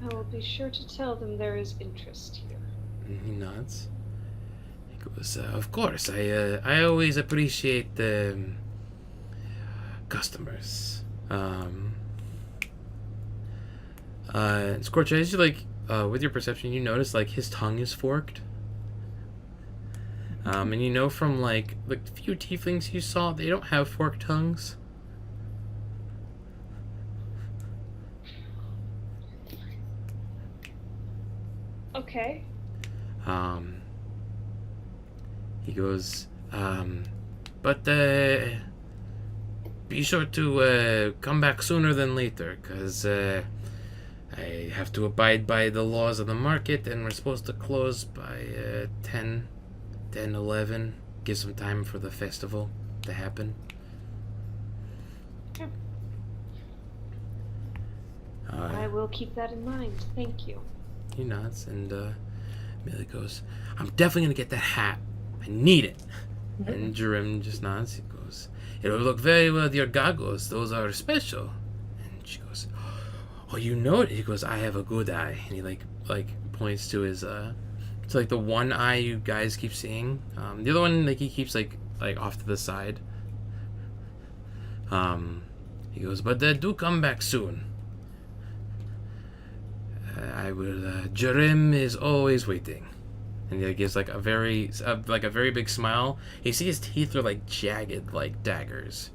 I will be sure to tell them there is interest here. And he nods. He goes, of course, I always appreciate customers. Scorch, as you, like, with your perception, you notice, like, his tongue is forked. And you know from, like, the few tieflings you saw, they don't have forked tongues. Okay. He goes, but be sure to come back sooner than later, because I have to abide by the laws of the market, and we're supposed to close by 10, 11. Give some time for the festival to happen. Sure. Uh, I will keep that in mind. Thank you. he nods, and Millie goes, I'm definitely going to get that hat. I need it. And Jerem just nods. He goes, it'll look very well with your goggles. Those are special. And she goes, oh, you know it? He goes, I have a good eye. And he like points to his to like the one eye you guys keep seeing. The other one like he keeps like off to the side. He goes, but do come back soon. I will. Jerem is always waiting. And he gives like a very big smile. You see his teeth are like jagged, like daggers.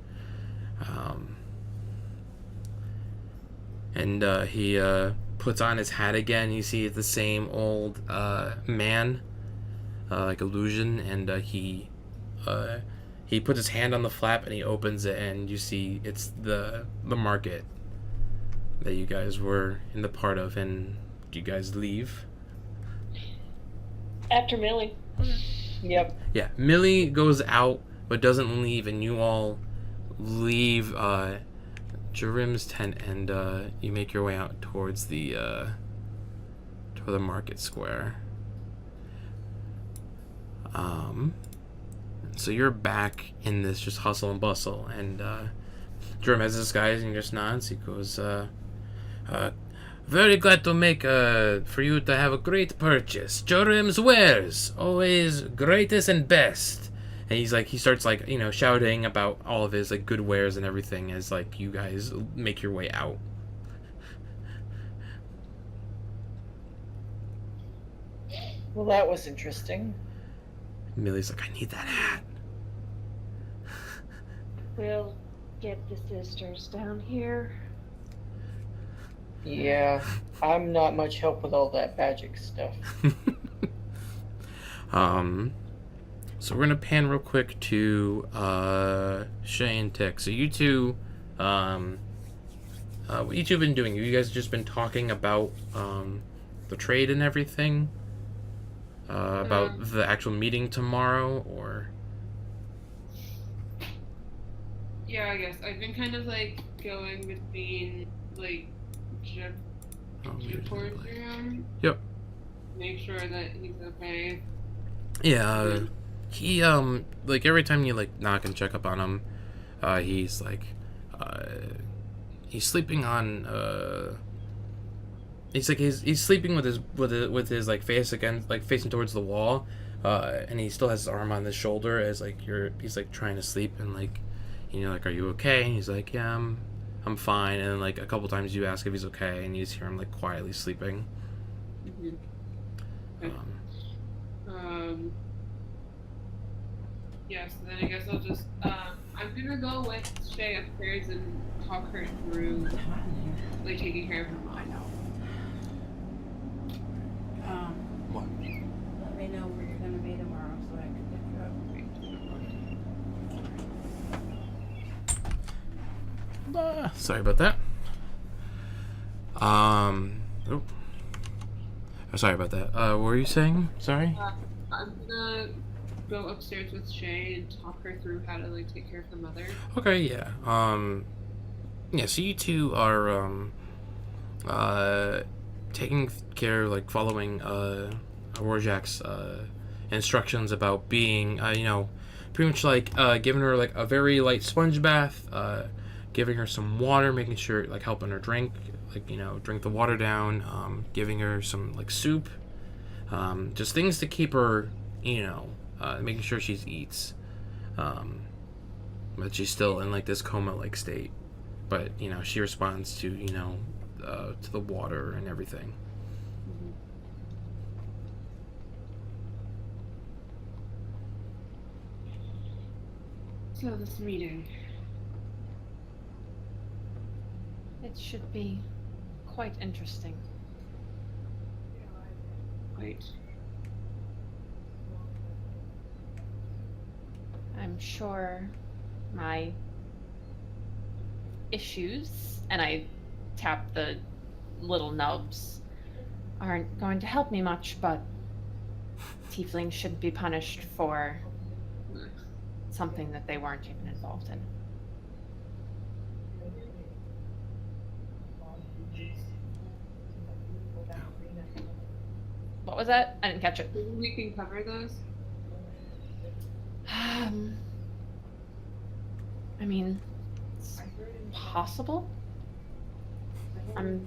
And he puts on his hat again. You see the same old man, like illusion, and he puts his hand on the flap and he opens it, and you see it's the market that you guys were in the part of. And do you guys leave? After Millie. Yep. Yeah, Millie goes out but doesn't leave, and you all leave Jerem's tent, and you make your way out towards the market square. So you're back in this just hustle and bustle, and Jerem has this guy and he just nods. He goes, very glad to make for you to have a great purchase. Jerem's wares, always greatest and best. And he starts shouting about all of his like good wares and everything as like you guys make your way out. Well, that was interesting. Millie's like, I need that hat. We'll get the sisters down here. Yeah, I'm not much help with all that magic stuff. So we're gonna pan real quick to Shay and Tick. So you two, what you two have been doing? You guys just been talking about the trade and everything, about the actual meeting tomorrow, or? Yeah, I guess I've been kind of like going between like Japor's room. Yep. Make sure that he's okay. Yeah, he like every time you like knock and check up on him, he's like he's sleeping on he's sleeping with his like face against, like facing towards the wall, and he still has his arm on his shoulder as like he's like trying to sleep, and like, you know, like, are you okay? And he's like, yeah, I'm fine. And then like a couple times you ask if he's okay, and you just hear him like quietly sleeping. Mm-hmm. Okay. Yeah, so then I guess I'll just, I'm gonna go with Shay upstairs and talk her through, like, taking care of her mom. What? Let me know where you're gonna be tomorrow so I can pick you up. Sorry about that. Sorry about that. What were you saying? Sorry? I'm gonna go upstairs with Shay and talk her through how to, like, take care of her mother. Okay, yeah. Yeah, so you two are, taking care, like, following, Rorschach's, instructions about being, you know, pretty much, like, giving her, like, a very light sponge bath, giving her some water, making sure, like, helping her drink, like, you know, drink the water down, giving her some, like, soup, just things to keep her, you know, making sure she eats, but she's still in, like, this coma-like state, but, you know, she responds to, you know, to the water and everything. So this meeting. It should be quite interesting. Right. I'm sure my issues, and I tap the little nubs aren't going to help me much, but tieflings shouldn't be punished for something that they weren't even involved in. What was that? I didn't catch it. We can cover those. I mean, it's possible. I'm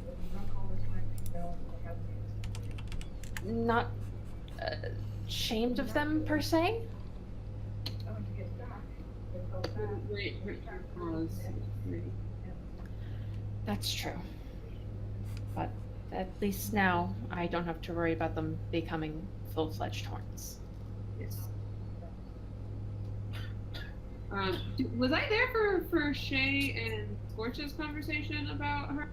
not ashamed of them per se. Wait, pause. That's true. But at least now I don't have to worry about them becoming full-fledged horns. Yes. Was I there for Shay and Scorch's conversation about her?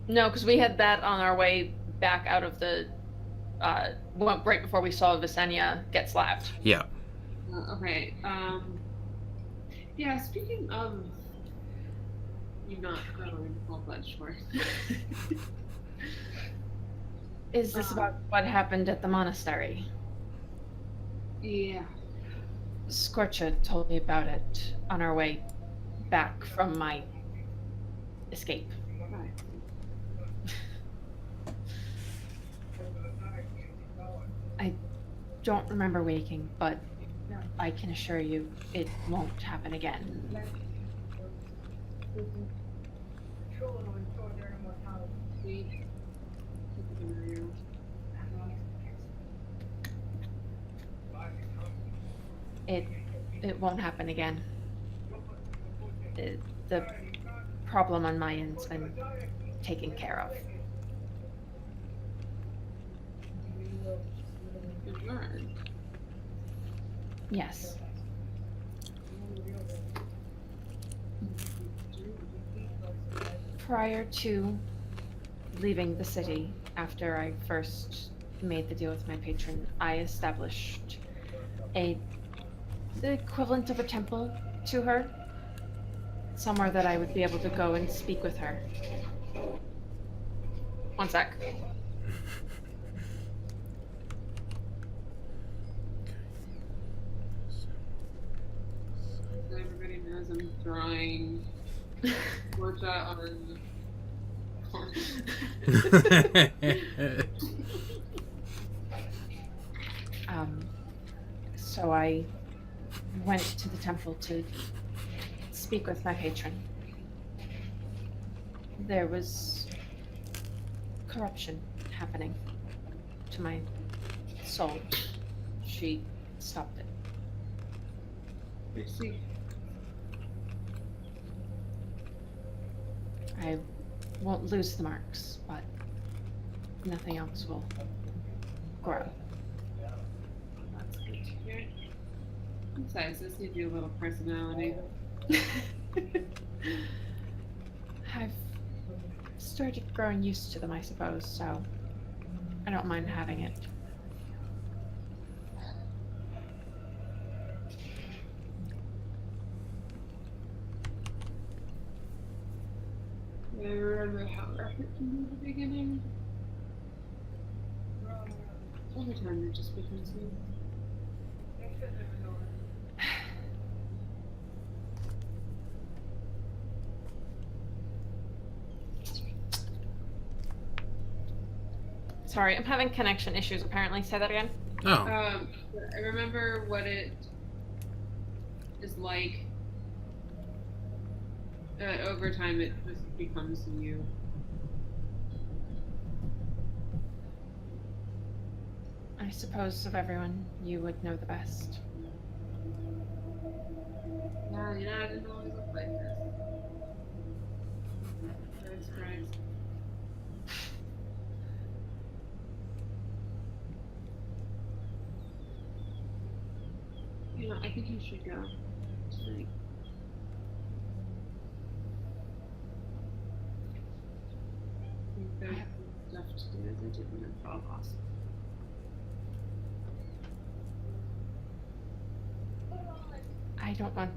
No, because we had that on our way back out of the right before we saw Visenya get slapped. Yeah. Okay. Yeah. Speaking of you not growing full-fledged horse. Is this about what happened at the monastery? Yeah. Scorcha told me about it on our way back from my escape. Right. I don't remember waking, but I can assure you it won't happen again. It won't happen again. The problem on my end's been taken care of. Yes. Prior to leaving the city, after I first made the deal with my patron, I established the equivalent of a temple to her, somewhere that I would be able to go and speak with her. One sec. Everybody knows I'm drawing Portia on So I went to the temple to speak with my patron. There was corruption happening to my soul. She stopped it. I see. I won't lose the marks, but nothing else will grow. That's good to hear. Besides, this gives you a little personality. I've started growing used to them, I suppose, so I don't mind having it. I remember how rough it can be in the beginning. Over time, it just becomes smooth. Sorry, I'm having connection issues apparently. Say that again. Oh. I remember what it is like. Over time, it just becomes you. I suppose of everyone, you would know the best. Yeah, you know, I didn't always look like this. Very surprised. You know, I think you should go tonight. I think there's stuff to do as I did when I fell off. I don't want.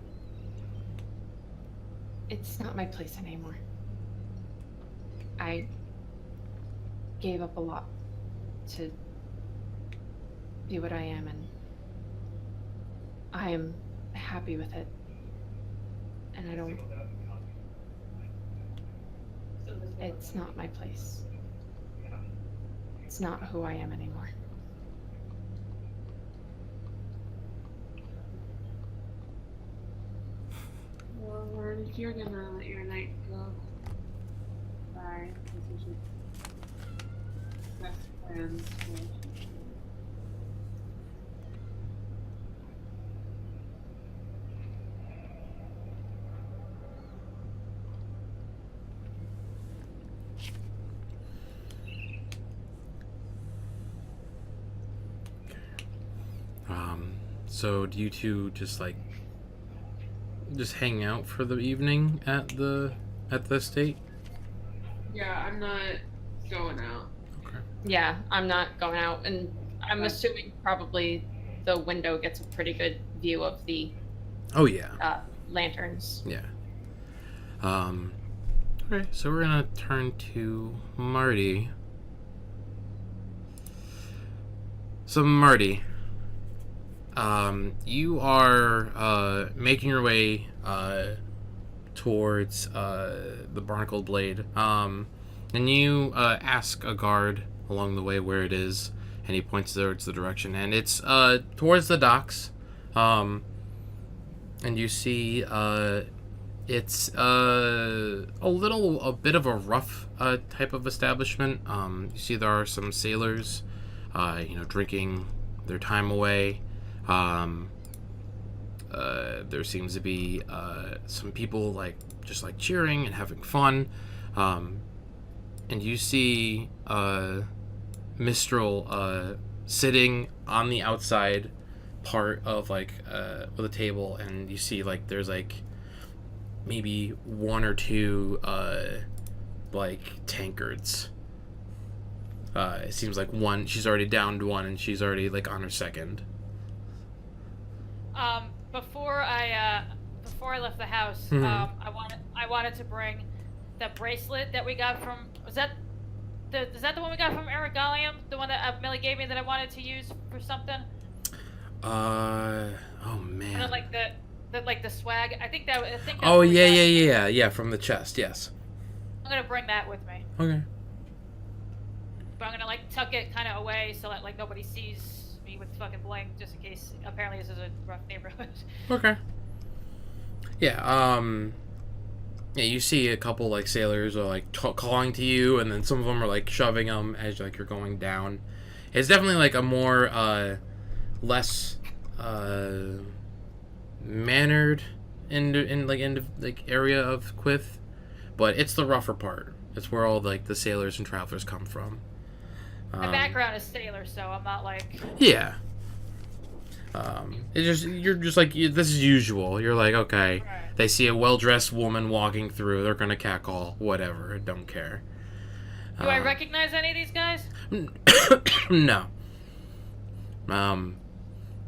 It's not my place anymore. I gave up a lot to be what I am, and I am happy with it. And I don't. It's not my place. It's not who I am anymore. Well, if you're gonna let your night go by, I think you should best plans for So do you two just hang out for the evening at the estate? Yeah, I'm not going out. Okay. Yeah, I'm not going out, and I'm assuming probably the window gets a pretty good view of the Oh yeah. Lanterns. Yeah. Okay, so we're gonna turn to Marty. So Marty, you are making your way towards the Barnacled Blade, and you ask a guard along the way where it is, and he points towards the direction, and it's towards the docks, and you see it's a bit of a rough type of establishment. You see there are some sailors, drinking their time away. There seems to be some people just cheering and having fun, and you see Mistral sitting on the outside part of with a table, and you see there's maybe one or two tankards. It seems like one, she's already downed one, and she's already on her second. Before I left the house, I wanted to bring the bracelet that we got from. Is that the one we got from Eric Gallium? The one that Millie gave me that I wanted to use for something? Oh man. Kind of the swag. I think that. Oh yeah, from the chest. Yes. I'm gonna bring that with me. Okay. But I'm gonna tuck it kind of away so that nobody sees me with fucking bling, just in case. Apparently this is a rough neighborhood. Okay. Yeah. Yeah, you see a couple sailors are calling to you, and then some of them are shoving them as you're going down. It's definitely a more less mannered area of Qyth, but it's the rougher part. It's where all the sailors and travelers come from. My background is sailor, so I'm not Yeah. It's just this is usual. You're okay. Right. They see a well-dressed woman walking through, they're gonna cackle, whatever. Don't care. Do I recognize any of these guys? No.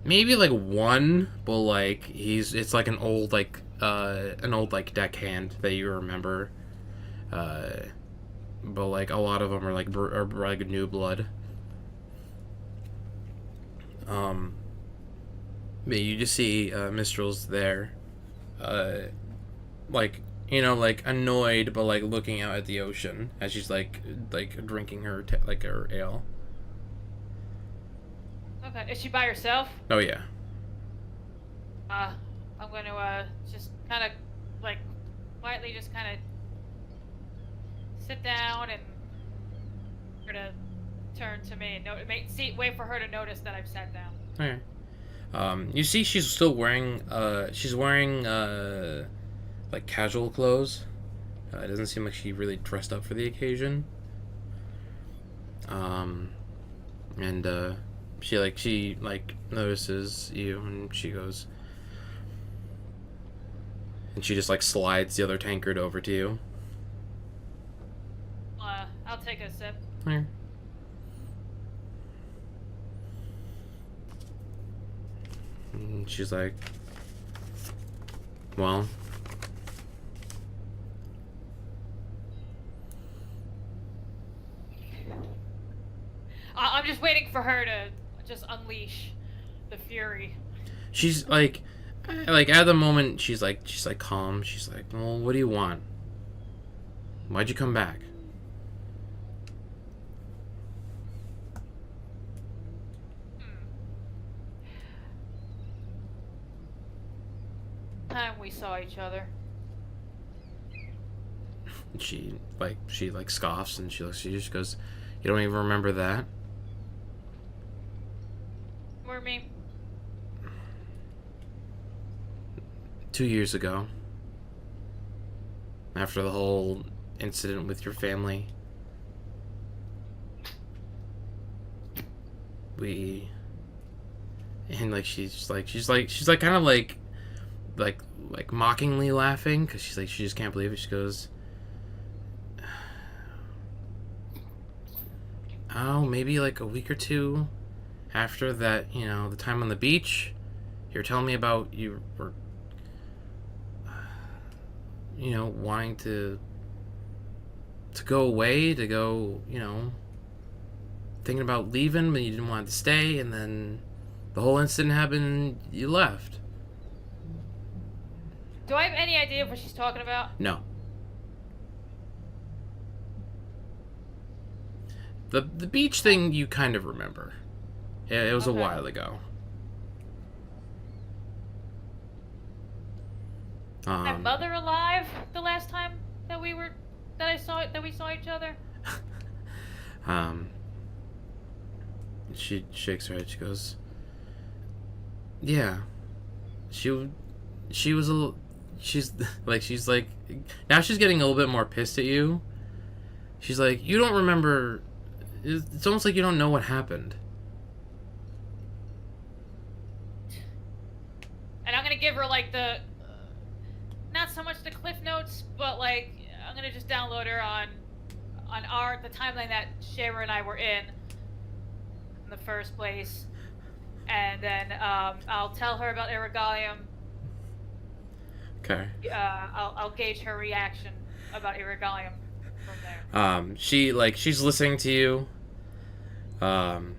Maybe one, but it's an old deckhand that you remember. But a lot of them are new blood. But you just see Mistral's there, annoyed, but looking out at the ocean as she's drinking her her ale. Okay, is she by herself? Oh yeah. I'm gonna just kind of quietly just kind of sit down and her to turn to me and wait for her to notice that I've sat down. Okay. You see she's still wearing casual clothes. It doesn't seem like she really dressed up for the occasion. And she notices you, and she goes, and she just slides the other tankard over to you. I'll take a sip. Here. And she's well, I'm just waiting for her to just unleash the fury. She's like at the moment she's like calm. She's like, well, what do you want? Why'd you come back? Time we saw each other. She scoffs and she looks at you. She goes, you don't even remember that? Or me. 2 years ago, after the whole incident with your family, she's kind of like mockingly laughing because she just can't believe it. She goes, oh, maybe like a week or two after that, the time on the beach, you were telling me about you were wanting to go away, to go, thinking about leaving, but you didn't want to stay, and then the whole incident happened and you left. Do I have any idea of what she's talking about? No. The beach thing you kind of remember. It was Okay. a while ago. My mother alive the last time that we saw each other? She shakes her head. She goes, yeah. She was a little, she's like now she's getting a little bit more pissed at you. She's like, you don't remember. It's almost like you don't know what happened. And I'm gonna give her like the, not so much the cliff notes, but like I'm gonna just download her on the timeline that Shara and I were in the first place, and then I'll tell her about Irregalium. Okay. I'll gauge her reaction about Irregalium from there. She's listening to you. And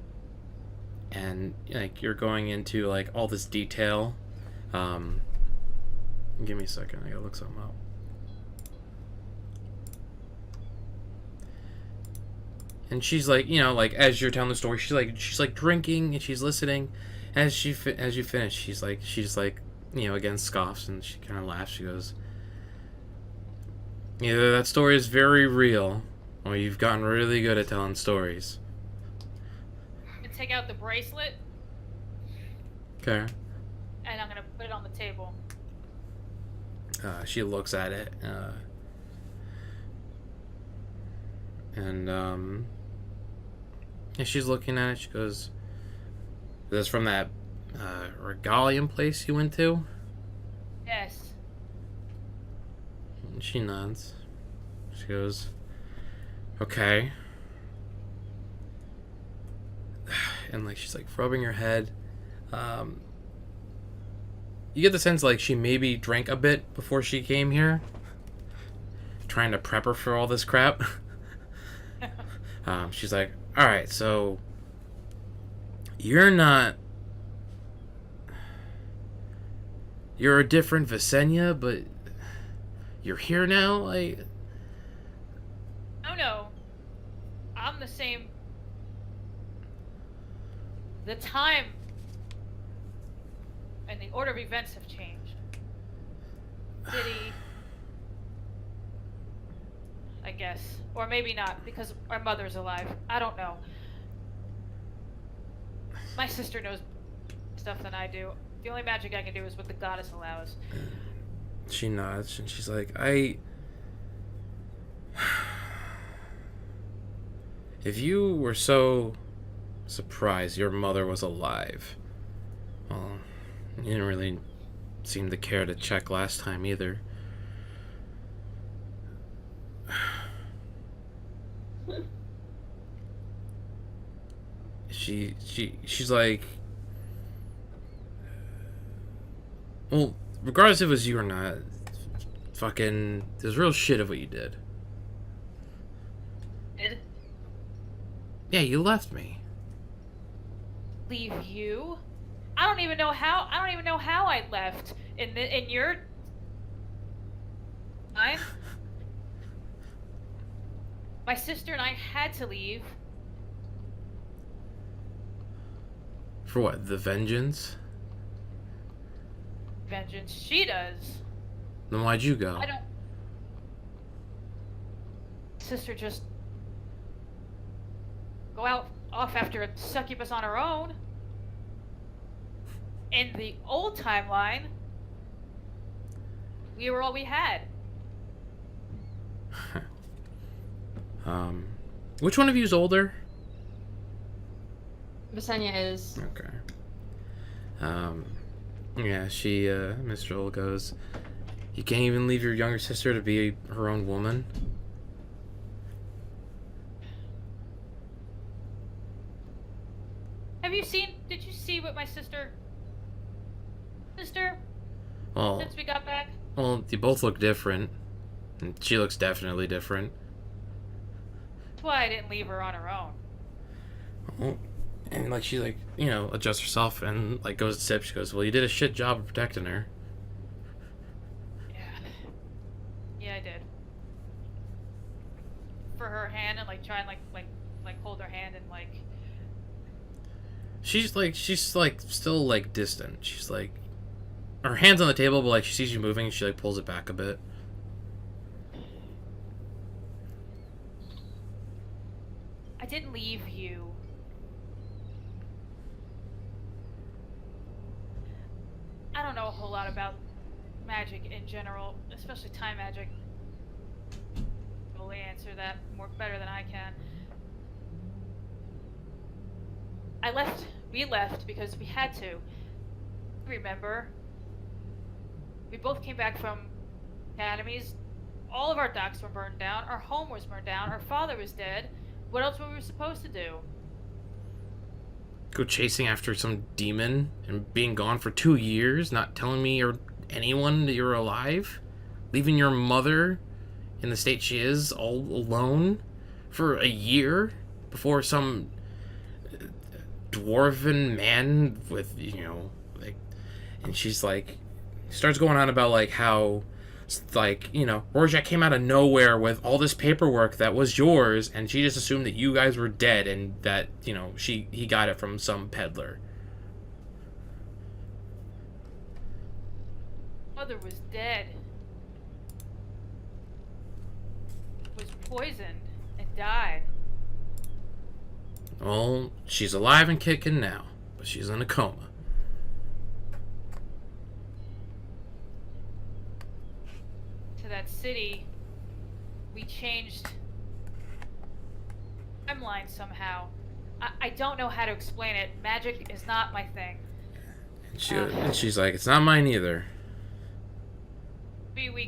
like you're going into like all this detail. Give me a second, I gotta look something up. And she's like, as you're telling the story, she's like drinking and she's listening. As you finish, she's like, again scoffs and she kind of laughs. She goes, either that story is very real, or you've gotten really good at telling stories. And take out the bracelet, Okay. and I'm gonna put it on the table. She looks at it, and as she's looking at it, she goes, "This from that Regalium place you went to?" Yes. And she nods. She goes, "Okay." And like she's like rubbing her head. You get the sense like she maybe drank a bit before she came here, trying to prep her for all this crap. She's like, all right, so you're a different Visenya, but you're here now, like. Oh no. I'm the same. The time and the order of events have changed. City, I guess. Or maybe not, because our mother's alive. I don't know. My sister knows stuff than I do. The only magic I can do is what the goddess allows. She nods and she's like, if you were so surprised your mother was alive, well, you didn't really seem to care to check last time either. She's like, well, regardless if it was you or not, fucking, there's real shit of what you did. Did? Yeah, you left me. leave you. I don't even know how. I don't even know how I left in your time. My sister and I had to leave. For what? The vengeance? Vengeance. She does. Then why'd you go? I don't. Sister just go out off after a succubus on her own. In the old timeline, we were all we had. Which one of you is older? Visenya is. Okay. Yeah, she, Miss Joel goes, you can't even leave your younger sister to be her own woman? Did you see what my sister, Well, since we got back? well, you both look different. And she looks definitely different. That's why I didn't leave her on her own. Well, and, like, she, like, you know, adjusts herself and, like, goes to sip. She goes, well, you did a shit job of protecting her. Yeah. Yeah, I did. For her hand and, like, try and, like, hold her hand and, like... She's, like, still, like, distant. She's, like, her hand's on the table, but, like, she sees you moving, she, like, pulls it back a bit. I didn't leave you. I don't know a whole lot about magic in general, especially time magic. Will answer that better than I can. We left because we had to. Remember? We both came back from academies. All of our docks were burned down. Our home was burned down. Our father was dead. What else were we supposed to do? Go chasing after some demon and being gone for 2 years, not telling me or anyone that you're alive? Leaving your mother in the state she is, all alone, for a year before some dwarven man with, you know, like, and she's like, starts going on about, like, how, like, you know, Rorschach came out of nowhere with all this paperwork that was yours, and she just assumed that you guys were dead and that, you know, he got it from some peddler. Mother was dead. Was poisoned and died. Well, she's alive and kicking now, but she's in a coma. To that city, we changed timeline somehow. I don't know how to explain it. Magic is not my thing. And she's like, it's not mine either. Maybe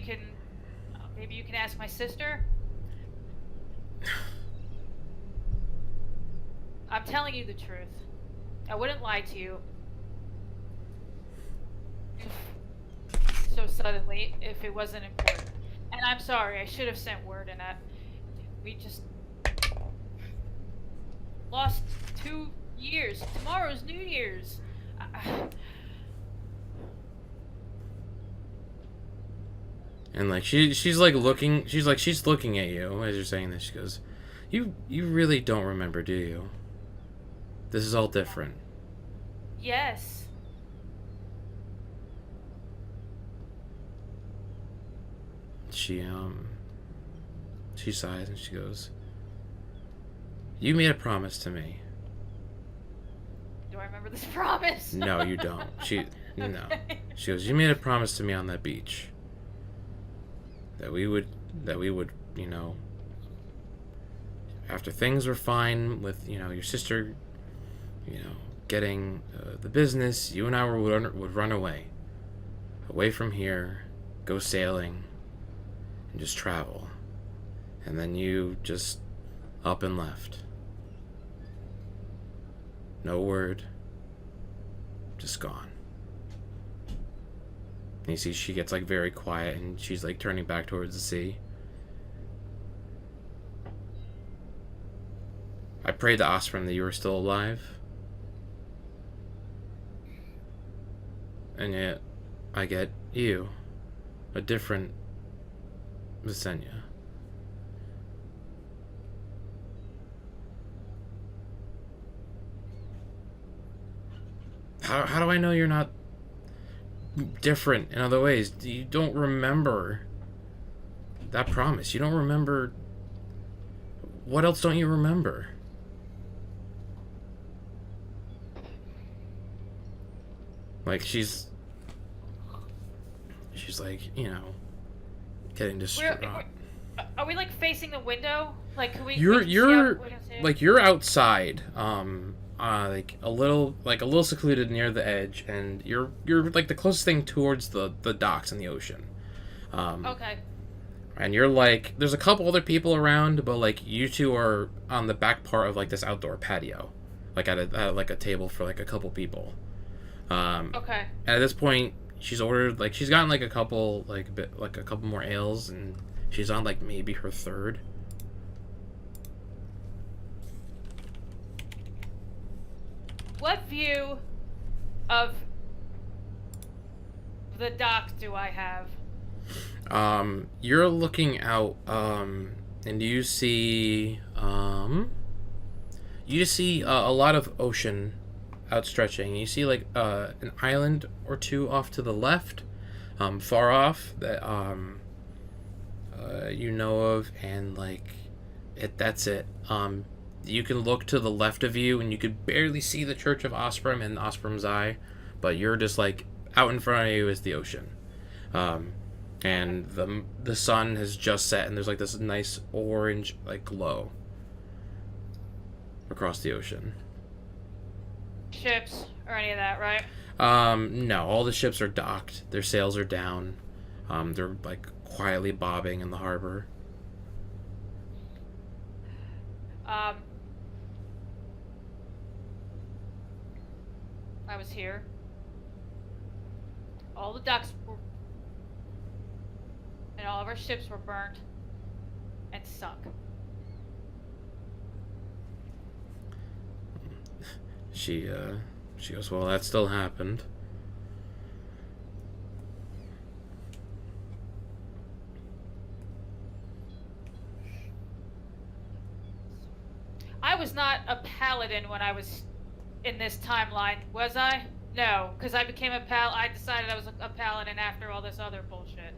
you can ask my sister. I'm telling you the truth. I wouldn't lie to you. So suddenly, if it wasn't important. And I'm sorry, I should have sent word, and we just lost 2 years. Tomorrow's New Year's. And, like, she's like looking, she's looking at you as you're saying this. She goes, you really don't remember, do you? This is all different. Yes. She sighs and she goes, you made a promise to me. Do I remember this promise? No, you don't. No. Okay. She goes, you made a promise to me on that beach. That we would, you know, after things were fine with, you know, your sister, you know, getting the business, you and I would run away from here, go sailing, and just travel. And then you just up and left. No word. Just gone. And you see she gets, like, very quiet and she's, like, turning back towards the sea. I prayed to Osprey that you were still alive. And yet, I get you. A different Visenya. How do I know you're not different in other ways? You don't remember that promise. You don't remember... What else don't you remember? Like, she's like, you know, getting distraught. Are we like facing the window? Like, can we? You're we can see out- we can see- like, you're outside, like a little secluded near the edge, and you're like the closest thing towards the docks and the ocean. Okay. And you're like, there's a couple other people around, but like you two are on the back part of like this outdoor patio, like at a table for like a couple people. Okay. And at this point, she's ordered, like, she's gotten like a couple more ales, and she's on like maybe her third. What view of the dock do I have? You're looking out, and you see a lot of ocean outstretching. You see like an island or two off to the left, far off, that you know of, and like that's it. You can look to the left of you, and you could barely see the Church of Osprem and Osprem's Eye, but you're just like out in front of you is the ocean, and the sun has just set, and there's like this nice orange like glow across the ocean. Ships or any of that, right? No, all the ships are docked. Their sails are down. They're like quietly bobbing in the harbor. I was here. All the docks were, and all of our ships were burnt and sunk. She goes, well, that still happened. I was not a paladin when I was in this timeline, was I? No, because I became I decided I was a paladin after all this other bullshit.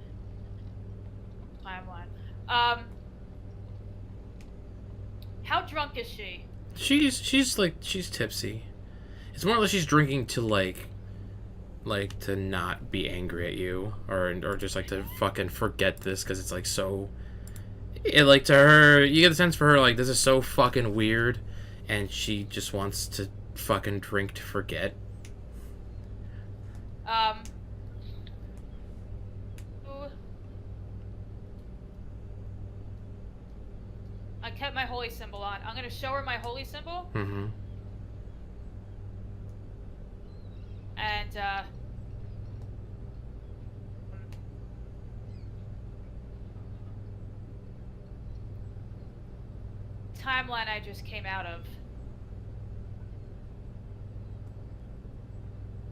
Timeline. How drunk is she? She's tipsy. It's more like she's drinking to like to not be angry at you, or just like to fucking forget this, because it's like so. It, like, to her, you get the sense for her like this is so fucking weird, and she just wants to fucking drink to forget. I kept my holy symbol on. I'm gonna show her my holy symbol. Mm-hmm. And timeline I just came out of.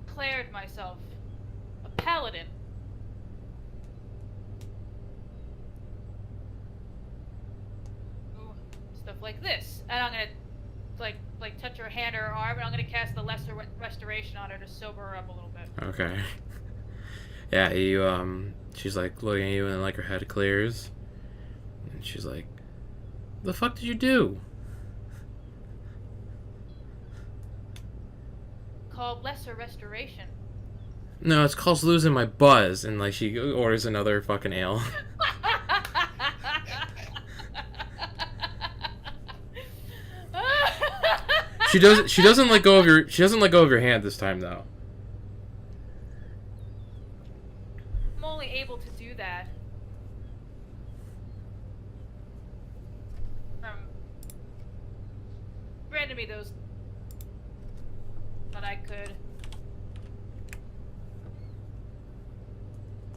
Declared myself a paladin. Ooh, stuff like this. And I'm gonna like touch her hand or her arm, and I'm gonna cast the lesser restoration on her to sober her up a little bit. Okay. Yeah, she's like looking at you, and then like her head clears, and she's like, "The fuck did you do?" Called lesser restoration. No, it's called losing my buzz, and like she orders another fucking ale. She doesn't let go of your hand this time though. I'm only able to do that granted me those, but I could.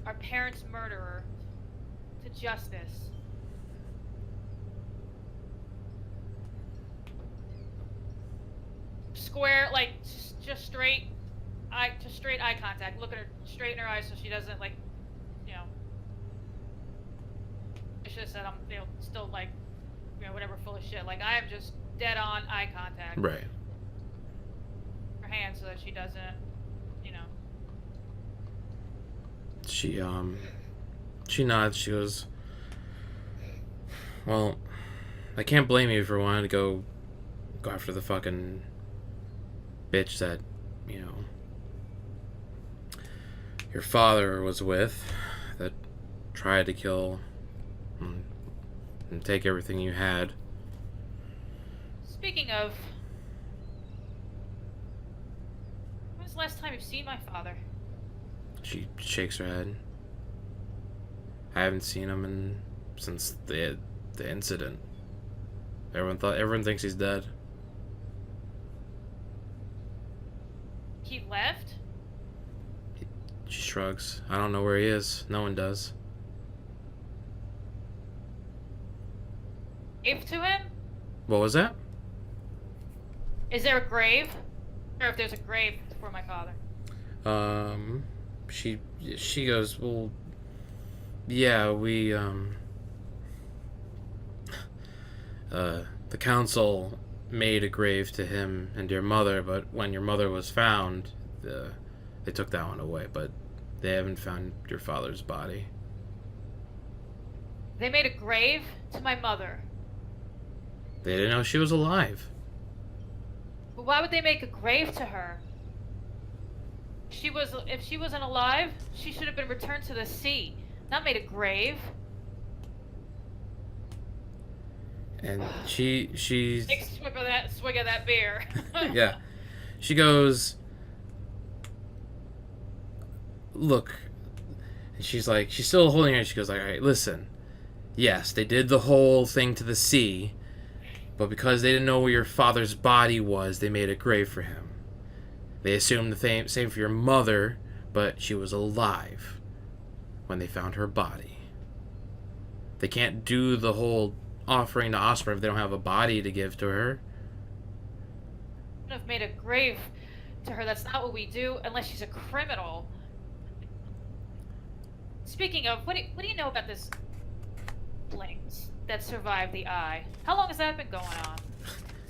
Our parents' murderer to justice. Square, like, just straight just straight eye contact. Look at her straight in her eyes so she doesn't like, you know. It's just that I'm, you know, still like, you know, whatever, full of shit. Like I am just dead on eye contact. Right. Her hand so that she doesn't, you know. She nods. She goes, well, I can't blame you for wanting to go after the fucking bitch that, you know, your father was with, that tried to kill and take everything you had. Speaking of, when was the last time you've seen my father? She shakes her head. I haven't seen him since the incident. Everyone thinks he's dead. He left? She shrugs. I don't know where he is. No one does. Gave to him? What was that? Is there a grave? Or if there's a grave for my father. She goes, well, yeah, we, the council made a grave to him and your mother, but when your mother was found, they took that one away, but they haven't found your father's body. They made a grave to my mother. They didn't know she was alive. But why would they make a grave to her? If she wasn't alive, she should have been returned to the sea, not made a grave. And she's Take a swig of that beer. yeah. She goes, look, and she's still holding her. She goes like, all right, listen. Yes, they did the whole thing to the sea, but because they didn't know where your father's body was, they made a grave for him. They assumed the same for your mother, but she was alive when they found her body. They can't do the whole offering to Osprey if they don't have a body to give to her. Have made a grave to her. That's not what we do unless she's a criminal. Speaking of, what do you know about this Blings that survived the eye? How long has that been going on?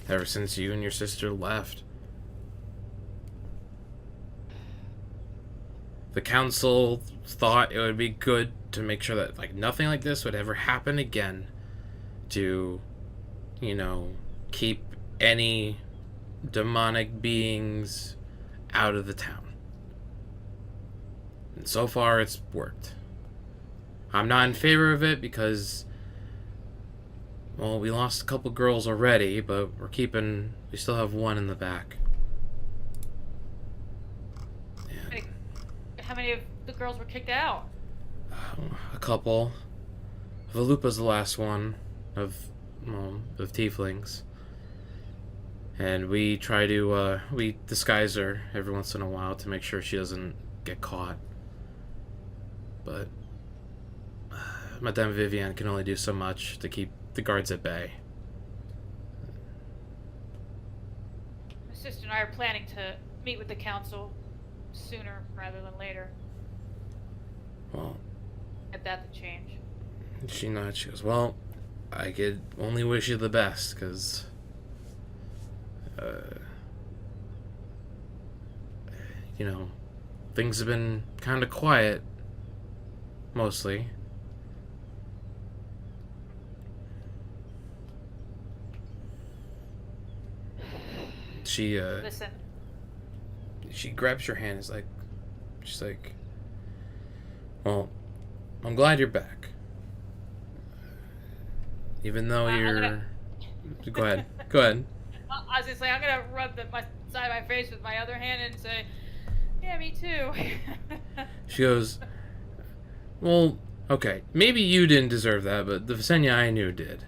Ever since you and your sister left. The council thought it would be good to make sure that nothing like this would ever happen again, to, you know, keep any demonic beings out of the town. And so far it's worked. I'm not in favor of it because, well, we lost a couple girls already, but we still have one in the back. And How many of the girls were kicked out? a couple. Valupa's the last one of tieflings. And we try to, we disguise her every once in a while to make sure she doesn't get caught. But Madame Vivienne can only do so much to keep the guards at bay. My sister and I are planning to meet with the council sooner rather than later. Well, Get that to change. she nods. She goes, well, I could only wish you the best, because you know, things have been kind of quiet, mostly. Listen, She grabs your hand. She's like, well, I'm glad you're back. Even though you're... Go ahead. Go ahead. I was gonna say, I'm gonna rub my side of my face with my other hand and say, yeah, me too. She goes, well, okay, maybe you didn't deserve that, but the Visenya I knew did.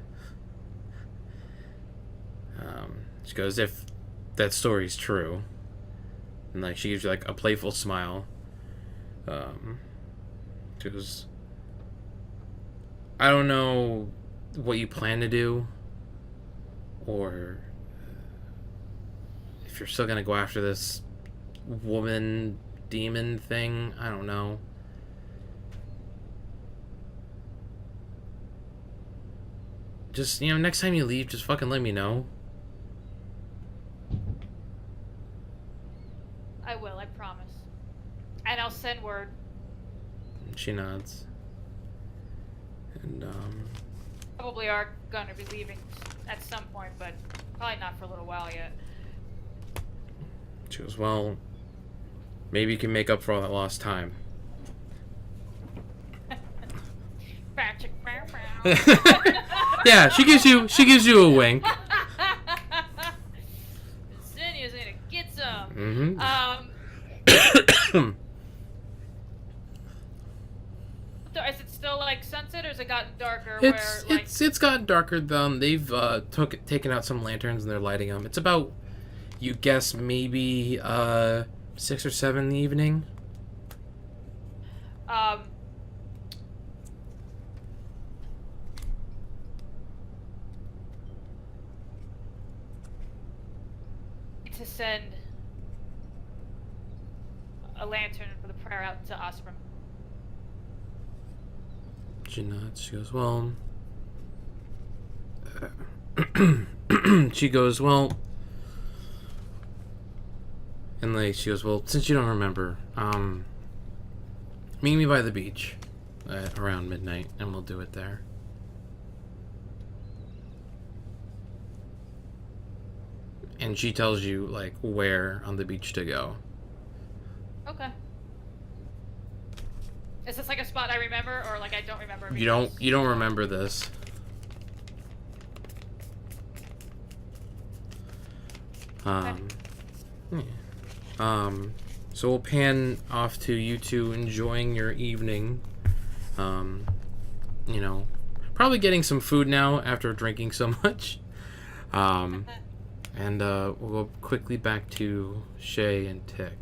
She goes, if that story's true. And she gives you a playful smile. She goes, I don't know what you plan to do, or if you're still gonna go after this woman demon thing. I don't know. Just, next time you leave, just fucking let me know. I will, I promise. And I'll send word. She nods. And, Probably are gonna be leaving at some point, but probably not for a little while yet. she goes, well, maybe you can make up for all that lost time. Yeah, she gives you a wink. Zinnia's gonna get some. Mm-hmm. Is it still like sunset, or has it gotten darker? It's gotten darker. They've taken out some lanterns and they're lighting them. It's about, you guess, maybe 6 or 7 in the evening. To send a lantern for the prayer out to Osprey. She nods. She goes, well. She goes, well. And she goes, well, since you don't remember, meet me by the beach around midnight, and we'll do it there. And she tells you, where on the beach to go. Okay. Is this a spot I remember, or I don't remember? You don't remember this. Okay. Yeah. So we'll pan off to you two enjoying your evening. Probably getting some food now after drinking so much. And we'll go quickly back to Shay and Tick.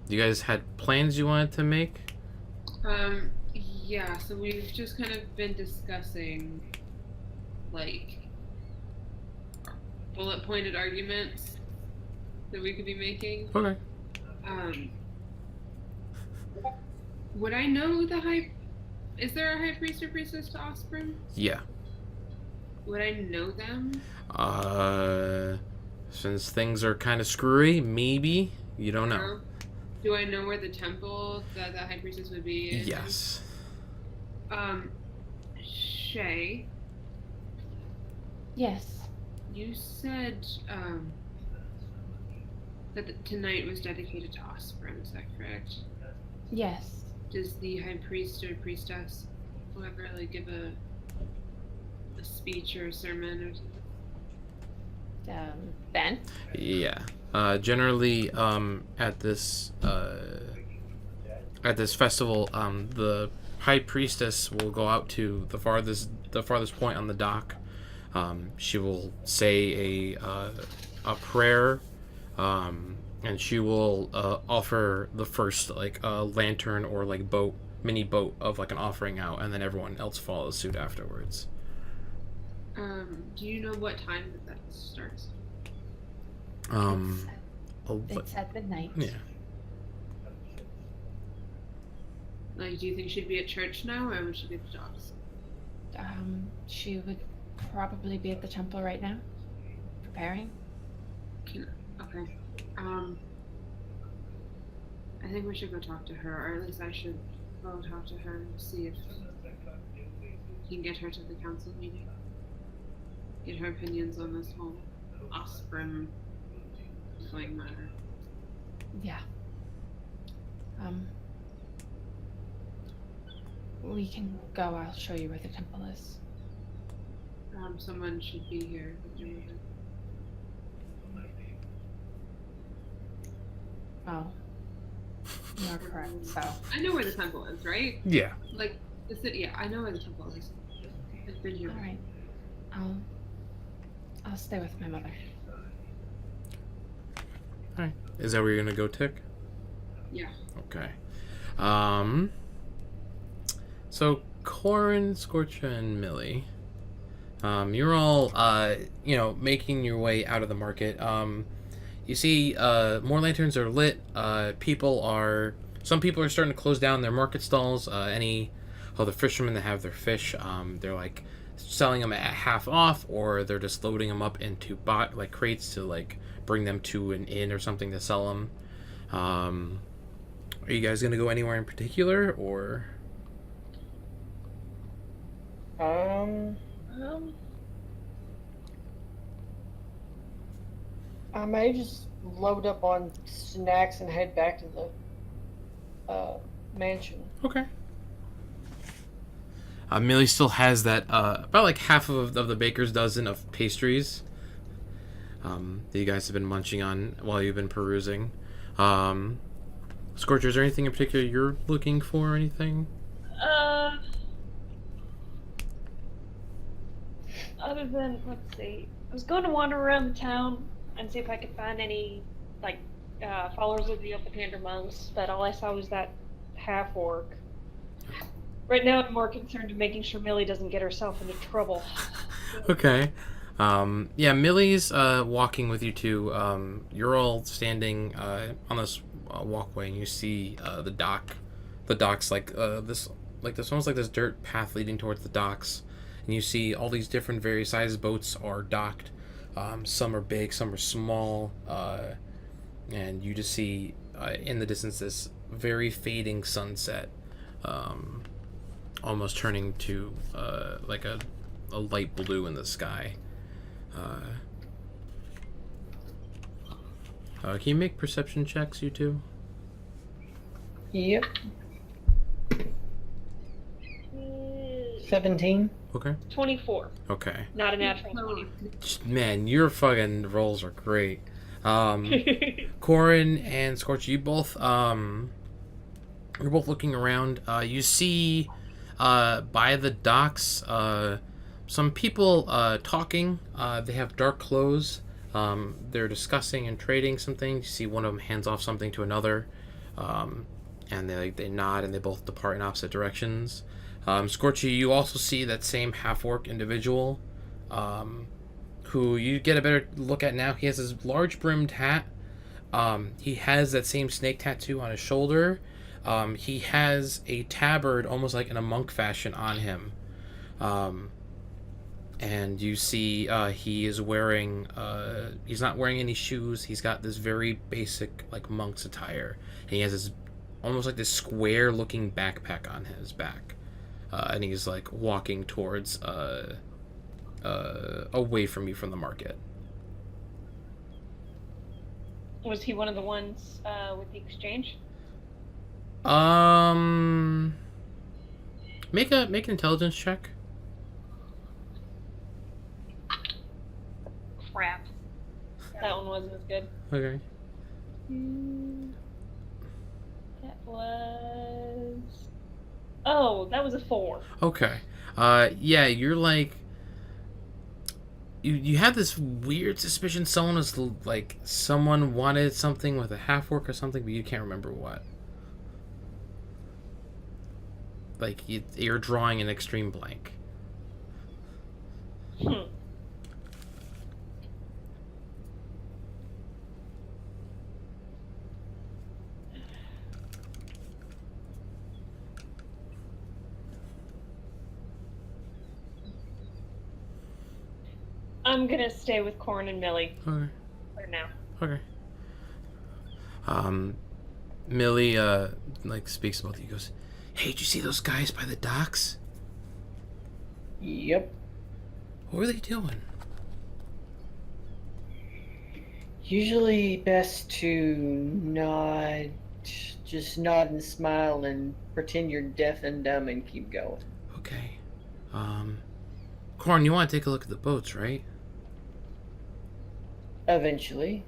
You guys had plans you wanted to make? Yeah, so we've just kind of been discussing, bullet pointed arguments that we could be making. Okay. Would I know is there a high priest or priestess to Osprey? Yeah. Would I know them? Since things are kind of screwy, maybe. You don't know. No. Do I know where the temple that the high priestess would be in? Yes. Shay, Yes. you said, that tonight was dedicated to Osprey, is that correct? Yes. Does the high priest or priestess ever, give a speech or a sermon or something? Ben? Yeah. Generally, at this festival, the high priestess will go out to the farthest point on the dock. She will say a prayer, and she will offer the first lantern or mini boat of an offering out, and then everyone else follows suit afterwards. Do you know what time that starts? It's at midnight. Yeah. Do you think she'd be at church now, or would she be at the docks? She would probably be at the temple right now, preparing. Okay. I think we should go talk to her, or at least I should go talk to her and see if we can get her to the council meeting. Get her opinions on this whole Osprey thing matter. Yeah. We can go. I'll show you where the temple is. Someone should be here. Oh. You're correct, so. I know where the temple is, right? Yeah. The city. Yeah, I know where the temple is. I've been here. Alright. I'll stay with my mother. Alright. Is that where you're gonna go, Tick? Yeah. Okay. So Corin, Scorcha, and Millie, you're all, making your way out of the market. You see more lanterns are lit. Some people are starting to close down their market stalls. The fishermen that have their fish, they're like selling them at half off, or they're just loading them up into crates to like bring them to an inn or something to sell them. Are you guys gonna go anywhere in particular, or? I may just load up on snacks and head back to the mansion. Okay. Millie still has that about like half of the baker's dozen of pastries that you guys have been munching on while you've been perusing. Scorcher, is there anything in particular you're looking for or anything? Other than, let's see, I was going to wander around the town and see if I could find any, followers of the Open-Hander monks, but all I saw was that half-orc. Right now I'm more concerned in making sure Millie doesn't get herself into trouble. Okay. Millie's walking with you two. You're all standing on this walkway, and you see the dock. The dock's this almost like this dirt path leading towards the docks. And you see all these different various sized boats are docked. Some are big, some are small. And you just see in the distance this very fading sunset. Almost turning to like a light blue in the sky. Can you make perception checks, you two? Yep. 17. Okay. 24. Okay. Not a natural 20. Man, your fucking rolls are great. Corin and Scorch, you're both looking around. You see by the docks some people talking. They have dark clothes. They're discussing and trading some things. You see one of them hands off something to another, and they nod and they both depart in opposite directions. Scorchy, you also see that same half-orc individual, who you get a better look at now. He has this large brimmed hat. He has that same snake tattoo on his shoulder. He has a tabard, almost like in a monk fashion, on him. And you see he is wearing, he's not wearing any shoes. He's got this very basic, like, monk's attire. And he has this, almost like this square-looking backpack on his back. And he's, like, walking towards, away from you from the market. Was he one of the ones with the exchange? Make an intelligence check. Crap. That one wasn't as good. Okay. That was... Oh, that was a 4. Okay. Yeah, you're like... You have this weird suspicion someone wanted something with a half-orc or something, but you can't remember what. Like, you're drawing an extreme blank. I'm gonna stay with Corn and Millie. Okay. For now. Okay. Millie, speaks about you. He goes, "Hey, did you see those guys by the docks? Yep. What were they doing?" Usually best to nod, just nod and smile and pretend you're deaf and dumb and keep going. Okay. Corn, you want to take a look at the boats, right? Eventually.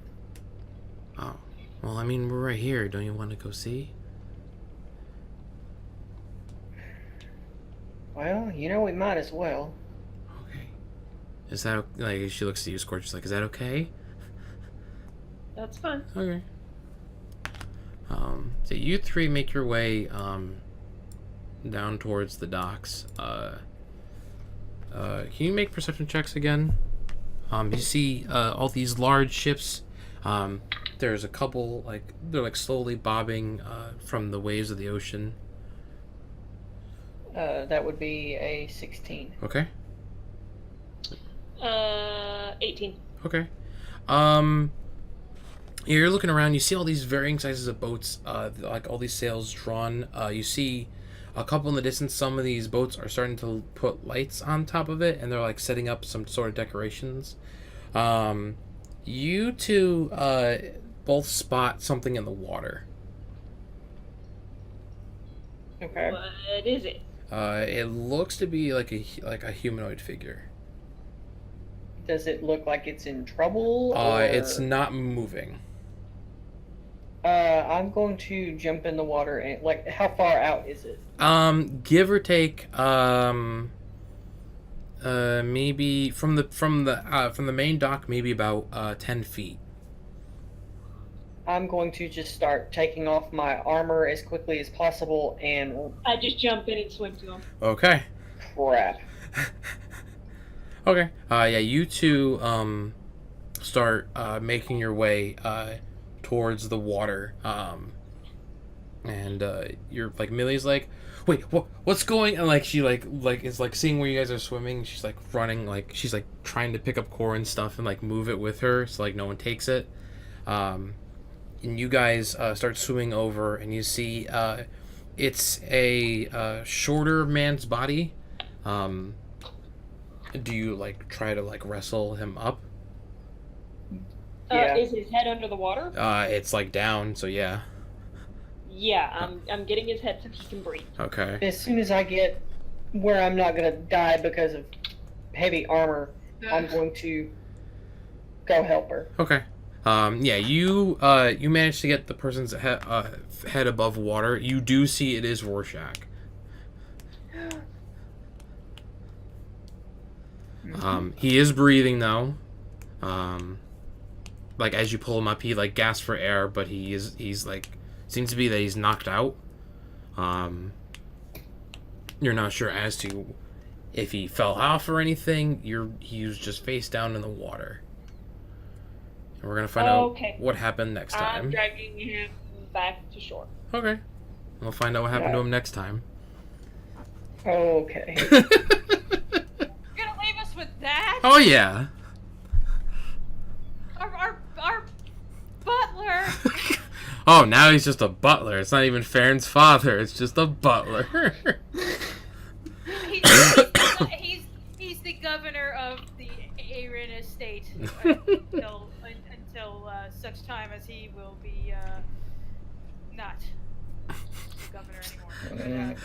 Oh. Well, I mean, we're right here. Don't you want to go see? Well, we might as well. Okay. Is that, like, she looks at you, Scorch, like, is that okay? That's fine. Okay. So you three make your way, down towards the docks. Can you make perception checks again? You see, all these large ships, There's a couple, like, they're like slowly bobbing from the waves of the ocean. That would be a 16. Okay. 18. Okay. You're looking around. You see all these varying sizes of boats, like all these sails drawn. You see a couple in the distance. Some of these boats are starting to put lights on top of it, and they're like setting up some sort of decorations. You two both spot something in the water. Okay. What is it? It looks to be like a humanoid figure. Does it look like it's in trouble? Or... It's not moving. I'm going to jump in the water and like, how far out is it? Give or take, maybe from the main dock, maybe about 10 feet. I'm going to just start taking off my armor as quickly as possible and I just jump in and swim to him. Okay. crap. Okay. Yeah, you two start making your way towards the water. And you're like, Millie's like, wait, what's going? And like she like is like seeing where you guys are swimming. She's like running, like she's like trying to pick up core and stuff and like move it with her so like no one takes it. And you guys start swimming over, and you see it's a shorter man's body. Do you like try to like wrestle him up? Yeah. Is his head under the water? It's like down, so yeah. Yeah, I'm getting his head so he can breathe. Okay. As soon as I get where I'm not going to die because of heavy armor, I'm going to go help her. Okay. Yeah, you managed to get the person's head above water. You do see it is Rorschach. He is breathing though. Like as you pull him up, he like gasps for air, but he's like seems to be that he's knocked out. You're not sure as to if he fell off or anything. He was just face down in the water. And we're gonna find out what happened next time. I'm dragging him back to shore. Okay. We'll find out what happened to him next time. Okay. You're gonna leave us with that? Oh yeah. Our butler. Oh, now he's just a butler. It's not even Farron's father. It's just a butler. He's the governor of the Aaron estate until such time as he will be not governor anymore.